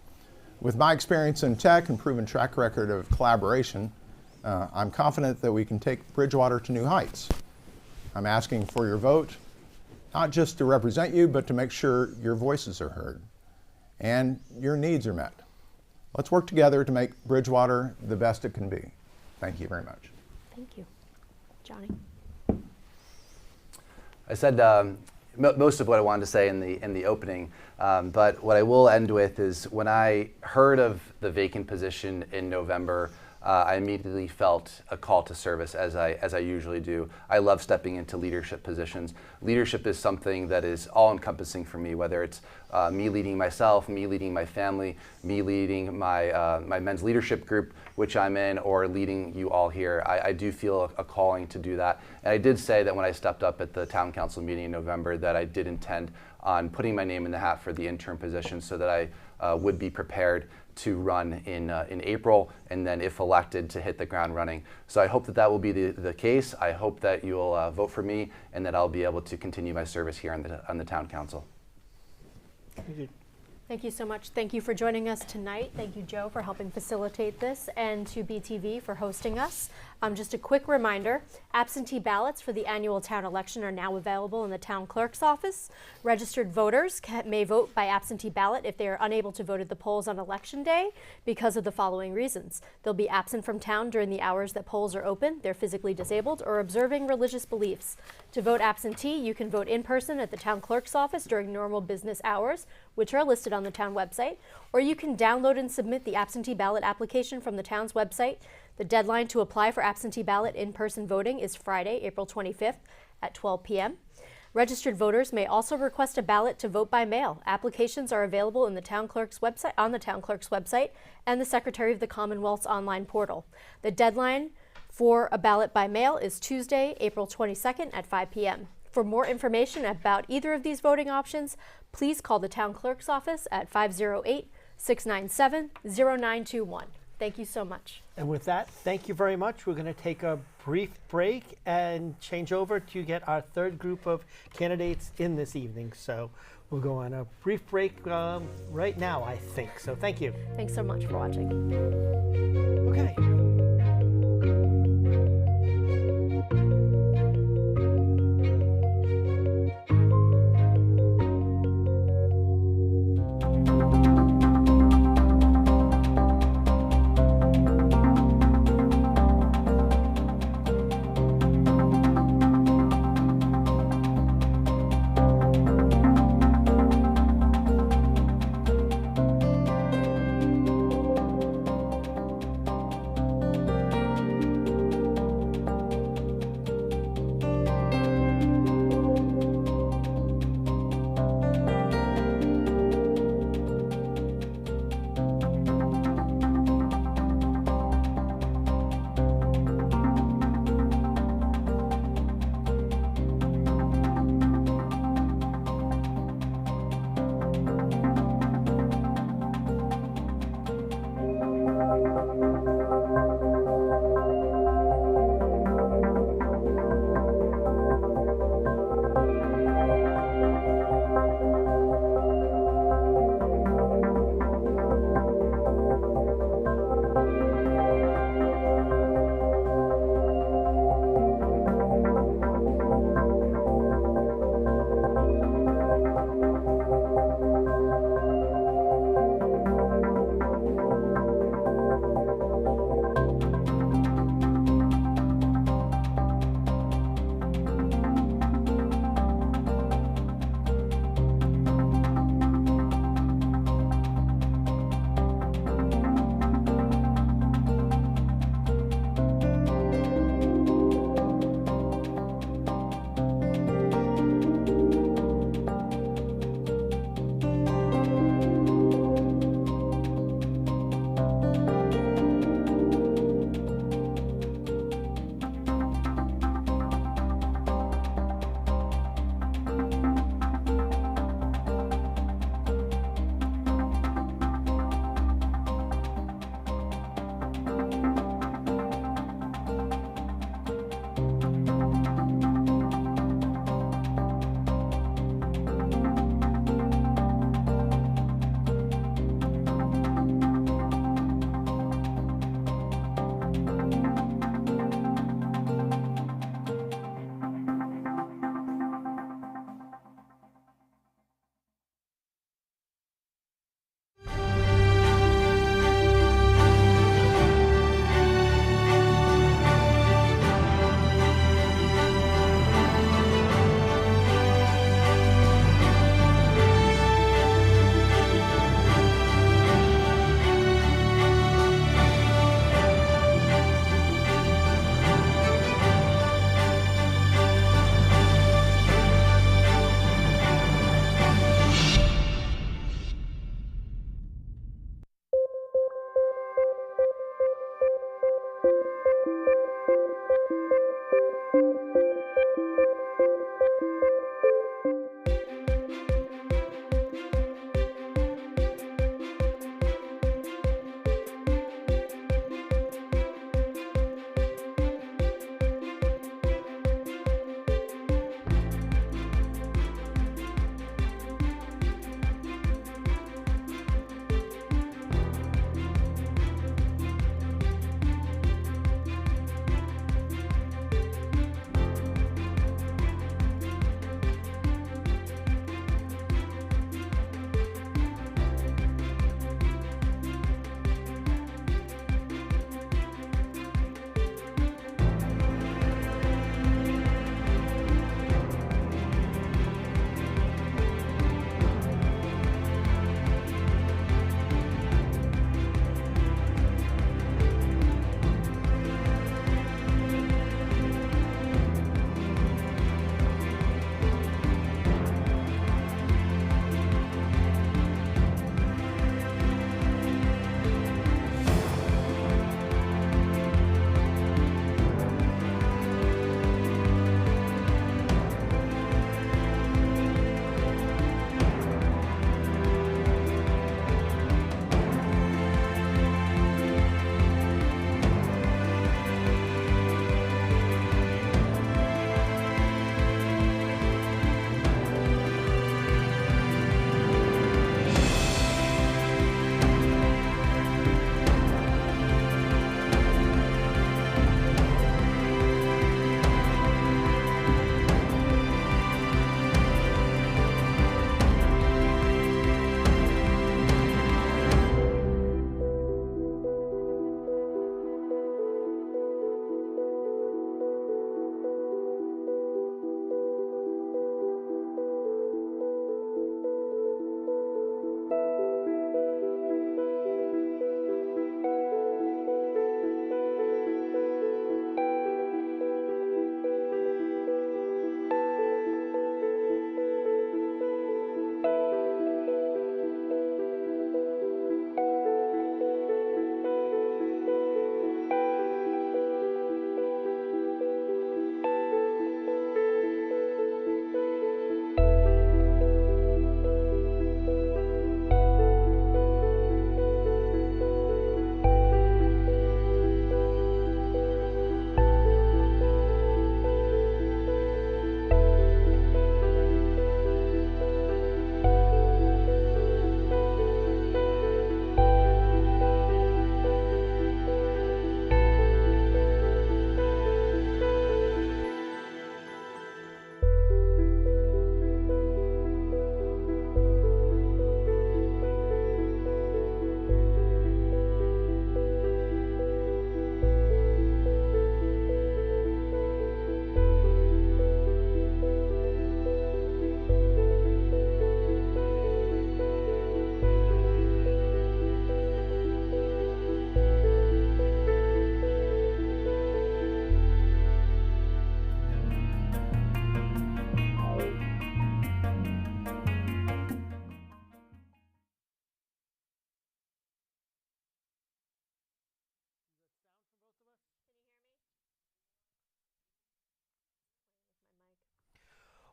With my experience in tech and proven track record of collaboration, I'm confident that we can take Bridgewater to new heights. I'm asking for your vote, not just to represent you, but to make sure your voices are heard and your needs are met. Let's work together to make Bridgewater the best it can be. Thank you very much. Thank you. Johnny? I said most of what I wanted to say in the opening, but what I will end with is when I heard of the vacant position in November, I immediately felt a call to service, as I usually do. I love stepping into leadership positions. Leadership is something that is all-encompassing for me, whether it's me leading myself, me leading my family, me leading my men's leadership group, which I'm in, or leading you all here. I do feel a calling to do that. And I did say that when I stepped up at the town council meeting in November that I did intend on putting my name in the hat for the interim position so that I would be prepared to run in April, and then if elected to hit the ground running. So I hope that will be the case. I hope that you'll vote for me and that I'll be able to continue my service here on the town council. Thank you so much. Thank you for joining us tonight. Thank you, Joe, for helping facilitate this, and to BTV for hosting us. Just a quick reminder, absentee ballots for the annual town election are now available in the town clerk's office. Registered voters may vote by absentee ballot if they are unable to vote at the polls on election day because of the following reasons. They'll be absent from town during the hours that polls are open, they're physically disabled, or observing religious beliefs. To vote absentee, you can vote in person at the town clerk's office during normal business hours, which are listed on the town website, or you can download and submit the absentee ballot application from the town's website. The deadline to apply for absentee ballot in-person voting is Friday, April 25th at 12 p.m. Registered voters may also request a ballot to vote by mail. Applications are available in the town clerk's website, on the town clerk's website, and the Secretary of the Commonwealth's online portal. The deadline for a ballot by mail is Tuesday, April 22nd at 5 p.m. For more information about either of these voting options, please call the town clerk's office at 508-697-0921. Thank you so much. And with that, thank you very much. We're going to take a brief break and change over to get our third group of candidates in this evening. So we'll go on a brief break right now, I think. So thank you. Thanks so much for watching. Okay.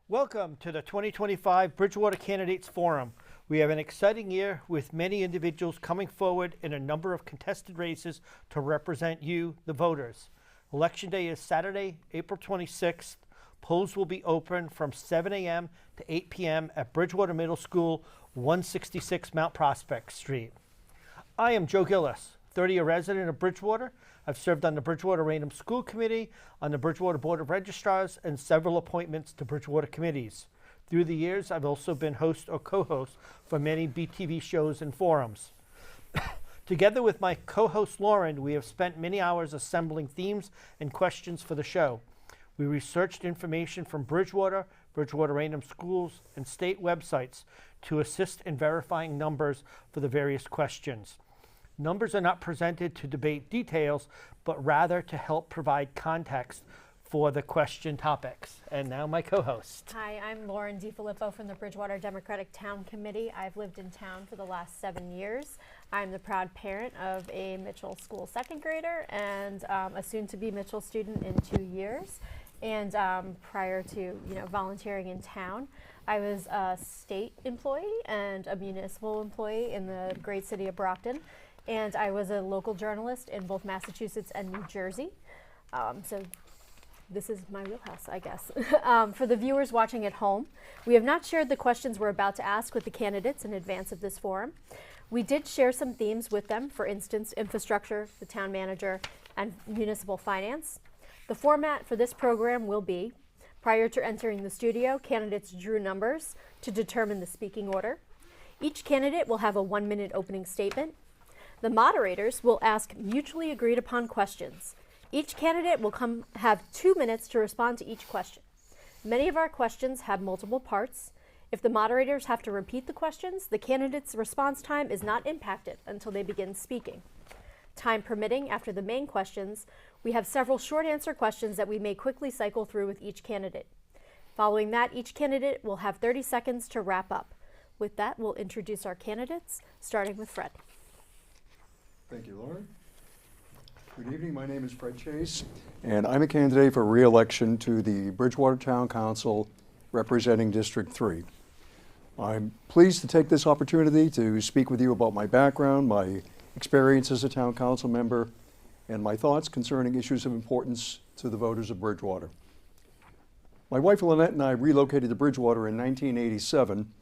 Welcome to the 2025 Bridgewater Candidates Forum. We have an exciting year with many individuals coming forward in a number of contested races to represent you, the voters. Election Day is Saturday, April 26th. Polls will be open from 7 a.m. to 8 p.m. at Bridgewater Middle School, 166 Mount Prospect Street. I am Joe Gillis, 30-year resident of Bridgewater. I've served on the Bridgewater Rainham School Committee, on the Bridgewater Board of Registrars, and several appointments to Bridgewater committees. Through the years, I've also been host or co-host for many BTV shows and forums. Together with my co-host Lauren, we have spent many hours assembling themes and questions for the show. We researched information from Bridgewater, Bridgewater Rainham schools, and state websites to assist in verifying numbers for the various questions. Numbers are not presented to debate details, but rather to help provide context for the question topics. And now my co-host. Hi, I'm Lauren DiFilippo from the Bridgewater Democratic Town Committee. I've lived in town for the last 7 years. I'm the proud parent of a Mitchell School second grader and a soon-to-be Mitchell student in 2 years. And prior to volunteering in town, I was a state employee and a municipal employee in the great city of Brockton. And I was a local journalist in both Massachusetts and New Jersey. So this is my wheelhouse, I guess. For the viewers watching at home, we have not shared the questions we're about to ask with the candidates in advance of this forum. We did share some themes with them, for instance, infrastructure, the town manager, and municipal finance. The format for this program will be, prior to entering the studio, candidates drew numbers to determine the speaking order. Each candidate will have a 1-minute opening statement. The moderators will ask mutually agreed upon questions. Each candidate will have 2 minutes to respond to each question. Many of our questions have multiple parts. If the moderators have to repeat the questions, the candidate's response time is not impacted until they begin speaking. Time permitting, after the main questions, we have several short answer questions that we may quickly cycle through with each candidate. Following that, each candidate will have 30 seconds to wrap up. With that, we'll introduce our candidates, starting with Fred. Thank you, Lauren. Good evening. My name is Fred Chase, and I'm a candidate for re-election to the Bridgewater Town Council representing District 3. I'm pleased to take this opportunity to speak with you about my background, my experience as a town council member, and my thoughts concerning issues of importance to the voters of Bridgewater. My wife Lynette and I relocated to Bridgewater in 1987,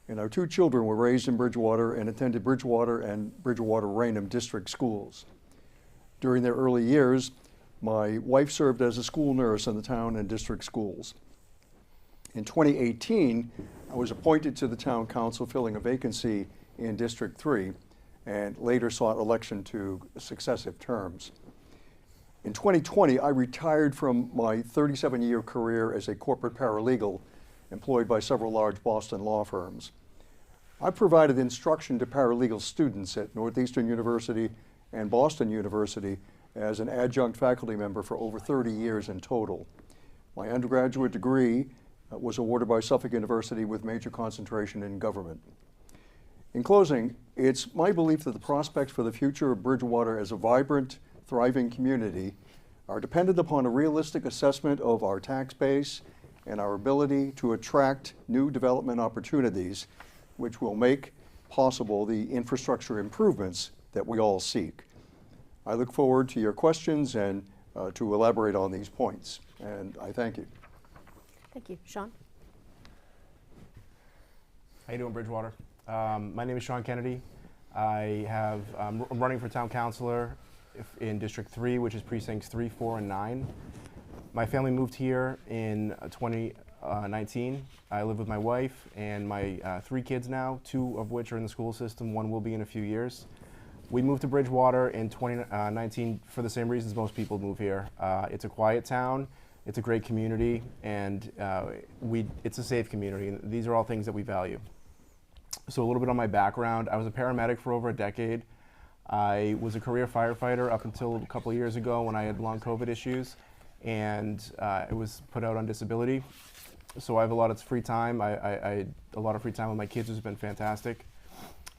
and our 2 children were raised in Bridgewater and attended Bridgewater and Bridgewater Rainham district schools. During their early years, my wife served as a school nurse in the town and district schools. In 2018, I was appointed to the town council filling a vacancy in District 3 and later sought election to successive terms. In 2020, I retired from my 37-year career as a corporate paralegal employed by several large Boston law firms. I provided instruction to paralegal students at Northeastern University and Boston University as an adjunct faculty member for over 30 years in total. My undergraduate degree was awarded by Suffolk University with major concentration in government. In closing, it's my belief that the prospects for the future of Bridgewater as a vibrant, thriving community are dependent upon a realistic assessment of our tax base and our ability to attract new development opportunities, which will make possible the infrastructure improvements that we all seek. I look forward to your questions and to elaborate on these points, and I thank you. Thank you. Sean? How you doing, Bridgewater? My name is Sean Kennedy. I'm running for town councilor in District 3, which is precincts 3, 4, and 9. My family moved here in 2019. I live with my wife and my 3 kids now, 2 of which are in the school system. 1 will be in a few years. We moved to Bridgewater in 2019 for the same reasons most people move here. It's a quiet town, it's a great community, and it's a safe community. And these are all things that we value. So a little bit on my background. I was a paramedic for over a decade. I was a career firefighter up until a couple of years ago when I had long COVID issues, and I was put out on disability. So I have a lot of free time. I had a lot of free time with my kids, which has been fantastic.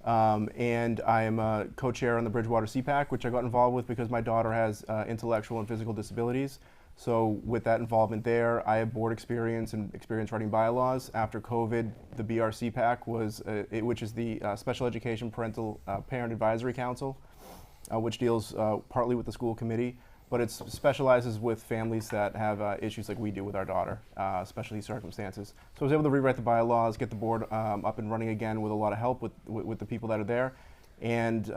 And I am a co-chair on the Bridgewater CPAC, which I got involved with because my daughter has intellectual and physical disabilities. So with that involvement there, I have board experience and experience writing bylaws. After COVID, the BRC PAC was, which is the Special Education Parental Parent Advisory Council, which deals partly with the school committee, but it specializes with families that have issues like we do with our daughter, especially these circumstances. So I was able to rewrite the bylaws, get the board up and running again with a lot of help with the people that are there. And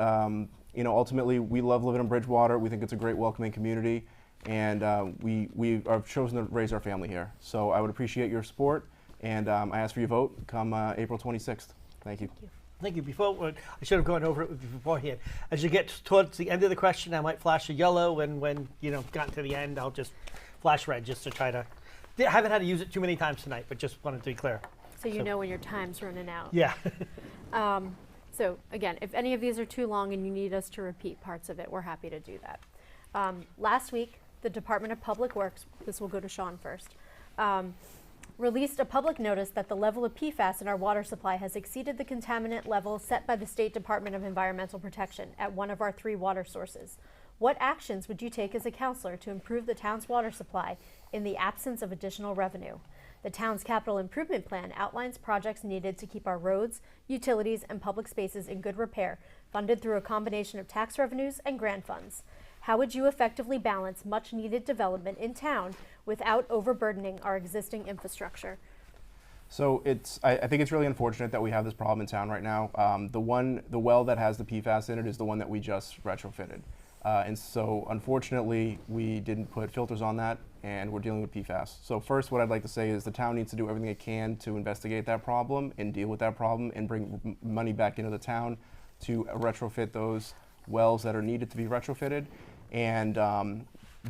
you know, ultimately, we love living in Bridgewater. We think it's a great welcoming community. And we have chosen to raise our family here. So I would appreciate your support, and I ask for your vote come April 26th. Thank you. Thank you. Before, I should have gone over it with you beforehand. As you get towards the end of the question, I might flash a yellow, and when you know gotten to the end, I'll just flash red just to try to. I haven't had to use it too many times tonight, but just wanted to be clear. So you know when your time's running out. Yeah. So again, if any of these are too long and you need us to repeat parts of it, we're happy to do that. Last week, the Department of Public Works, this will go to Sean first, released a public notice that the level of PFAS in our water supply has exceeded the contaminant level set by the State Department of Environmental Protection at one of our 3 water sources. What actions would you take as a counselor to improve the town's water supply in the absence of additional revenue? The town's capital improvement plan outlines projects needed to keep our roads, utilities, and public spaces in good repair, funded through a combination of tax revenues and grant funds. How would you effectively balance much needed development in town without overburdening our existing infrastructure? So I think it's really unfortunate that we have this problem in town right now. The well that has the PFAS in it is the one that we just retrofitted. And so unfortunately, we didn't put filters on that, and we're dealing with PFAS. So first, what I'd like to say is the town needs to do everything it can to investigate that problem and deal with that problem and bring money back into the town to retrofit those wells that are needed to be retrofitted, and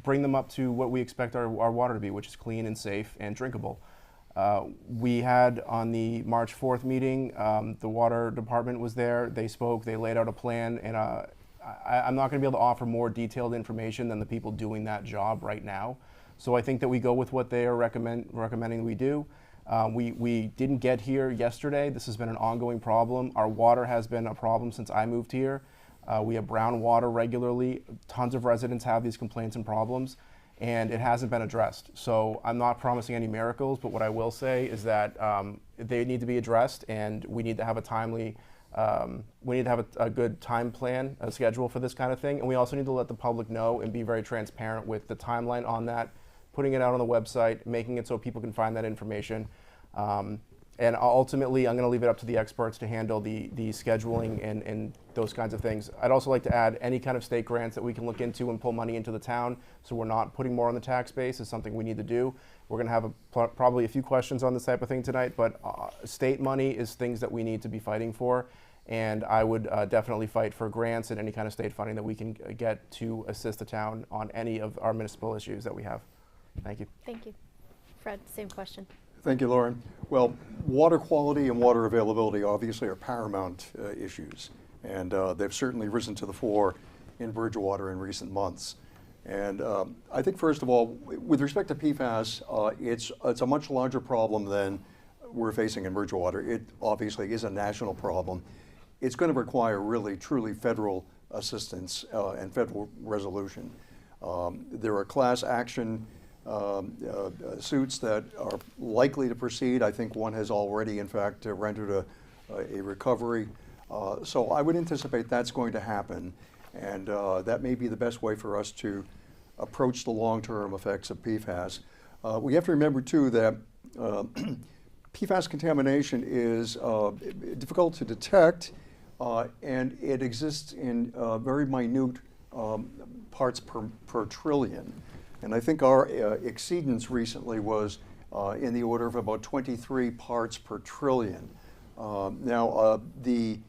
bring them up to what we expect our water to be, which is clean and safe and drinkable. We had on the March 4th meeting, the water department was there, they spoke, they laid out a plan, and I'm not going to be able to offer more detailed information than the people doing that job right now. So I think that we go with what they are recommending we do. We didn't get here yesterday. This has been an ongoing problem. Our water has been a problem since I moved here. We have brown water regularly. Tons of residents have these complaints and problems, and it hasn't been addressed. So I'm not promising any miracles, but what I will say is that they need to be addressed, and we need to have a timely, we need to have a good time plan, a schedule for this kind of thing, and we also need to let the public know and be very transparent with the timeline on that, putting it out on the website, making it so people can find that information. And ultimately, I'm going to leave it up to the experts to handle the scheduling and those kinds of things. I'd also like to add any kind of state grants that we can look into and pull money into the town so we're not putting more on the tax base is something we need to do. We're going to have probably a few questions on this type of thing tonight, but state money is things that we need to be fighting for. And I would definitely fight for grants and any kind of state funding that we can get to assist the town on any of our municipal issues that we have. Thank you. Thank you. Fred, same question. Thank you, Lauren. Well, water quality and water availability obviously are paramount issues, and they've certainly risen to the fore in Bridgewater in recent months. And I think, first of all, with respect to PFAS, it's a much larger problem than we're facing in Bridgewater. It obviously is a national problem. It's going to require really, truly federal assistance and federal resolution. There are class action suits that are likely to proceed. I think one has already, in fact, rendered a recovery. So I would anticipate that's going to happen, and that may be the best way for us to approach the long-term effects of PFAS. We have to remember, too, that PFAS contamination is difficult to detect, and it exists in very minute parts per trillion. And I think our exceedance recently was in the order of about 23 parts per trillion. Now, the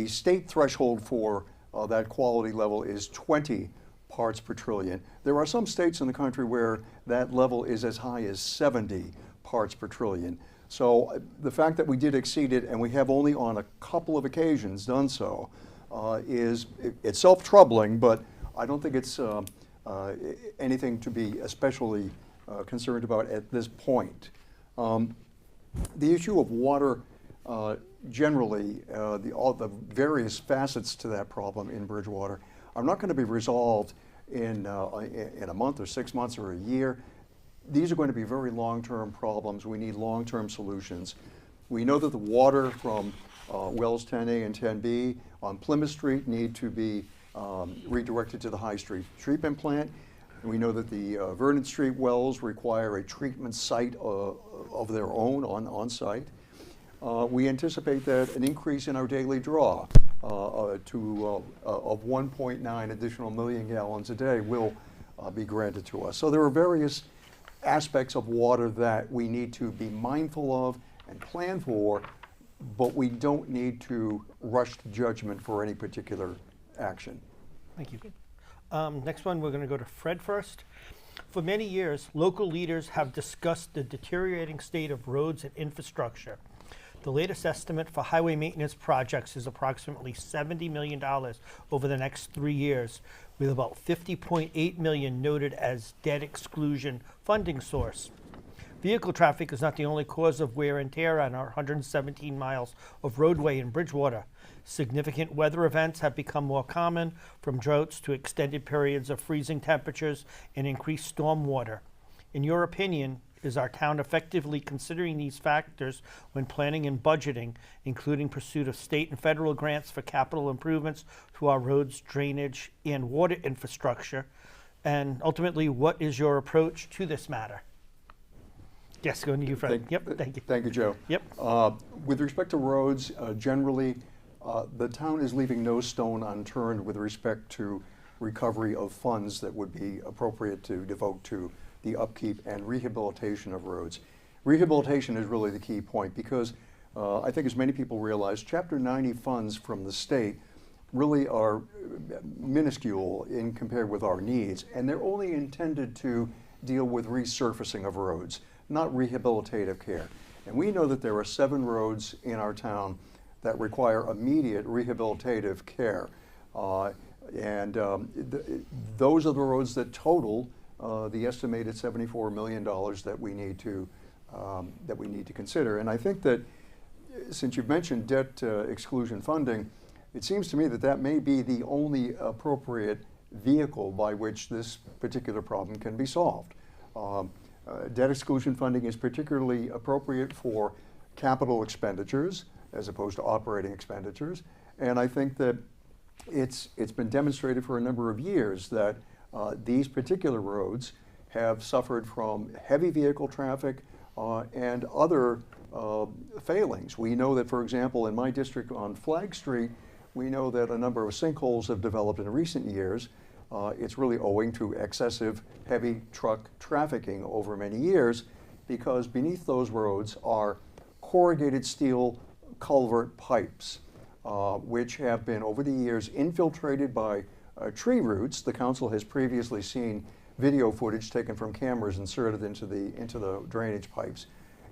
state threshold for that quality level is 20 parts per trillion. There are some states in the country where that level is as high as 70 parts per trillion. So the fact that we did exceed it, and we have only on a couple of occasions done so, is itself troubling, but I don't think it's anything to be especially concerned about at this point. The issue of water generally, all the various facets to that problem in Bridgewater are not going to be resolved in a month or 6 months or a year. These are going to be very long-term problems. We need long-term solutions. We know that the water from wells 10A and 10B on Plymouth Street need to be redirected to the High Street treatment plant. And we know that the Vernon Street wells require a treatment site of their own on site. We anticipate that an increase in our daily draw of 1.9 additional million gallons a day will be granted to us. So there are various aspects of water that we need to be mindful of and plan for, but we don't need to rush to judgment for any particular action. Thank you. Next one, we're going to go to Fred first. For many years, local leaders have discussed the deteriorating state of roads and infrastructure. The latest estimate for highway maintenance projects is approximately $70 million over the next 3 years, with about $50.8 million noted as debt exclusion funding source. Vehicle traffic is not the only cause of wear and tear on our 117 miles of roadway in Bridgewater. Significant weather events have become more common, from droughts to extended periods of freezing temperatures and increased storm water. In your opinion, is our town effectively considering these factors when planning and budgeting, including pursuit of state and federal grants for capital improvements to our roads, drainage, and water infrastructure? And ultimately, what is your approach to this matter? Yes, going to you, Fred. Thank you. Thank you, Joe. Yep. With respect to roads, generally, the town is leaving no stone unturned with respect to recovery of funds that would be appropriate to devote to the upkeep and rehabilitation of roads. Rehabilitation is really the key point because I think as many people realize, Chapter 90 funds from the state really are minuscule in compared with our needs, and they're only intended to deal with resurfacing of roads, not rehabilitative care. And we know that there are 7 roads in our town that require immediate rehabilitative care. Those are the roads that total the estimated $74 million that we need to consider. And I think that since you've mentioned debt exclusion funding, it seems to me that that may be the only appropriate vehicle by which this particular problem can be solved. Debt exclusion funding is particularly appropriate for capital expenditures as opposed to operating expenditures. And I think that it's been demonstrated for a number of years that these particular roads have suffered from heavy vehicle traffic and other failings. We know that, for example, in my district on Flag Street, we know that a number of sinkholes have developed in recent years. It's really owing to excessive heavy truck trafficking over many years, because beneath those roads are corrugated steel culvert pipes, which have been over the years infiltrated by tree roots. The council has previously seen video footage taken from cameras inserted into the drainage pipes.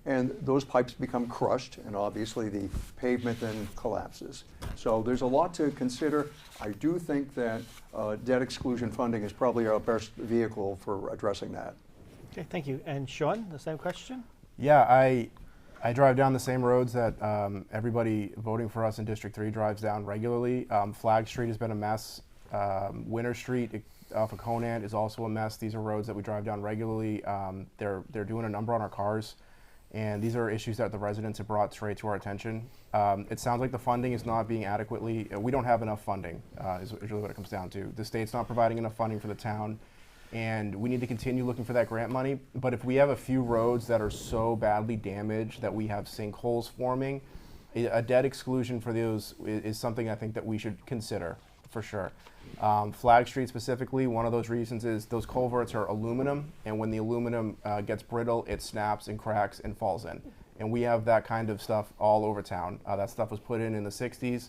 And those pipes become crushed, and obviously the pavement then collapses. So there's a lot to consider. I do think that debt exclusion funding is probably our best vehicle for addressing that. Okay, thank you. And Sean, the same question? Yeah, I drive down the same roads that everybody voting for us in District 3 drives down regularly. Flag Street has been a mess. Winter Street off of Conant is also a mess. These are roads that we drive down regularly. They're doing a number on our cars. And these are issues that the residents have brought straight to our attention. It sounds like the funding is not being adequately, we don't have enough funding, is really what it comes down to. The state's not providing enough funding for the town, and we need to continue looking for that grant money. But if we have a few roads that are so badly damaged that we have sinkholes forming, a debt exclusion for those is something I think that we should consider, for sure. Flag Street specifically, one of those reasons is those culverts are aluminum, and when the aluminum gets brittle, it snaps and cracks and falls in. And we have that kind of stuff all over town. That stuff was put in the 60s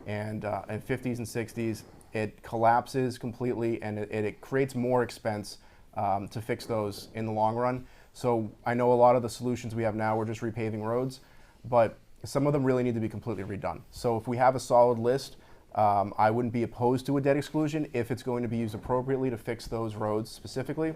and 50s and 60s. It collapses completely, and it creates more expense to fix those in the long run. So I know a lot of the solutions we have now, we're just repaving roads, but some of them really need to be completely redone. So if we have a solid list, I wouldn't be opposed to a debt exclusion if it's going to be used appropriately to fix those roads specifically.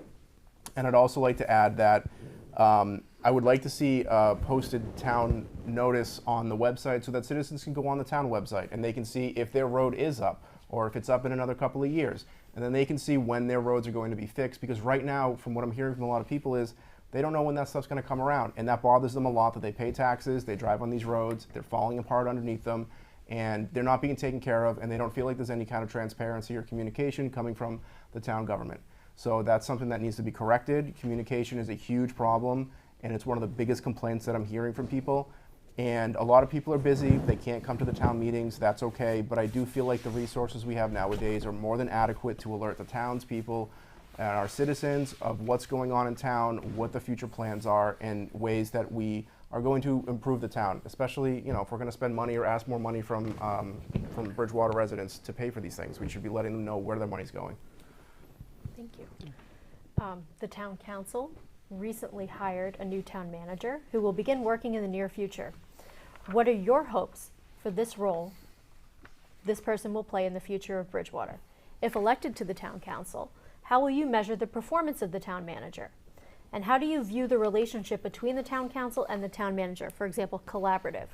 And I'd also like to add that I would like to see a posted town notice on the website so that citizens can go on the town website and they can see if their road is up or if it's up in another couple of years. And then they can see when their roads are going to be fixed, because right now, from what I'm hearing from a lot of people, is they don't know when that stuff's going to come around. And that bothers them a lot, that they pay taxes, they drive on these roads, they're falling apart underneath them, and they're not being taken care of, and they don't feel like there's any kind of transparency or communication coming from the town government. So that's something that needs to be corrected. Communication is a huge problem, and it's one of the biggest complaints that I'm hearing from people. And a lot of people are busy, they can't come to the town meetings, that's okay, but I do feel like the resources we have nowadays are more than adequate to alert the townspeople and our citizens of what's going on in town, what the future plans are, and ways that we are going to improve the town, especially, you know, if we're going to spend money or ask more money from Bridgewater residents to pay for these things. We should be letting them know where their money's going. Thank you. The town council recently hired a new town manager who will begin working in the near future. What are your hopes for this role this person will play in the future of Bridgewater? If elected to the town council, how will you measure the performance of the town manager? And how do you view the relationship between the town council and the town manager, for example, collaborative?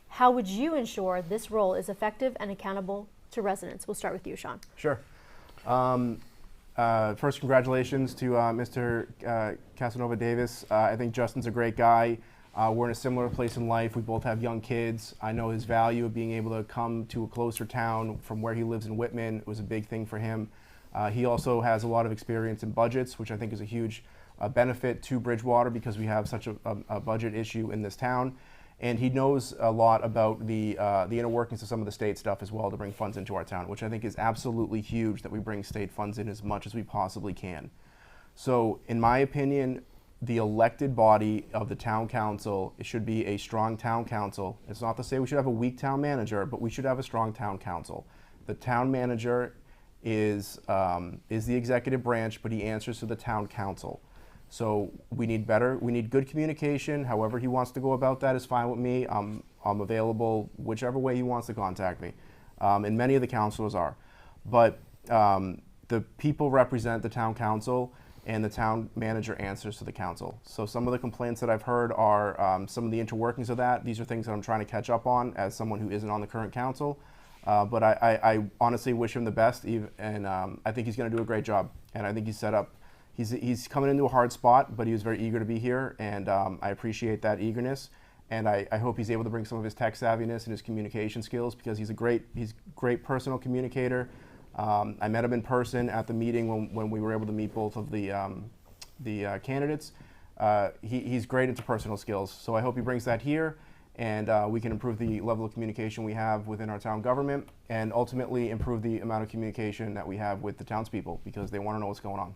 How would you ensure this role is effective and accountable to residents? We'll start with you, Sean. Sure. First, congratulations to Mr. Casanova Davis. I think Justin's a great guy. We're in a similar place in life. We both have young kids. I know his value of being able to come to a closer town from where he lives in Whitman. It was a big thing for him. He also has a lot of experience in budgets, which I think is a huge benefit to Bridgewater because we have such a budget issue in this town. And he knows a lot about the inner workings of some of the state stuff as well to bring funds into our town, which I think is absolutely huge that we bring state funds in as much as we possibly can. So in my opinion, the elected body of the town council, it should be a strong town council. It's not to say we should have a weak town manager, but we should have a strong town council. The town manager is the executive branch, but he answers to the town council. So we need good communication. However he wants to go about that is fine with me. I'm available whichever way he wants to contact me. And many of the councilors are. But the people represent the town council and the town manager answers to the council. So some of the complaints that I've heard are some of the interworkings of that. These are things that I'm trying to catch up on as someone who isn't on the current council. But I honestly wish him the best, and I think he's going to do a great job. And I think he's set up. He's coming into a hard spot, but he was very eager to be here, and I appreciate that eagerness. And I hope he's able to bring some of his tech savviness and his communication skills because he's a great personal communicator. I met him in person at the meeting when we were able to meet both of the candidates. He's great into personal skills, so I hope he brings that here, and we can improve the level of communication we have within our town government, and ultimately improve the amount of communication that we have with the townspeople because they want to know what's going on.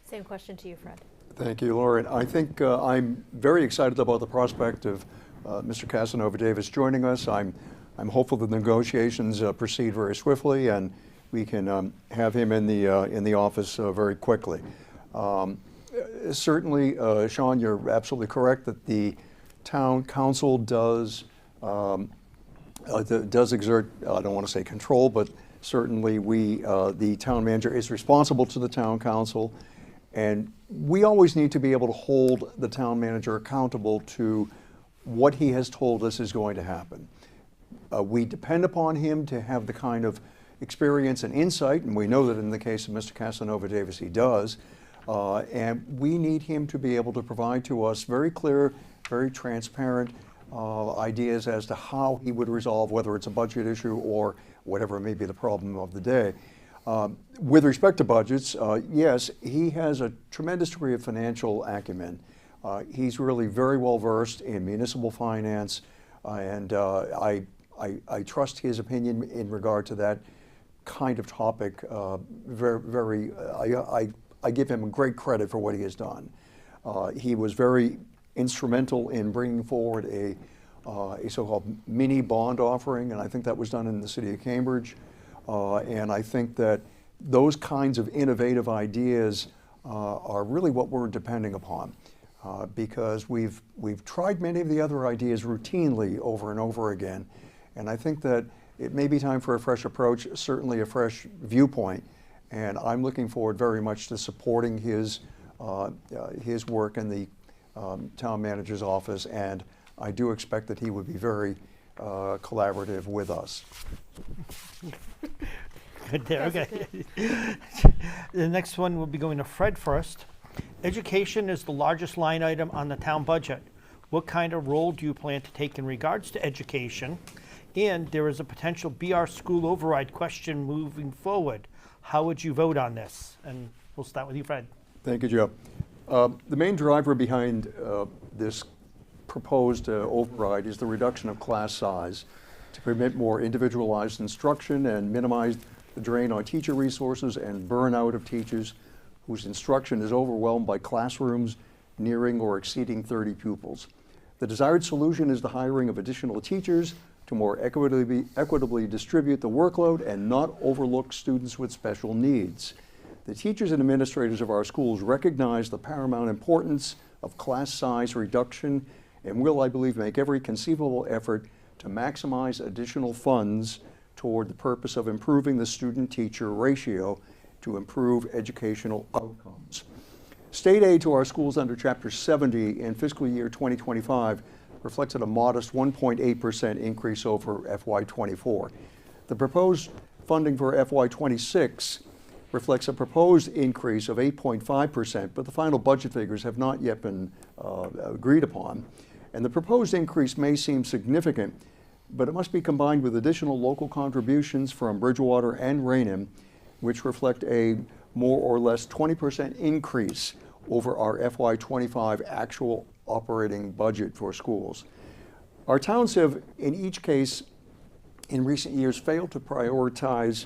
Same question to you, Fred. Thank you, Lauren. I think I'm very excited about the prospect of Mr. Casanova Davis joining us. I'm hopeful that the negotiations proceed very swiftly and we can have him in the office very quickly. Certainly, Sean, you're absolutely correct that the town council does exert, I don't want to say control, but certainly the town manager is responsible to the town council. And we always need to be able to hold the town manager accountable to what he has told us is going to happen. We depend upon him to have the kind of experience and insight, and we know that in the case of Mr. Casanova Davis he does, and we need him to be able to provide to us very clear, very transparent ideas as to how he would resolve whether it's a budget issue or whatever may be the problem of the day. With respect to budgets, yes, he has a tremendous degree of financial acumen. He's really very well versed in municipal finance, and I trust his opinion in regard to that kind of topic. I give him great credit for what he has done. He was very instrumental in bringing forward a so-called mini bond offering, and I think that was done in the city of Cambridge. And I think that those kinds of innovative ideas are really what we're depending upon because we've tried many of the other ideas routinely over and over again. And I think that it may be time for a fresh approach, certainly a fresh viewpoint. And I'm looking forward very much to supporting his his work in the town manager's office, and I do expect that he would be very collaborative with us. Good there, okay. The next one will be going to Fred first. Education is the largest line item on the town budget. What kind of role do you plan to take in regards to education? And there is a potential BR school override question moving forward. How would you vote on this? And we'll start with you, Fred. Thank you, Joe. The main driver behind this proposed override is the reduction of class size to permit more individualized instruction and minimize the drain on teacher resources and burnout of teachers whose instruction is overwhelmed by classrooms nearing or exceeding 30 pupils. The desired solution is the hiring of additional teachers to more equitably distribute the workload and not overlook students with special needs. The teachers and administrators of our schools recognize the paramount importance of class size reduction and will, I believe, make every conceivable effort to maximize additional funds toward the purpose of improving the student-teacher ratio to improve educational outcomes. State aid to our schools under Chapter 70 in fiscal year 2025 reflected a modest 1.8% increase over FY24. The proposed funding for FY26 reflects a proposed increase of 8.5%, but the final budget figures have not yet been agreed upon. And the proposed increase may seem significant, but it must be combined with additional local contributions from Bridgewater and Raynham, which reflect a more or less 20% increase over our FY25 actual operating budget for schools. Our towns have, in each case, in recent years, failed to prioritize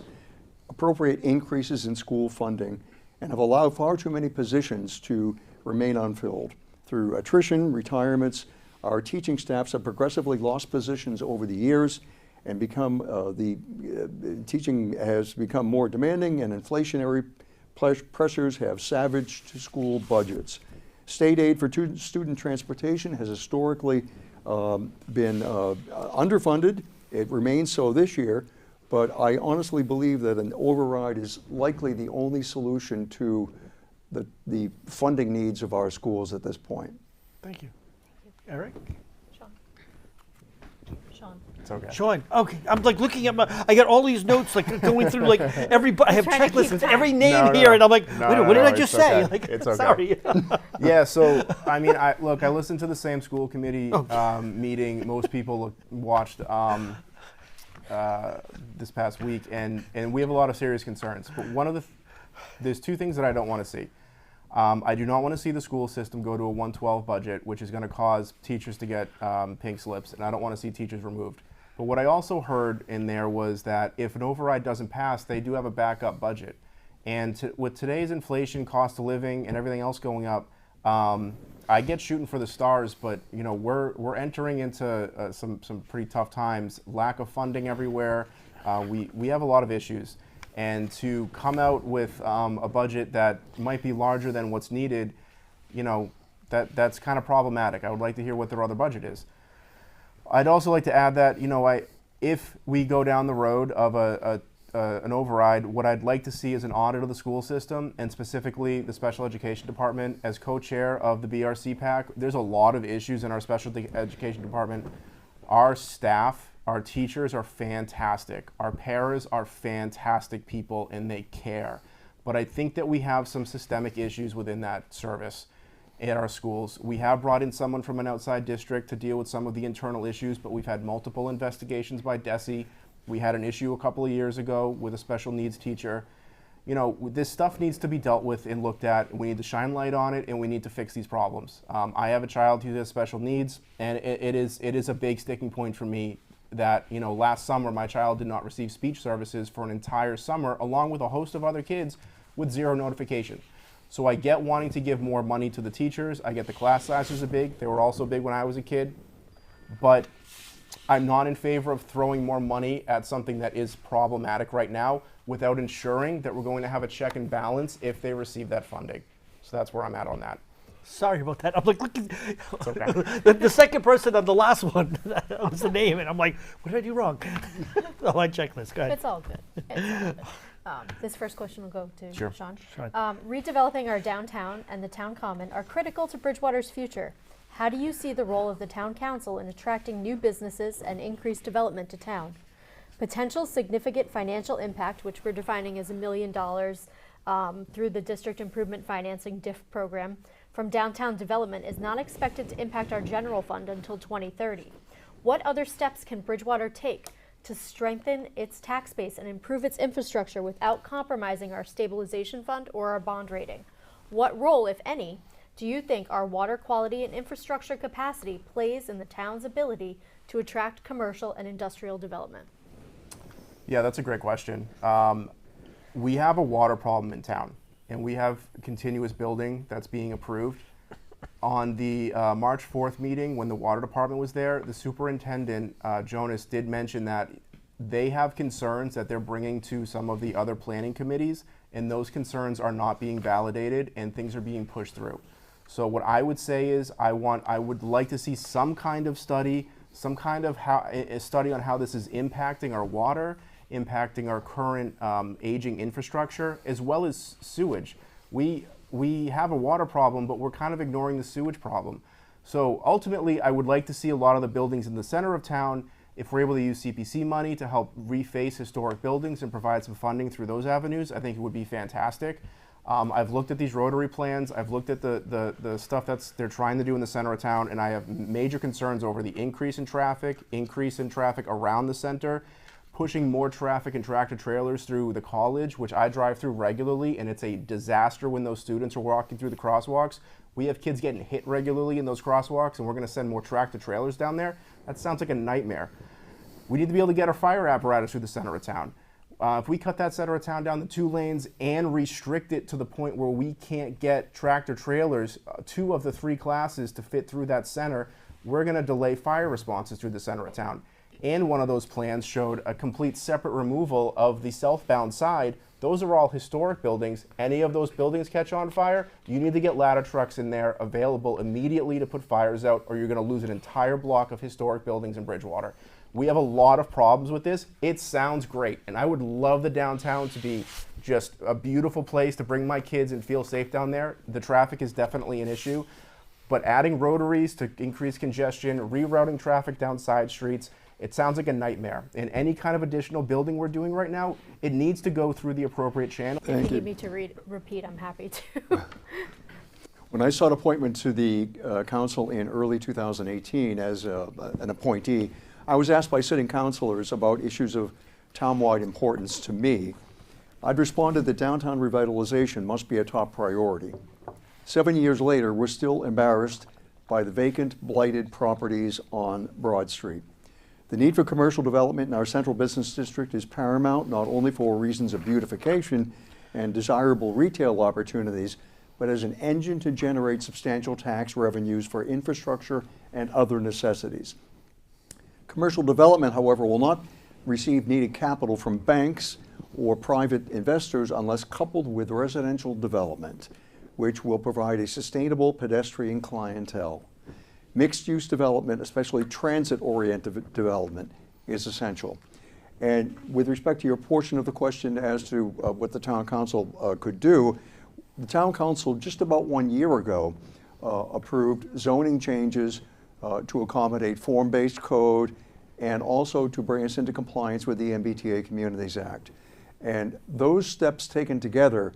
appropriate increases in school funding and have allowed far too many positions to remain unfilled. Through attrition, retirements, our teaching staffs have progressively lost positions over the years and teaching has become more demanding, and inflationary pressures have savaged school budgets. State aid for student transportation has historically been underfunded. It remains so this year, but I honestly believe that an override is likely the only solution to the funding needs of our schools at this point. Thank you. Eric? Sean. It's okay. Sean, okay, I'm like looking at I got all these notes like going through like I have trying to keep checklists with track. every name No, here, no. and I'm like, No, what did I it's just say? okay. Like, It's okay. sorry. Yeah, so I mean, I listened to the same school committee meeting most people watched this past week, and we have a lot of serious concerns. But there's two things that I don't want to see. I do not want to see the school system go to a 112 budget, which is going to cause teachers to get pink slips, and I don't want to see teachers removed. But what I also heard in there was that if an override doesn't pass, they do have a backup budget. And with today's inflation, cost of living, and everything else going up, I get shooting for the stars, but you know we're entering into some pretty tough times. Lack of funding everywhere. We have a lot of issues. And to come out with a budget that might be larger than what's needed, you know, that's kind of problematic. I would like to hear what their other budget is. I'd also like to add that, you know, if we go down the road of an override, what I'd like to see is an audit of the school system, and specifically the special education department. As co-chair of the BRC PAC, there's a lot of issues in our special education department. Our staff, our teachers are fantastic. Our paras are fantastic people, and they care. But I think that we have some systemic issues within that service at our schools. We have brought in someone from an outside district to deal with some of the internal issues, but we've had multiple investigations by DESE. We had an issue a couple of years ago with a special needs teacher. You know, this stuff needs to be dealt with and looked at. We need to shine light on it, and we need to fix these problems. I have a child who has special needs, and it is a big sticking point for me that, you know, last summer my child did not receive speech services for an entire summer, along with a host of other kids with zero notification. So I get wanting to give more money to the teachers. I get the class sizes are big. They were also big when I was a kid. But I'm not in favor of throwing more money at something that is problematic right now without ensuring that we're going to have a check and balance if they receive that funding. So that's where I'm at on that. Sorry about that. I'm like looking. It's okay. the second person on the last one that was the name, and I'm like, what did I do wrong? On my checklist. Go ahead. It's all good. It's all good. This first question will go to Sure. Sean. Sure. Redeveloping our downtown and the town common are critical to Bridgewater's future. How do you see the role of the town council in attracting new businesses and increased development to town? Potential significant financial impact, which we're defining as $1 million through the District Improvement Financing DIF program, from downtown development is not expected to impact our general fund until 2030. What other steps can Bridgewater take to strengthen its tax base and improve its infrastructure without compromising our stabilization fund or our bond rating? What role, if any, do you think our water quality and infrastructure capacity plays in the town's ability to attract commercial and industrial development? Yeah, that's a great question. We have a water problem in town, and we have continuous building that's being approved. On the March 4th meeting, when the water department was there, the superintendent, Jonas, did mention that they have concerns that they're bringing to some of the other planning committees, and those concerns are not being validated and things are being pushed through. So what I would say is I would like to see some kind of study, a study on how this is impacting our water, impacting our current aging infrastructure, as well as sewage. We have a water problem, but we're kind of ignoring the sewage problem. So ultimately, I would like to see a lot of the buildings in the center of town, if we're able to use CPC money to help reface historic buildings and provide some funding through those avenues, I think it would be fantastic. I've looked at these rotary plans, I've looked at the stuff they're trying to do in the center of town, and I have major concerns over the increase in traffic around the center, pushing more traffic and tractor trailers through the college, which I drive through regularly, and it's a disaster when those students are walking through the crosswalks. We have kids getting hit regularly in those crosswalks, and we're gonna send more tractor trailers down there. That sounds like a nightmare. We need to be able to get our fire apparatus through the center of town. If we cut that center of town down to 2 lanes and restrict it to the point where we can't get tractor trailers, 2 of the 3 classes to fit through that center, we're gonna delay fire responses through the center of town. And one of those plans showed a complete separate removal of the southbound side. Those are all historic buildings. Any of those buildings catch on fire, you need to get ladder trucks in there available immediately to put fires out, or you're gonna lose an entire block of historic buildings in Bridgewater. We have a lot of problems with this. It sounds great, and I would love the downtown to be just a beautiful place to bring my kids and feel safe down there. The traffic is definitely an issue, but adding rotaries to increase congestion, rerouting traffic down side streets, it sounds like a nightmare. And any kind of additional building we're doing right now, it needs to go through the appropriate channel. If you need me to repeat, I'm happy to. When I sought appointment to the council in early 2018 as an appointee, I was asked by sitting councilors about issues of town-wide importance to me. I'd responded that downtown revitalization must be a top priority. 7 years later, we're still embarrassed by the vacant, blighted properties on Broad Street. The need for commercial development in our central business district is paramount, not only for reasons of beautification and desirable retail opportunities, but as an engine to generate substantial tax revenues for infrastructure and other necessities. Commercial development, however, will not receive needed capital from banks or private investors unless coupled with residential development, which will provide a sustainable pedestrian clientele. Mixed-use development, especially transit-oriented development, is essential. And with respect to your portion of the question as to what the town council could do, the town council just about 1 year ago approved zoning changes to accommodate form-based code and also to bring us into compliance with the MBTA Communities Act. And those steps taken together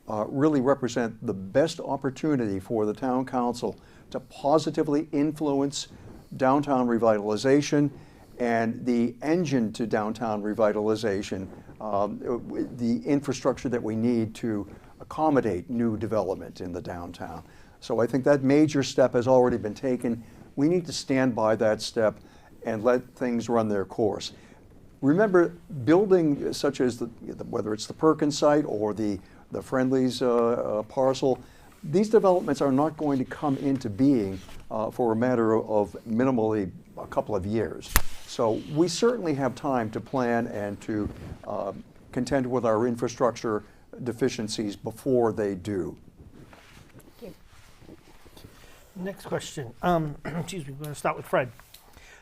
really represent the best opportunity for the town council to positively influence downtown revitalization and the engine to downtown revitalization, the infrastructure that we need to accommodate new development in the downtown. So I think that major step has already been taken. We need to stand by that step and let things run their course. Remember, building such as whether it's the Perkins site or the Friendly's parcel, these developments are not going to come into being for a matter of minimally a couple of years. So we certainly have time to plan and to contend with our infrastructure deficiencies before they do. Next question. Excuse me, we're going to start with Fred.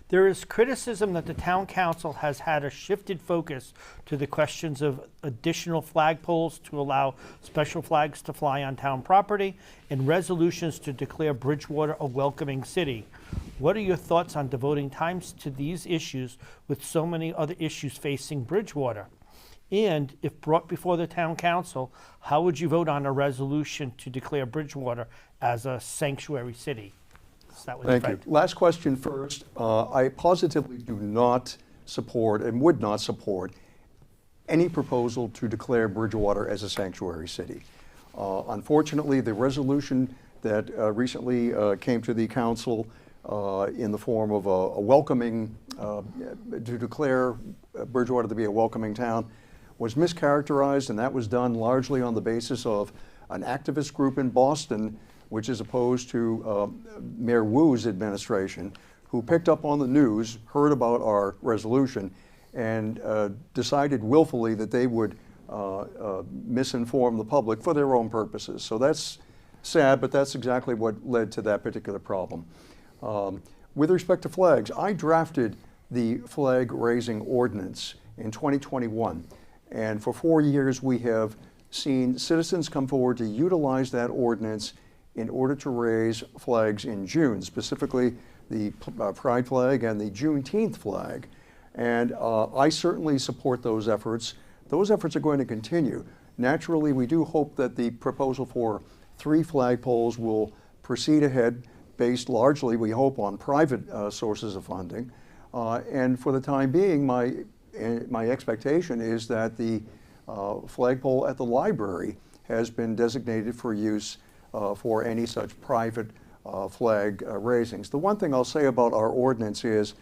There is criticism that the town council has had a shifted focus to the questions of additional flagpoles to allow special flags to fly on town property and resolutions to declare Bridgewater a welcoming city. What are your thoughts on devoting times to these issues with so many other issues facing Bridgewater? And if brought before the town council, how would you vote on a resolution to declare Bridgewater as a sanctuary city? So that was Thank Fred. you. Last question first. I positively do not support and would not support any proposal to declare Bridgewater as a sanctuary city. Unfortunately, the resolution that recently came to the council in the form of a welcoming, to declare Bridgewater to be a welcoming town, was mischaracterized, and that was done largely on the basis of an activist group in Boston, which is opposed to Mayor Wu's administration, who picked up on the news, heard about our resolution, and decided willfully that they would misinform the public for their own purposes. So that's sad, but that's exactly what led to that particular problem. With respect to flags, I drafted the flag raising ordinance in 2021, and for 4 years we have seen citizens come forward to utilize that ordinance in order to raise flags in June, specifically the Pride flag and the Juneteenth flag. And I certainly support those efforts. Those efforts are going to continue. Naturally, we do hope that the proposal for 3 flagpoles will proceed ahead, based largely, we hope, on private sources of funding. And for the time being, my expectation is that the flagpole at the library has been designated for use for any such private flag raisings. The one thing I'll say about our ordinance is,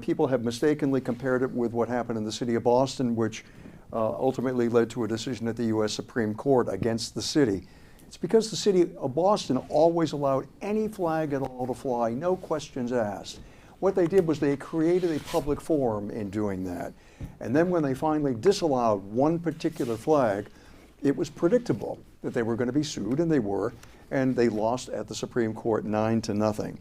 people have mistakenly compared it with what happened in the city of Boston, which ultimately led to a decision at the U.S. Supreme Court against the city. It's because the city of Boston always allowed any flag at all to fly, no questions asked. What they did was they created a public forum in doing that. And then when they finally disallowed one particular flag, it was predictable that they were going to be sued, and they were, and they lost at the Supreme Court 9-0.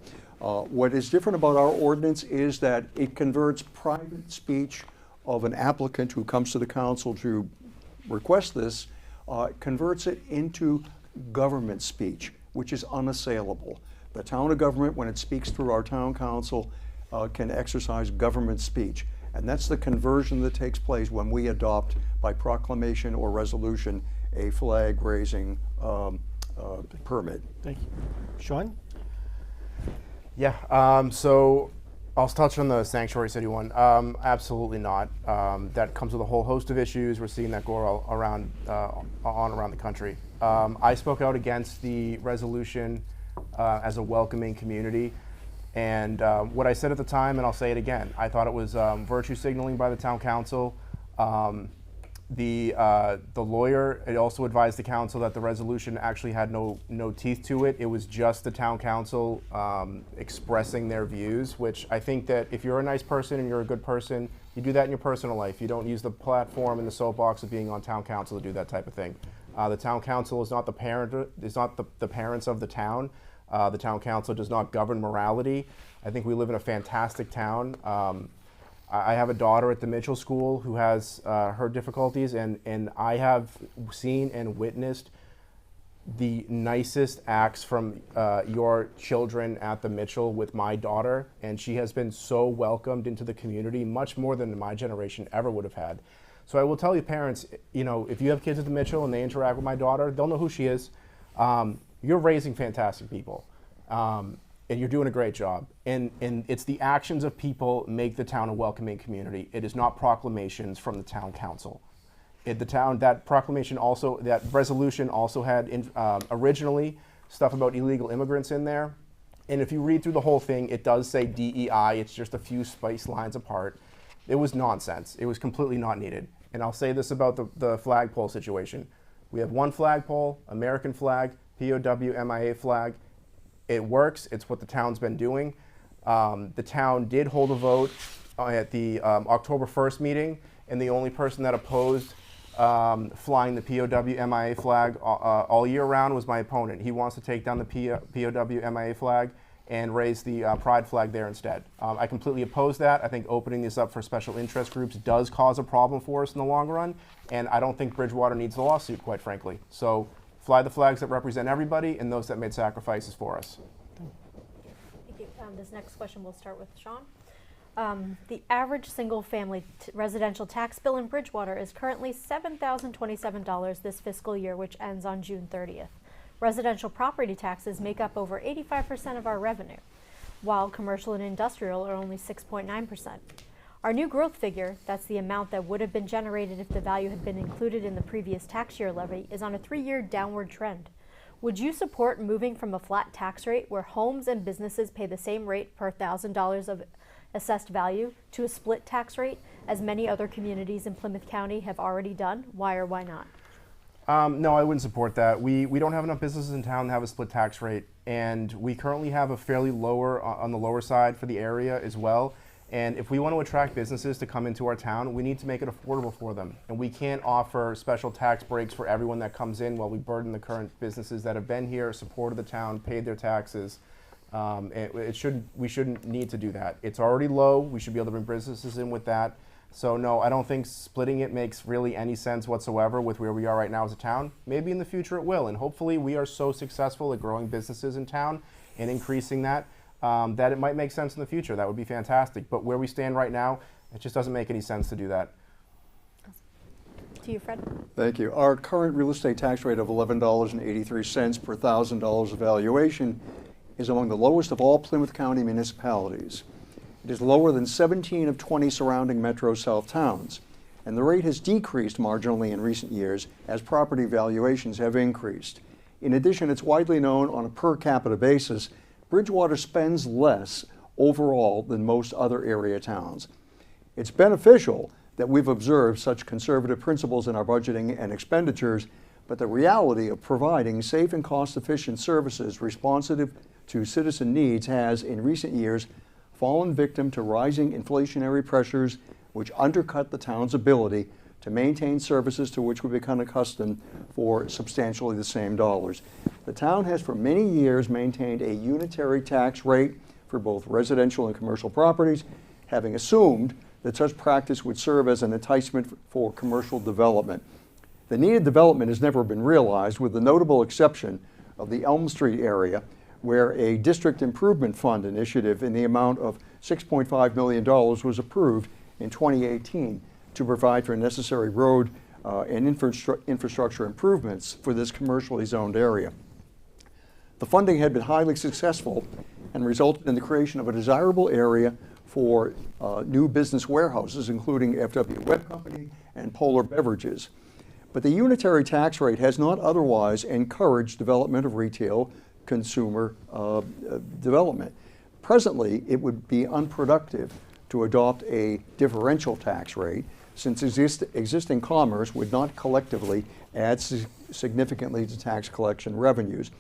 What is different about our ordinance is that it converts private speech of an applicant who comes to the council to request this, converts it into government speech, which is unassailable. The town of government, when it speaks through our town council, can exercise government speech. And that's the conversion that takes place when we adopt, by proclamation or resolution, a flag raising permit. Thank you. Sean? Yeah, so I'll touch on the sanctuary city one. Absolutely not. That comes with a whole host of issues. We're seeing that go all around, around the country. I spoke out against the resolution as a welcoming community. And what I said at the time, and I'll say it again, I thought it was virtue signaling by the town council. The lawyer, it also advised the council that the resolution actually had no teeth to it. It was just the town council expressing their views, which I think that if you're a nice person and you're a good person, you do that in your personal life. You don't use the platform and the soapbox of being on town council to do that type of thing. The town council is not the parent, is not the parents of the town. The town council does not govern morality. I think we live in a fantastic town. I have a daughter at the Mitchell School who has her difficulties, and I have seen and witnessed the nicest acts from your children at the Mitchell with my daughter, and she has been so welcomed into the community, much more than my generation ever would have had. So I will tell you, parents, if you have kids at the Mitchell and they interact with my daughter, they'll know who she is. You're raising fantastic people, and you're doing a great job. And it's the actions of people make the town a welcoming community. It is not proclamations from the town council. That proclamation also, that resolution also had originally stuff about illegal immigrants in there. And if you read through the whole thing, it does say DEI. It's just a few spiced lines apart. It was nonsense. It was completely not needed. And I'll say this about the flagpole situation. We have one flagpole, American flag, POW, MIA flag. It works. It's what the town's been doing. The town did hold a vote at the October 1st meeting, and the only person that opposed flying the POW, MIA flag all year round was my opponent. He wants to take down the POW, MIA flag, and raise the pride flag there instead. I completely oppose that. I think opening this up for special interest groups does cause a problem for us in the long run, and I don't think Bridgewater needs a lawsuit, quite frankly. So fly the flags that represent everybody and those that made sacrifices for us. Thank you. This next question will start with Sean. The average single-family residential tax bill in Bridgewater is currently $7,027 this fiscal year, which ends on June 30th. Residential property taxes make up over 85% of our revenue, while commercial and industrial are only 6.9%. Our new growth figure, that's the amount that would have been generated if the value had been included in the previous tax year levy, is on a 3-year downward trend. Would you support moving from a flat tax rate where homes and businesses pay the same rate per $1,000 of assessed value to a split tax rate, as many other communities in Plymouth County have already done? Why or why not? No, I wouldn't support that. We don't have enough businesses in town to have a split tax rate, and we currently have a fairly lower, on the lower side for the area as well. And if we want to attract businesses to come into our town, we need to make it affordable for them. And we can't offer special tax breaks for everyone that comes in while we burden the current businesses that have been here, supported the town, paid their taxes. We shouldn't need to do that. It's already low. We should be able to bring businesses in with that. So no, I don't think splitting it makes really any sense whatsoever with where we are right now as a town. Maybe in the future it will, and hopefully we are so successful at growing businesses in town and increasing that, that it might make sense in the future. That would be fantastic. But where we stand right now, it just doesn't make any sense to do that. To you, Fred. Thank you. Our current real estate tax rate of $11.83 per $1,000 of valuation is among the lowest of all Plymouth County municipalities. It is lower than 17 of 20 surrounding Metro South towns, and the rate has decreased marginally in recent years as property valuations have increased. In addition, it's widely known on a per capita basis, Bridgewater spends less overall than most other area towns. It's beneficial that we've observed such conservative principles in our budgeting and expenditures, but the reality of providing safe and cost-efficient services responsive to citizen needs has, in recent years, fallen victim to rising inflationary pressures which undercut the town's ability to maintain services to which we've become accustomed for substantially the same dollars. The town has for many years maintained a unitary tax rate for both residential and commercial properties, having assumed that such practice would serve as an enticement for commercial development. The needed development has never been realized, with the notable exception of the Elm Street area, where a district improvement fund initiative in the amount of $6.5 million was approved in 2018 to provide for necessary road and infrastructure improvements for this commercially zoned area. The funding had been highly successful and resulted in the creation of a desirable area for new business warehouses, including FW Web Company and Polar Beverages. But the unitary tax rate has not otherwise encouraged development of retail consumer development. Presently, it would be unproductive to adopt a differential tax rate, since existing commerce would not collectively add significantly to tax collection revenues,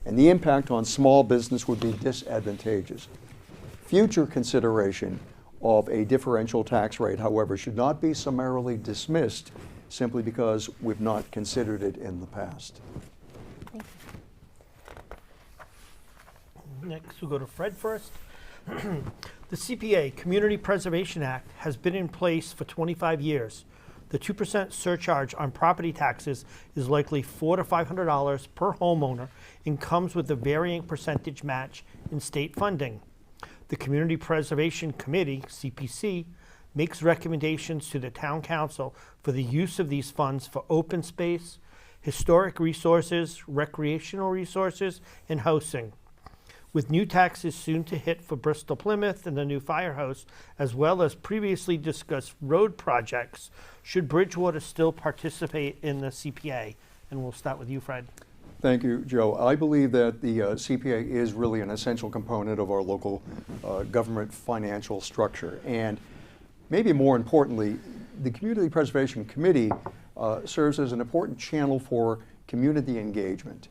and the impact on small business would be disadvantageous. Future consideration of a differential tax rate, however, should not be summarily dismissed simply because we've not considered it in the past. Thank you. Next, we'll go to Fred first. The CPA, Community Preservation Act, has been in place for 25 years. The 2% surcharge on property taxes is likely $400 to $500 per homeowner and comes with a varying percentage match in state funding. The Community Preservation Committee, CPC, makes recommendations to the Town Council for the use of these funds for open space, historic resources, recreational resources, and housing. With new taxes soon to hit for Bristol Plymouth and the new firehouse, as well as previously discussed road projects, should Bridgewater still participate in the CPA? And we'll start with you, Fred. Thank you, Joe. I believe that the CPA is really an essential component of our local government financial structure. And maybe more importantly, the Community Preservation Committee serves as an important channel for community engagement.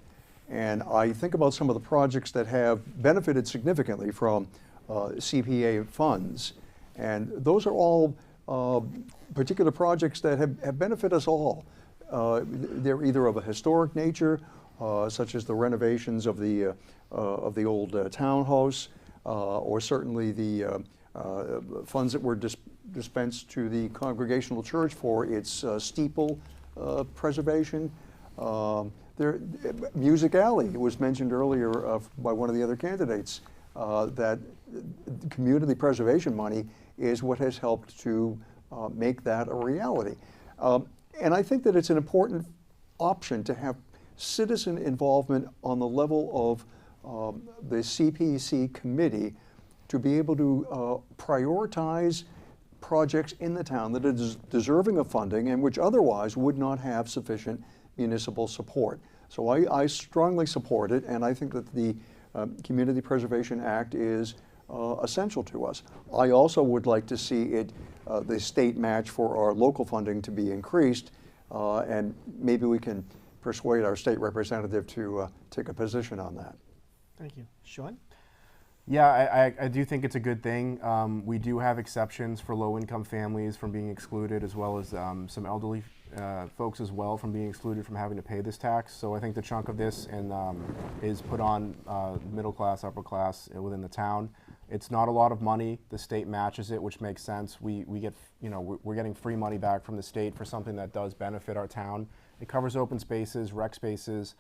And I think about some of the projects that have benefited significantly from CPA funds. And those are all particular projects that have benefited us all. They're either of a historic nature such as the renovations of the old townhouse, or certainly the funds that were dispensed to the Congregational Church for its steeple preservation. Music Alley was mentioned earlier by one of the other candidates, that community preservation money is what has helped to make that a reality. And I think that it's an important option to have citizen involvement on the level of the CPC committee to be able to prioritize projects in the town that are deserving of funding and which otherwise would not have sufficient municipal support. So I strongly support it, and I think that the Community Preservation Act is essential to us. I also would like to see it, the state match for our local funding to be increased, and maybe we can persuade our state representative to take a position on that. Thank you. Sean? Yeah, I do think it's a good thing. We do have exceptions for low-income families from being excluded, as well as some elderly folks as well from being excluded from having to pay this tax. So I think the chunk of this is put on middle class, upper class within the town. It's not a lot of money. The state matches it, which makes sense. We get, we're getting free money back from the state for something that does benefit our town. It covers open spaces, rec spaces,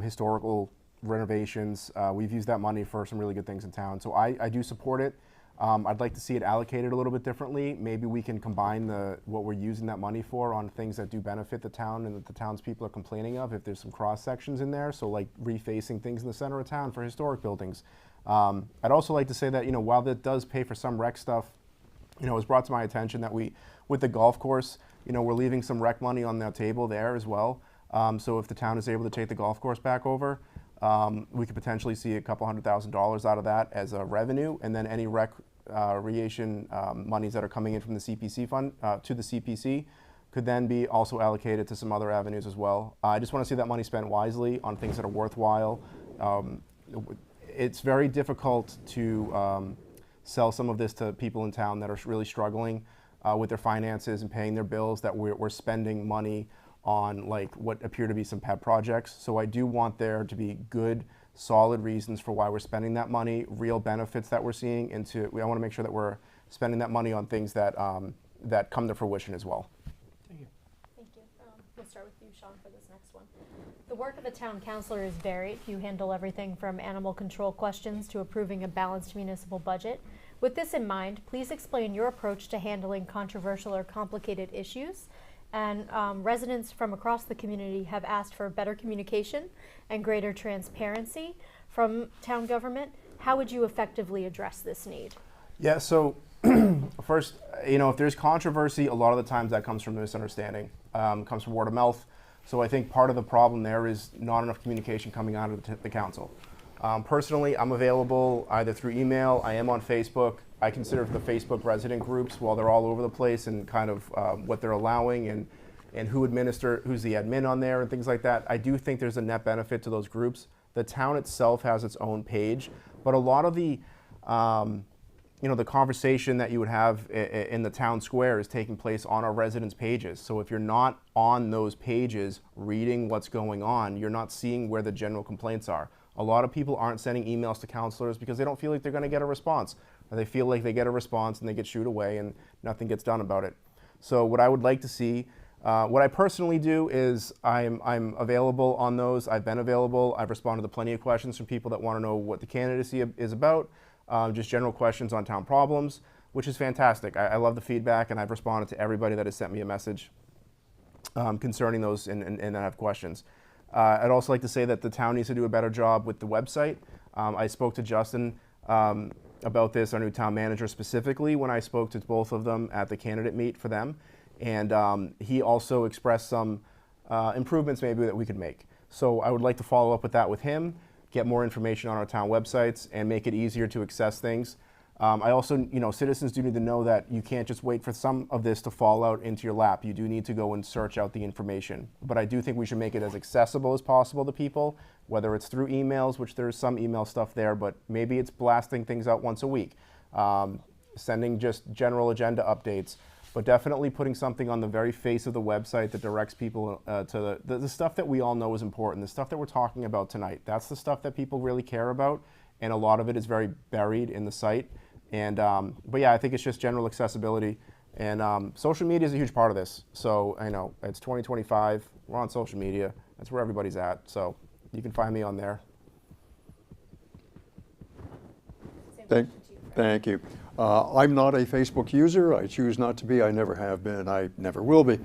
historical renovations. We've used that money for some really good things in town. So I do support it. I'd like to see it allocated a little bit differently. Maybe we can combine what we're using that money for on things that do benefit the town and that the townspeople are complaining of, if there's some cross sections in there. So like refacing things in the center of town for historic buildings. I'd also like to say that, while that does pay for some rec stuff, it was brought to my attention that with the golf course, we're leaving some rec money on the table there as well. So if the town is able to take the golf course back over, we could potentially see a couple $100,000 out of that as a revenue, and then any recreation monies that are coming in from the CPC fund to the CPC could then be also allocated to some other avenues as well. I just want to see that money spent wisely on things that are worthwhile. It's very difficult to sell some of this to people in town that are really struggling with their finances and paying their bills, that we're spending money on like what appear to be some pet projects. So I do want there to be good, solid reasons for why we're spending that money, real benefits that we're seeing, and I want to make sure that we're spending that money on things that that come to fruition as well. Thank you. Thank you. We'll start with you, Sean, for this next one. The work of a town councilor is varied. You handle everything from animal control questions to approving a balanced municipal budget. With this in mind, please explain your approach to handling controversial or complicated issues. And residents from across the community have asked for better communication and greater transparency from town government. How would you effectively address this need? Yeah, so first, if there's controversy, a lot of the times that comes from misunderstanding, comes from word of mouth. So I think part of the problem there is not enough communication coming out of the council. Personally, I'm available either through email. I am on Facebook. I consider the Facebook resident groups, while they're all over the place and kind of what they're allowing and who's the admin on there and things like that. I do think there's a net benefit to those groups. The town itself has its own page, but a lot of the the conversation that you would have in the town square is taking place on our residents' pages. So if you're not on those pages reading what's going on, you're not seeing where the general complaints are. A lot of people aren't sending emails to councilors because they don't feel like they're going to get a response, or they feel like they get a response and they get shooed away and nothing gets done about it. So what I would like to see, what I personally do is I'm available on those. I've been available. I've responded to plenty of questions from people that want to know what the candidacy is about, just general questions on town problems, which is fantastic. I love the feedback, and I've responded to everybody that has sent me a message concerning those and that have questions. I'd also like to say that the town needs to do a better job with the website. I spoke to Justin about this, our new town manager specifically, when I spoke to both of them at the candidate meet for them. And he also expressed some improvements maybe that we could make. So I would like to follow up with that with him, get more information on our town websites, and make it easier to access things. I also, citizens do need to know that you can't just wait for some of this to fall out into your lap. You do need to go and search out the information. But I do think we should make it as accessible as possible to people, whether it's through emails, which there's some email stuff there, but maybe it's blasting things out once a week, sending just general agenda updates, but definitely putting something on the very face of the website that directs people to the stuff that we all know is important, the stuff that we're talking about tonight. That's the stuff that people really care about, and a lot of it is very buried in the site. And but yeah, I think it's just general accessibility, and social media is a huge part of this. So I know it's 2025, we're on social media, that's where everybody's at, so you can find me on there. Thank you. I'm not a Facebook user. I choose not to be. I never have been. I never will be.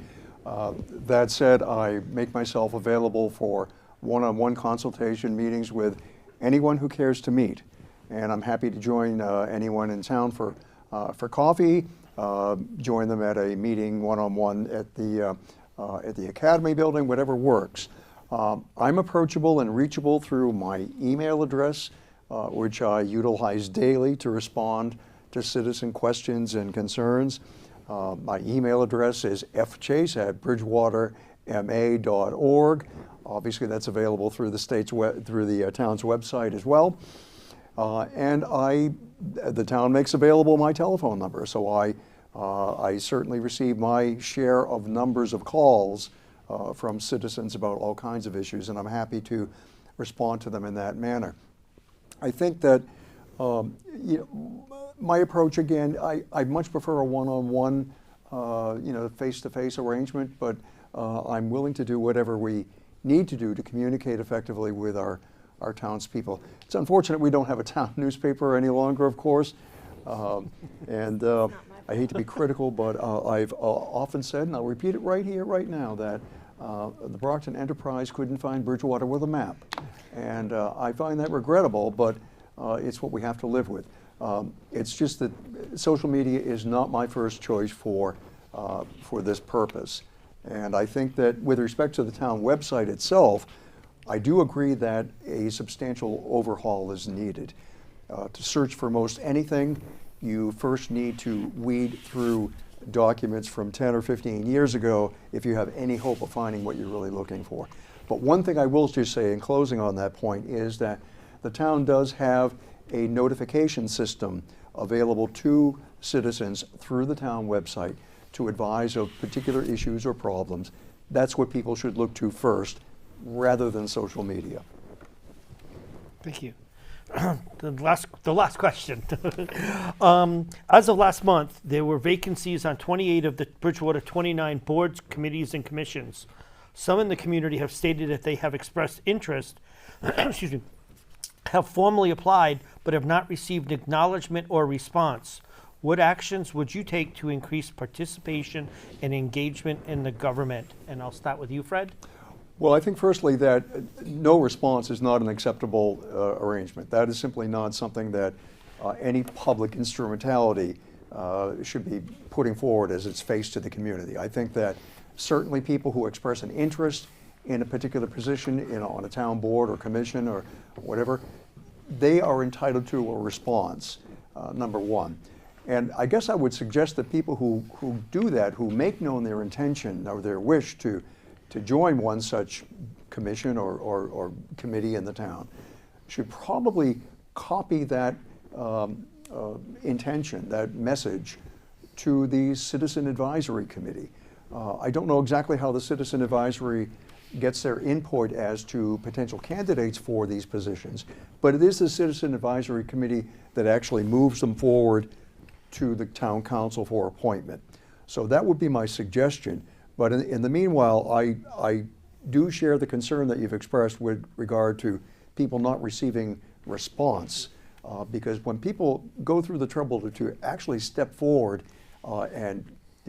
That said, I make myself available for one-on-one consultation meetings with anyone who cares to meet. And I'm happy to join anyone in town for coffee, join them at a meeting one-on-one at the Academy building, whatever works. I'm approachable and reachable through my email address, which I utilize daily to respond to citizen questions and concerns. My email address is fchase@bridgewaterma.org. Obviously, that's available through the town's website as well. And the town makes available my telephone number, so I certainly receive my share of numbers of calls from citizens about all kinds of issues, and I'm happy to respond to them in that manner. I think that my approach, again, I much prefer a one-on-one, face-to-face arrangement, but I'm willing to do whatever we need to do to communicate effectively with our townspeople. It's unfortunate we don't have a town newspaper any longer, of course, and I hate to be critical, but I've often said, and I'll repeat it right here, right now, that the Brockton Enterprise couldn't find Bridgewater with a map. And I find that regrettable, but it's what we have to live with. It's just that social media is not my first choice for this purpose. And I think that with respect to the town website itself, I do agree that a substantial overhaul is needed. To search for most anything, you first need to weed through documents from 10 or 15 years ago if you have any hope of finding what you're really looking for. But one thing I will just say in closing on that point is that the town does have a notification system available to citizens through the town website to advise of particular issues or problems. That's what people should look to first, rather than social media. Thank you. The last question. As of last month, there were vacancies on 28 of the Bridgewater 29 boards, committees, and commissions. Some in the community have stated that they have expressed interest, excuse me, have formally applied, but have not received acknowledgement or response. What actions would you take to increase participation and engagement in the government? And I'll start with you, Fred. Well, I think firstly that no response is not an acceptable arrangement. That is simply not something that any public instrumentality should be putting forward as its face to the community. I think that certainly people who express an interest in a particular position on a town board or commission or whatever, they are entitled to a response, number one. And I guess I would suggest that people who do that, who make known their intention or their wish to join one such commission or committee in the town, should probably copy that intention, that message, to the Citizen Advisory Committee. I don't know exactly how the Citizen Advisory gets their input as to potential candidates for these positions, but it is the Citizen Advisory Committee that actually moves them forward to the town council for appointment. So that would be my suggestion. But in the meanwhile, I do share the concern that you've expressed with regard to people not receiving response, because when people go through the trouble to actually step forward and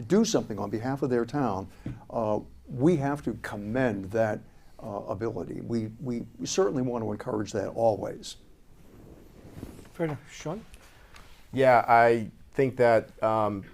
do something on behalf of their town, we have to commend that ability. We certainly want to encourage that always. Fair enough. Sean? Yeah, I think that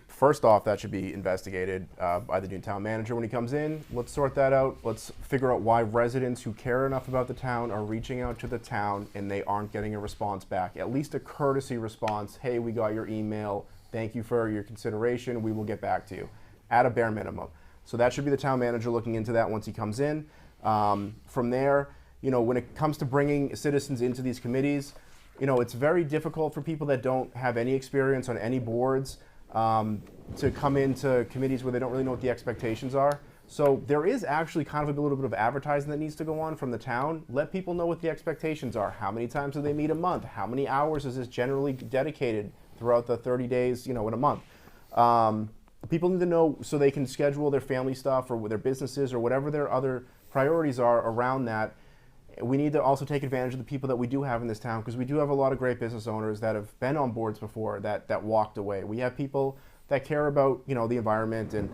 first off, that should be investigated by the new town manager when he comes in. Let's sort that out. Let's figure out why residents who care enough about the town are reaching out to the town and they aren't getting a response back. At least a courtesy response. Hey, we got your email. Thank you for your consideration. We will get back to you at a bare minimum. So that should be the town manager looking into that once he comes in. From there, when it comes to bringing citizens into these committees, it's very difficult for people that don't have any experience on any boards. to come into committees where they don't really know what the expectations are. So there is actually kind of a little bit of advertising that needs to go on from the town. Let people know what the expectations are. How many times do they meet a month? How many hours is this generally dedicated throughout the 30 days, in a month? People need to know so they can schedule their family stuff or their businesses or whatever their other priorities are around that. We need to also take advantage of the people that we do have in this town, because we do have a lot of great business owners that have been on boards before that walked away. We have people that care about, the environment and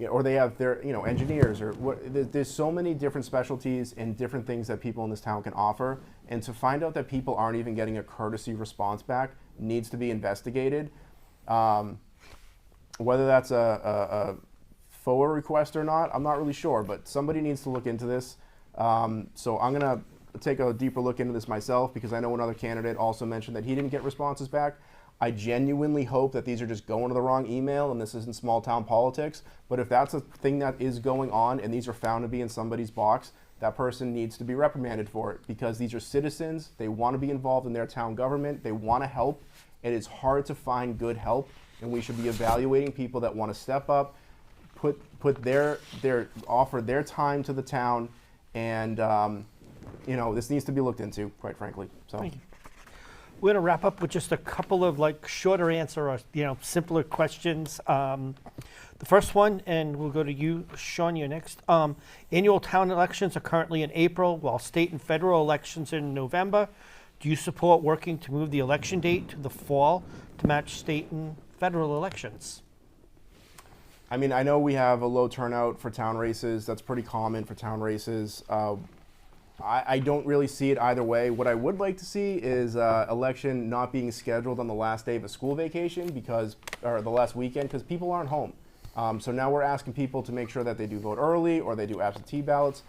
or they have their, engineers or there's so many different specialties and different things that people in this town can offer. And to find out that people aren't even getting a courtesy response back needs to be investigated. Whether that's a FOA request or not, I'm not really sure, but somebody needs to look into this. So I'm gonna take a deeper look into this myself, because I know another candidate also mentioned that he didn't get responses back. I genuinely hope that these are just going to the wrong email and this isn't small town politics. But if that's a thing that is going on and these are found to be in somebody's box, that person needs to be reprimanded for it, because these are citizens. They want to be involved in their town government. They want to help. And it's hard to find good help. And we should be evaluating people that want to step up, put their offer their time to the town. And, this needs to be looked into, quite frankly. So. Thank you. We're going to wrap up with just a couple of shorter answer or simpler questions. The first one, and we'll go to you, Sean, you're next. Annual town elections are currently in April, while state and federal elections are in November. Do you support working to move the election date to the fall to match state and federal elections? I mean, I know we have a low turnout for town races. That's pretty common for town races. I don't really see it either way. What I would like to see is election not being scheduled on the last day of a school vacation or the last weekend, because people aren't home. So now we're asking people to make sure that they do vote early or they do absentee ballots.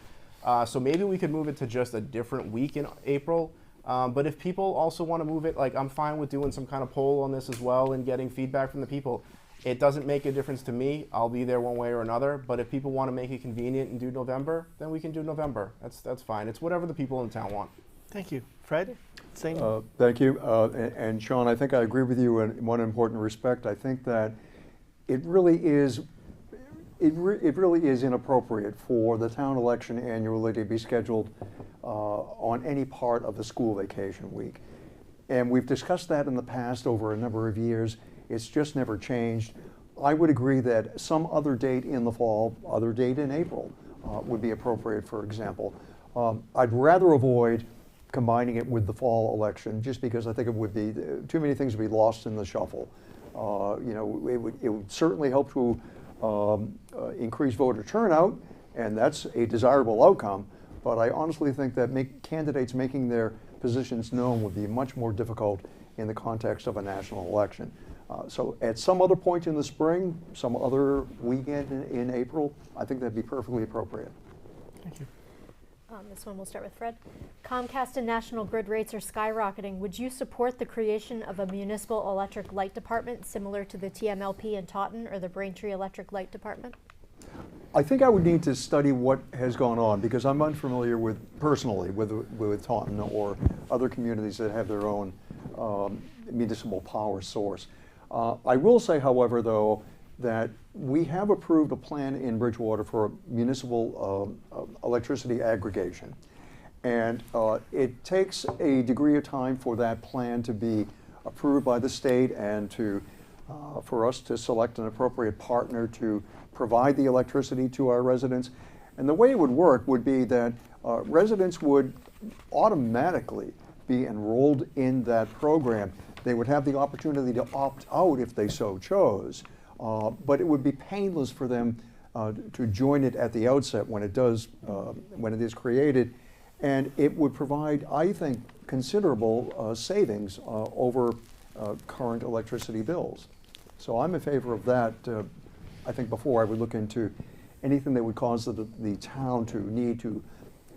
So maybe we could move it to just a different week in April. But if people also want to move it, I'm fine with doing some kind of poll on this as well and getting feedback from the people. It doesn't make a difference to me. I'll be there one way or another. But if people want to make it convenient and do November, then we can do November. That's fine. It's whatever the people in town want. Thank you. Fred? Same. Thank you. And Sean, I think I agree with you in one important respect. I think that it really is inappropriate for the town election annually to be scheduled on any part of the school vacation week. And we've discussed that in the past over a number of years. It's just never changed. I would agree that some other date in the fall, other date in April would be appropriate, for example. I'd rather avoid combining it with the fall election, just because I think it would be, too many things would be lost in the shuffle. It would certainly help to increase voter turnout, and that's a desirable outcome. But I honestly think that candidates making their positions known would be much more difficult in the context of a national election. So at some other point in the spring, some other weekend in April, I think that'd be perfectly appropriate. Thank you. This one we'll start with Fred. Comcast and National Grid rates are skyrocketing. Would you support the creation of a municipal electric light department similar to the TMLP in Taunton or the Braintree Electric Light Department? I think I would need to study what has gone on, because I'm unfamiliar personally with Taunton or other communities that have their own municipal power source. I will say, however, though, that we have approved a plan in Bridgewater for municipal electricity aggregation. And it takes a degree of time for that plan to be approved by the state and for us to select an appropriate partner to provide the electricity to our residents. And the way it would work would be that residents would automatically be enrolled in that program. They would have the opportunity to opt out if they so chose, but it would be painless for them to join it at the outset when it is created, and it would provide, I think, considerable savings over current electricity bills. So I'm in favor of that. I think before I would look into anything that would cause the town to need to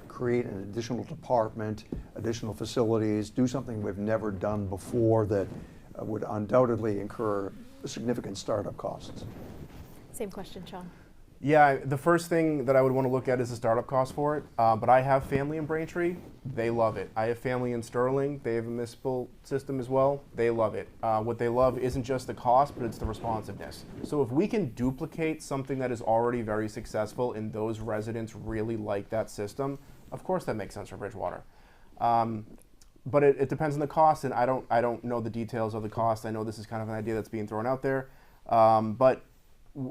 create an additional department, additional facilities, do something we've never done before that would undoubtedly incur significant startup costs. Same question, Sean. Yeah, the first thing that I would want to look at is the startup cost for it. But I have family in Braintree. They love it. I have family in Sterling. They have a municipal system as well. They love it. What they love isn't just the cost, but it's the responsiveness. So if we can duplicate something that is already very successful and those residents really like that system, of course that makes sense for Bridgewater. But it depends on the cost, and I don't know the details of the cost. I know this is kind of an idea that's being thrown out there. But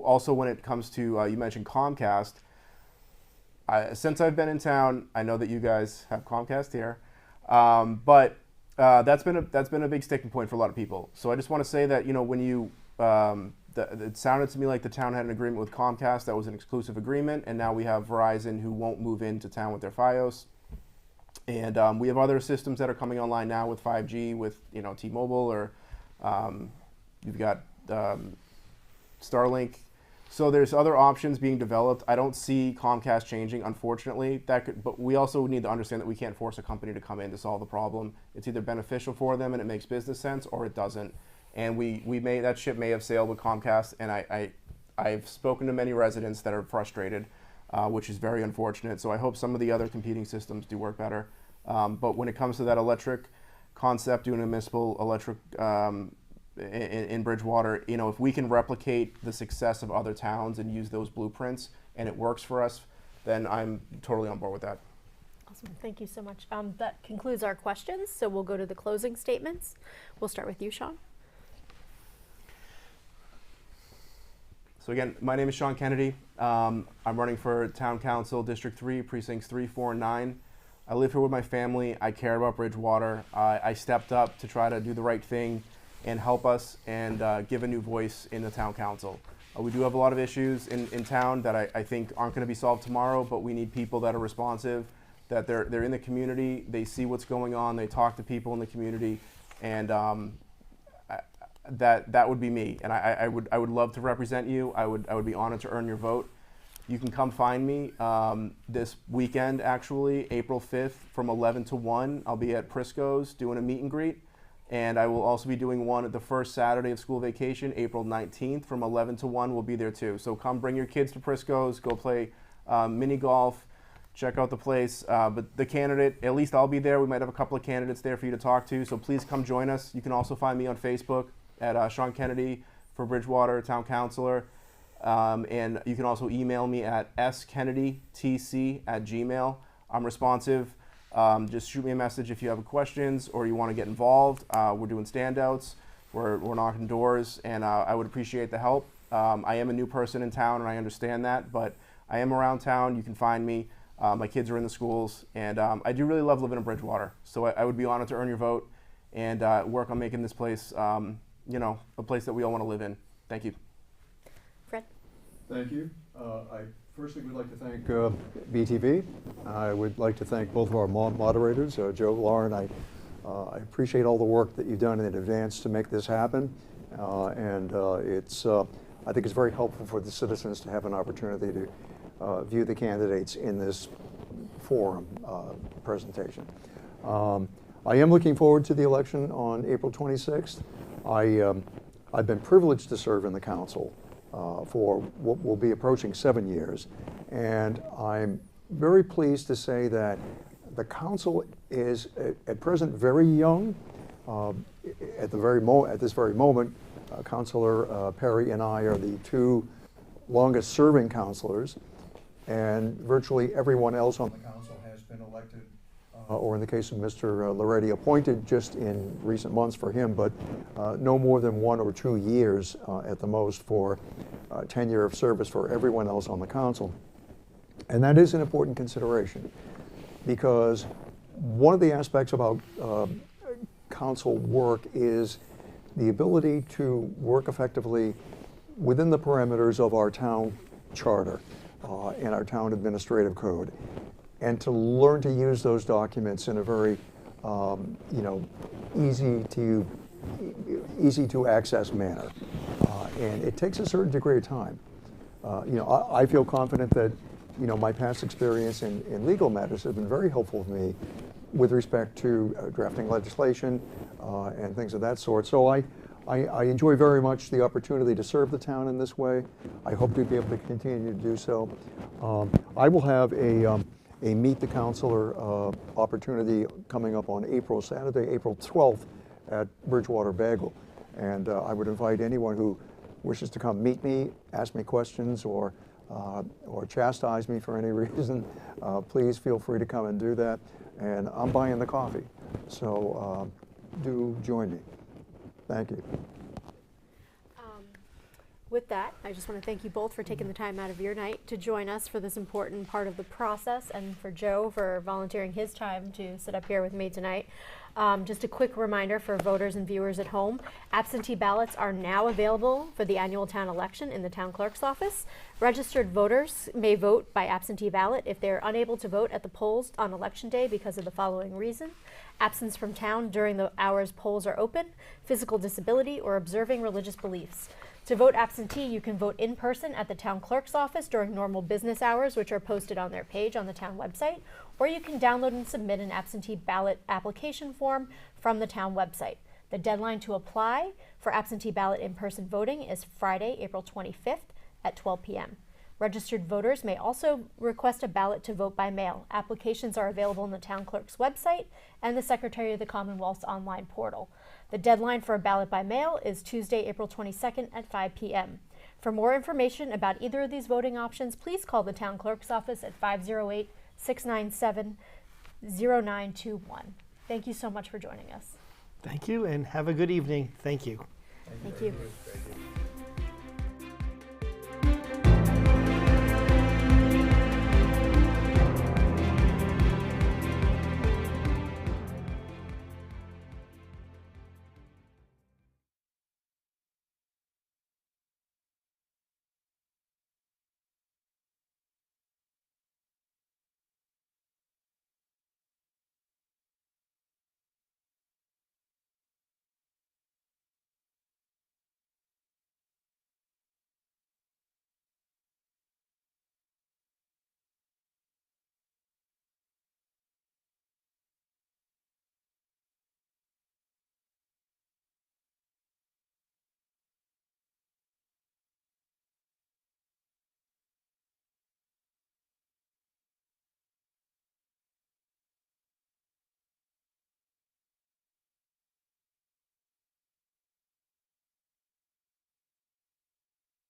also when it comes to, you mentioned Comcast, since I've been in town, I know that you guys have Comcast here, but that's been a big sticking point for a lot of people. So I just want to say that, you know, when you, it sounded to me like the town had an agreement with Comcast that was an exclusive agreement, and now we have Verizon who won't move into town with their Fios. And we have other systems that are coming online now with 5G, with, you know, T-Mobile, or you've got Starlink. So there's other options being developed. I don't see Comcast changing, unfortunately. But we also need to understand that we can't force a company to come in to solve the problem. It's either beneficial for them and it makes business sense, or it doesn't. And that ship may have sailed with Comcast. And I've spoken to many residents that are frustrated, which is very unfortunate. So I hope some of the other competing systems do work better. But when it comes to that electric concept, doing a municipal electric in Bridgewater, you know, if we can replicate the success of other towns and use those blueprints and it works for us, then I'm totally on board with that. Awesome, thank you so much. That concludes our questions, so we'll go to the closing statements. We'll start with you, Sean. So again, my name is Sean Kennedy. I'm running for Town Council, District 3, Precincts 3, 4, and 9. I live here with my family. I care about Bridgewater. I stepped up to try to do the right thing and help us and give a new voice in the Town Council. We do have a lot of issues in town that I think aren't going to be solved tomorrow, but we need people that are responsive, that they're in the community, they see what's going on, they talk to people in the community, and that would be me. And I would love to represent you. I would be honored to earn your vote. You can come find me this weekend, actually, April 5th from 11 to 1. I'll be at Prisco's doing a meet and greet. And I will also be doing one at the first Saturday of school vacation, April 19th from 11 to 1. We'll be there too. So come bring your kids to Prisco's, go play mini golf, check out the place. But the candidate, at least I'll be there. We might have a couple of candidates there for you to talk to. So please come join us. You can also find me on Facebook at Sean Kennedy for Bridgewater Town Councilor. And you can also email me at skennedytc@gmail.com. I'm responsive. Just shoot me a message if you have questions or you want to get involved. We're doing standouts, we're knocking doors, and I would appreciate the help. I am a new person in town, and I understand that, but I am around town. You can find me. My kids are in the schools, and I do really love living in Bridgewater. So I would be honored to earn your vote and work on making this place, you know, a place that we all want to live in. Thank you. Fred? Thank you. I firstly would like to thank BTV. I would like to thank both of our moderators, Joe, Lauren. I appreciate all the work that you've done in advance to make this happen. I think it's very helpful for the citizens to have an opportunity to view the candidates in this forum presentation. I am looking forward to the election on April 26th. I've been privileged to serve in the council for what will be approaching 7 years. And I'm very pleased to say that the council is at present very young. At this very moment, Councilor Perry and I are the two longest serving councilors, and virtually everyone else on the council has been elected, or in the case of Mr. Loretti, appointed just in recent months for him, but no more than 1 or 2 years at the most for tenure of service for everyone else on the council. And that is an important consideration, because one of the aspects about council work is the ability to work effectively within the parameters of our town charter and our town administrative code, and to learn to use those documents in a very easy to access manner. And it takes a certain degree of time. I feel confident that my past experience in legal matters has been very helpful to me with respect to drafting legislation and things of that sort. So I enjoy very much the opportunity to serve the town in this way. I hope to be able to continue to do so. I will have a Meet the Counselor opportunity coming up on Saturday, April 12th at Bridgewater Bagel. And I would invite anyone who wishes to come meet me, ask me questions, or chastise me for any reason, please feel free to come and do that. And I'm buying the coffee, so do join me. Thank you. With that, I just want to thank you both for taking the time out of your night to join us for this important part of the process, and for Joe for volunteering his time to sit up here with me tonight. Just a quick reminder for voters and viewers at home, absentee ballots are now available for the annual town election in the town clerk's office. Registered voters may vote by absentee ballot if they are unable to vote at the polls on election day because of the following reason: absence from town during the hours polls are open, physical disability, or observing religious beliefs. To vote absentee, you can vote in person at the town clerk's office during normal business hours, which are posted on their page on the town website, or you can download and submit an absentee ballot application form from the town website. The deadline to apply for absentee ballot in-person voting is Friday, April 25th at 12 p.m. Registered voters may also request a ballot to vote by mail. Applications are available on the town clerk's website and the Secretary of the Commonwealth's online portal. The deadline for a ballot by mail is Tuesday, April 22nd at 5 p.m. For more information about either of these voting options, please call the town clerk's office at 508-697-0921. Thank you so much for joining us. Thank you, and have a good evening. Thank you. Thank you.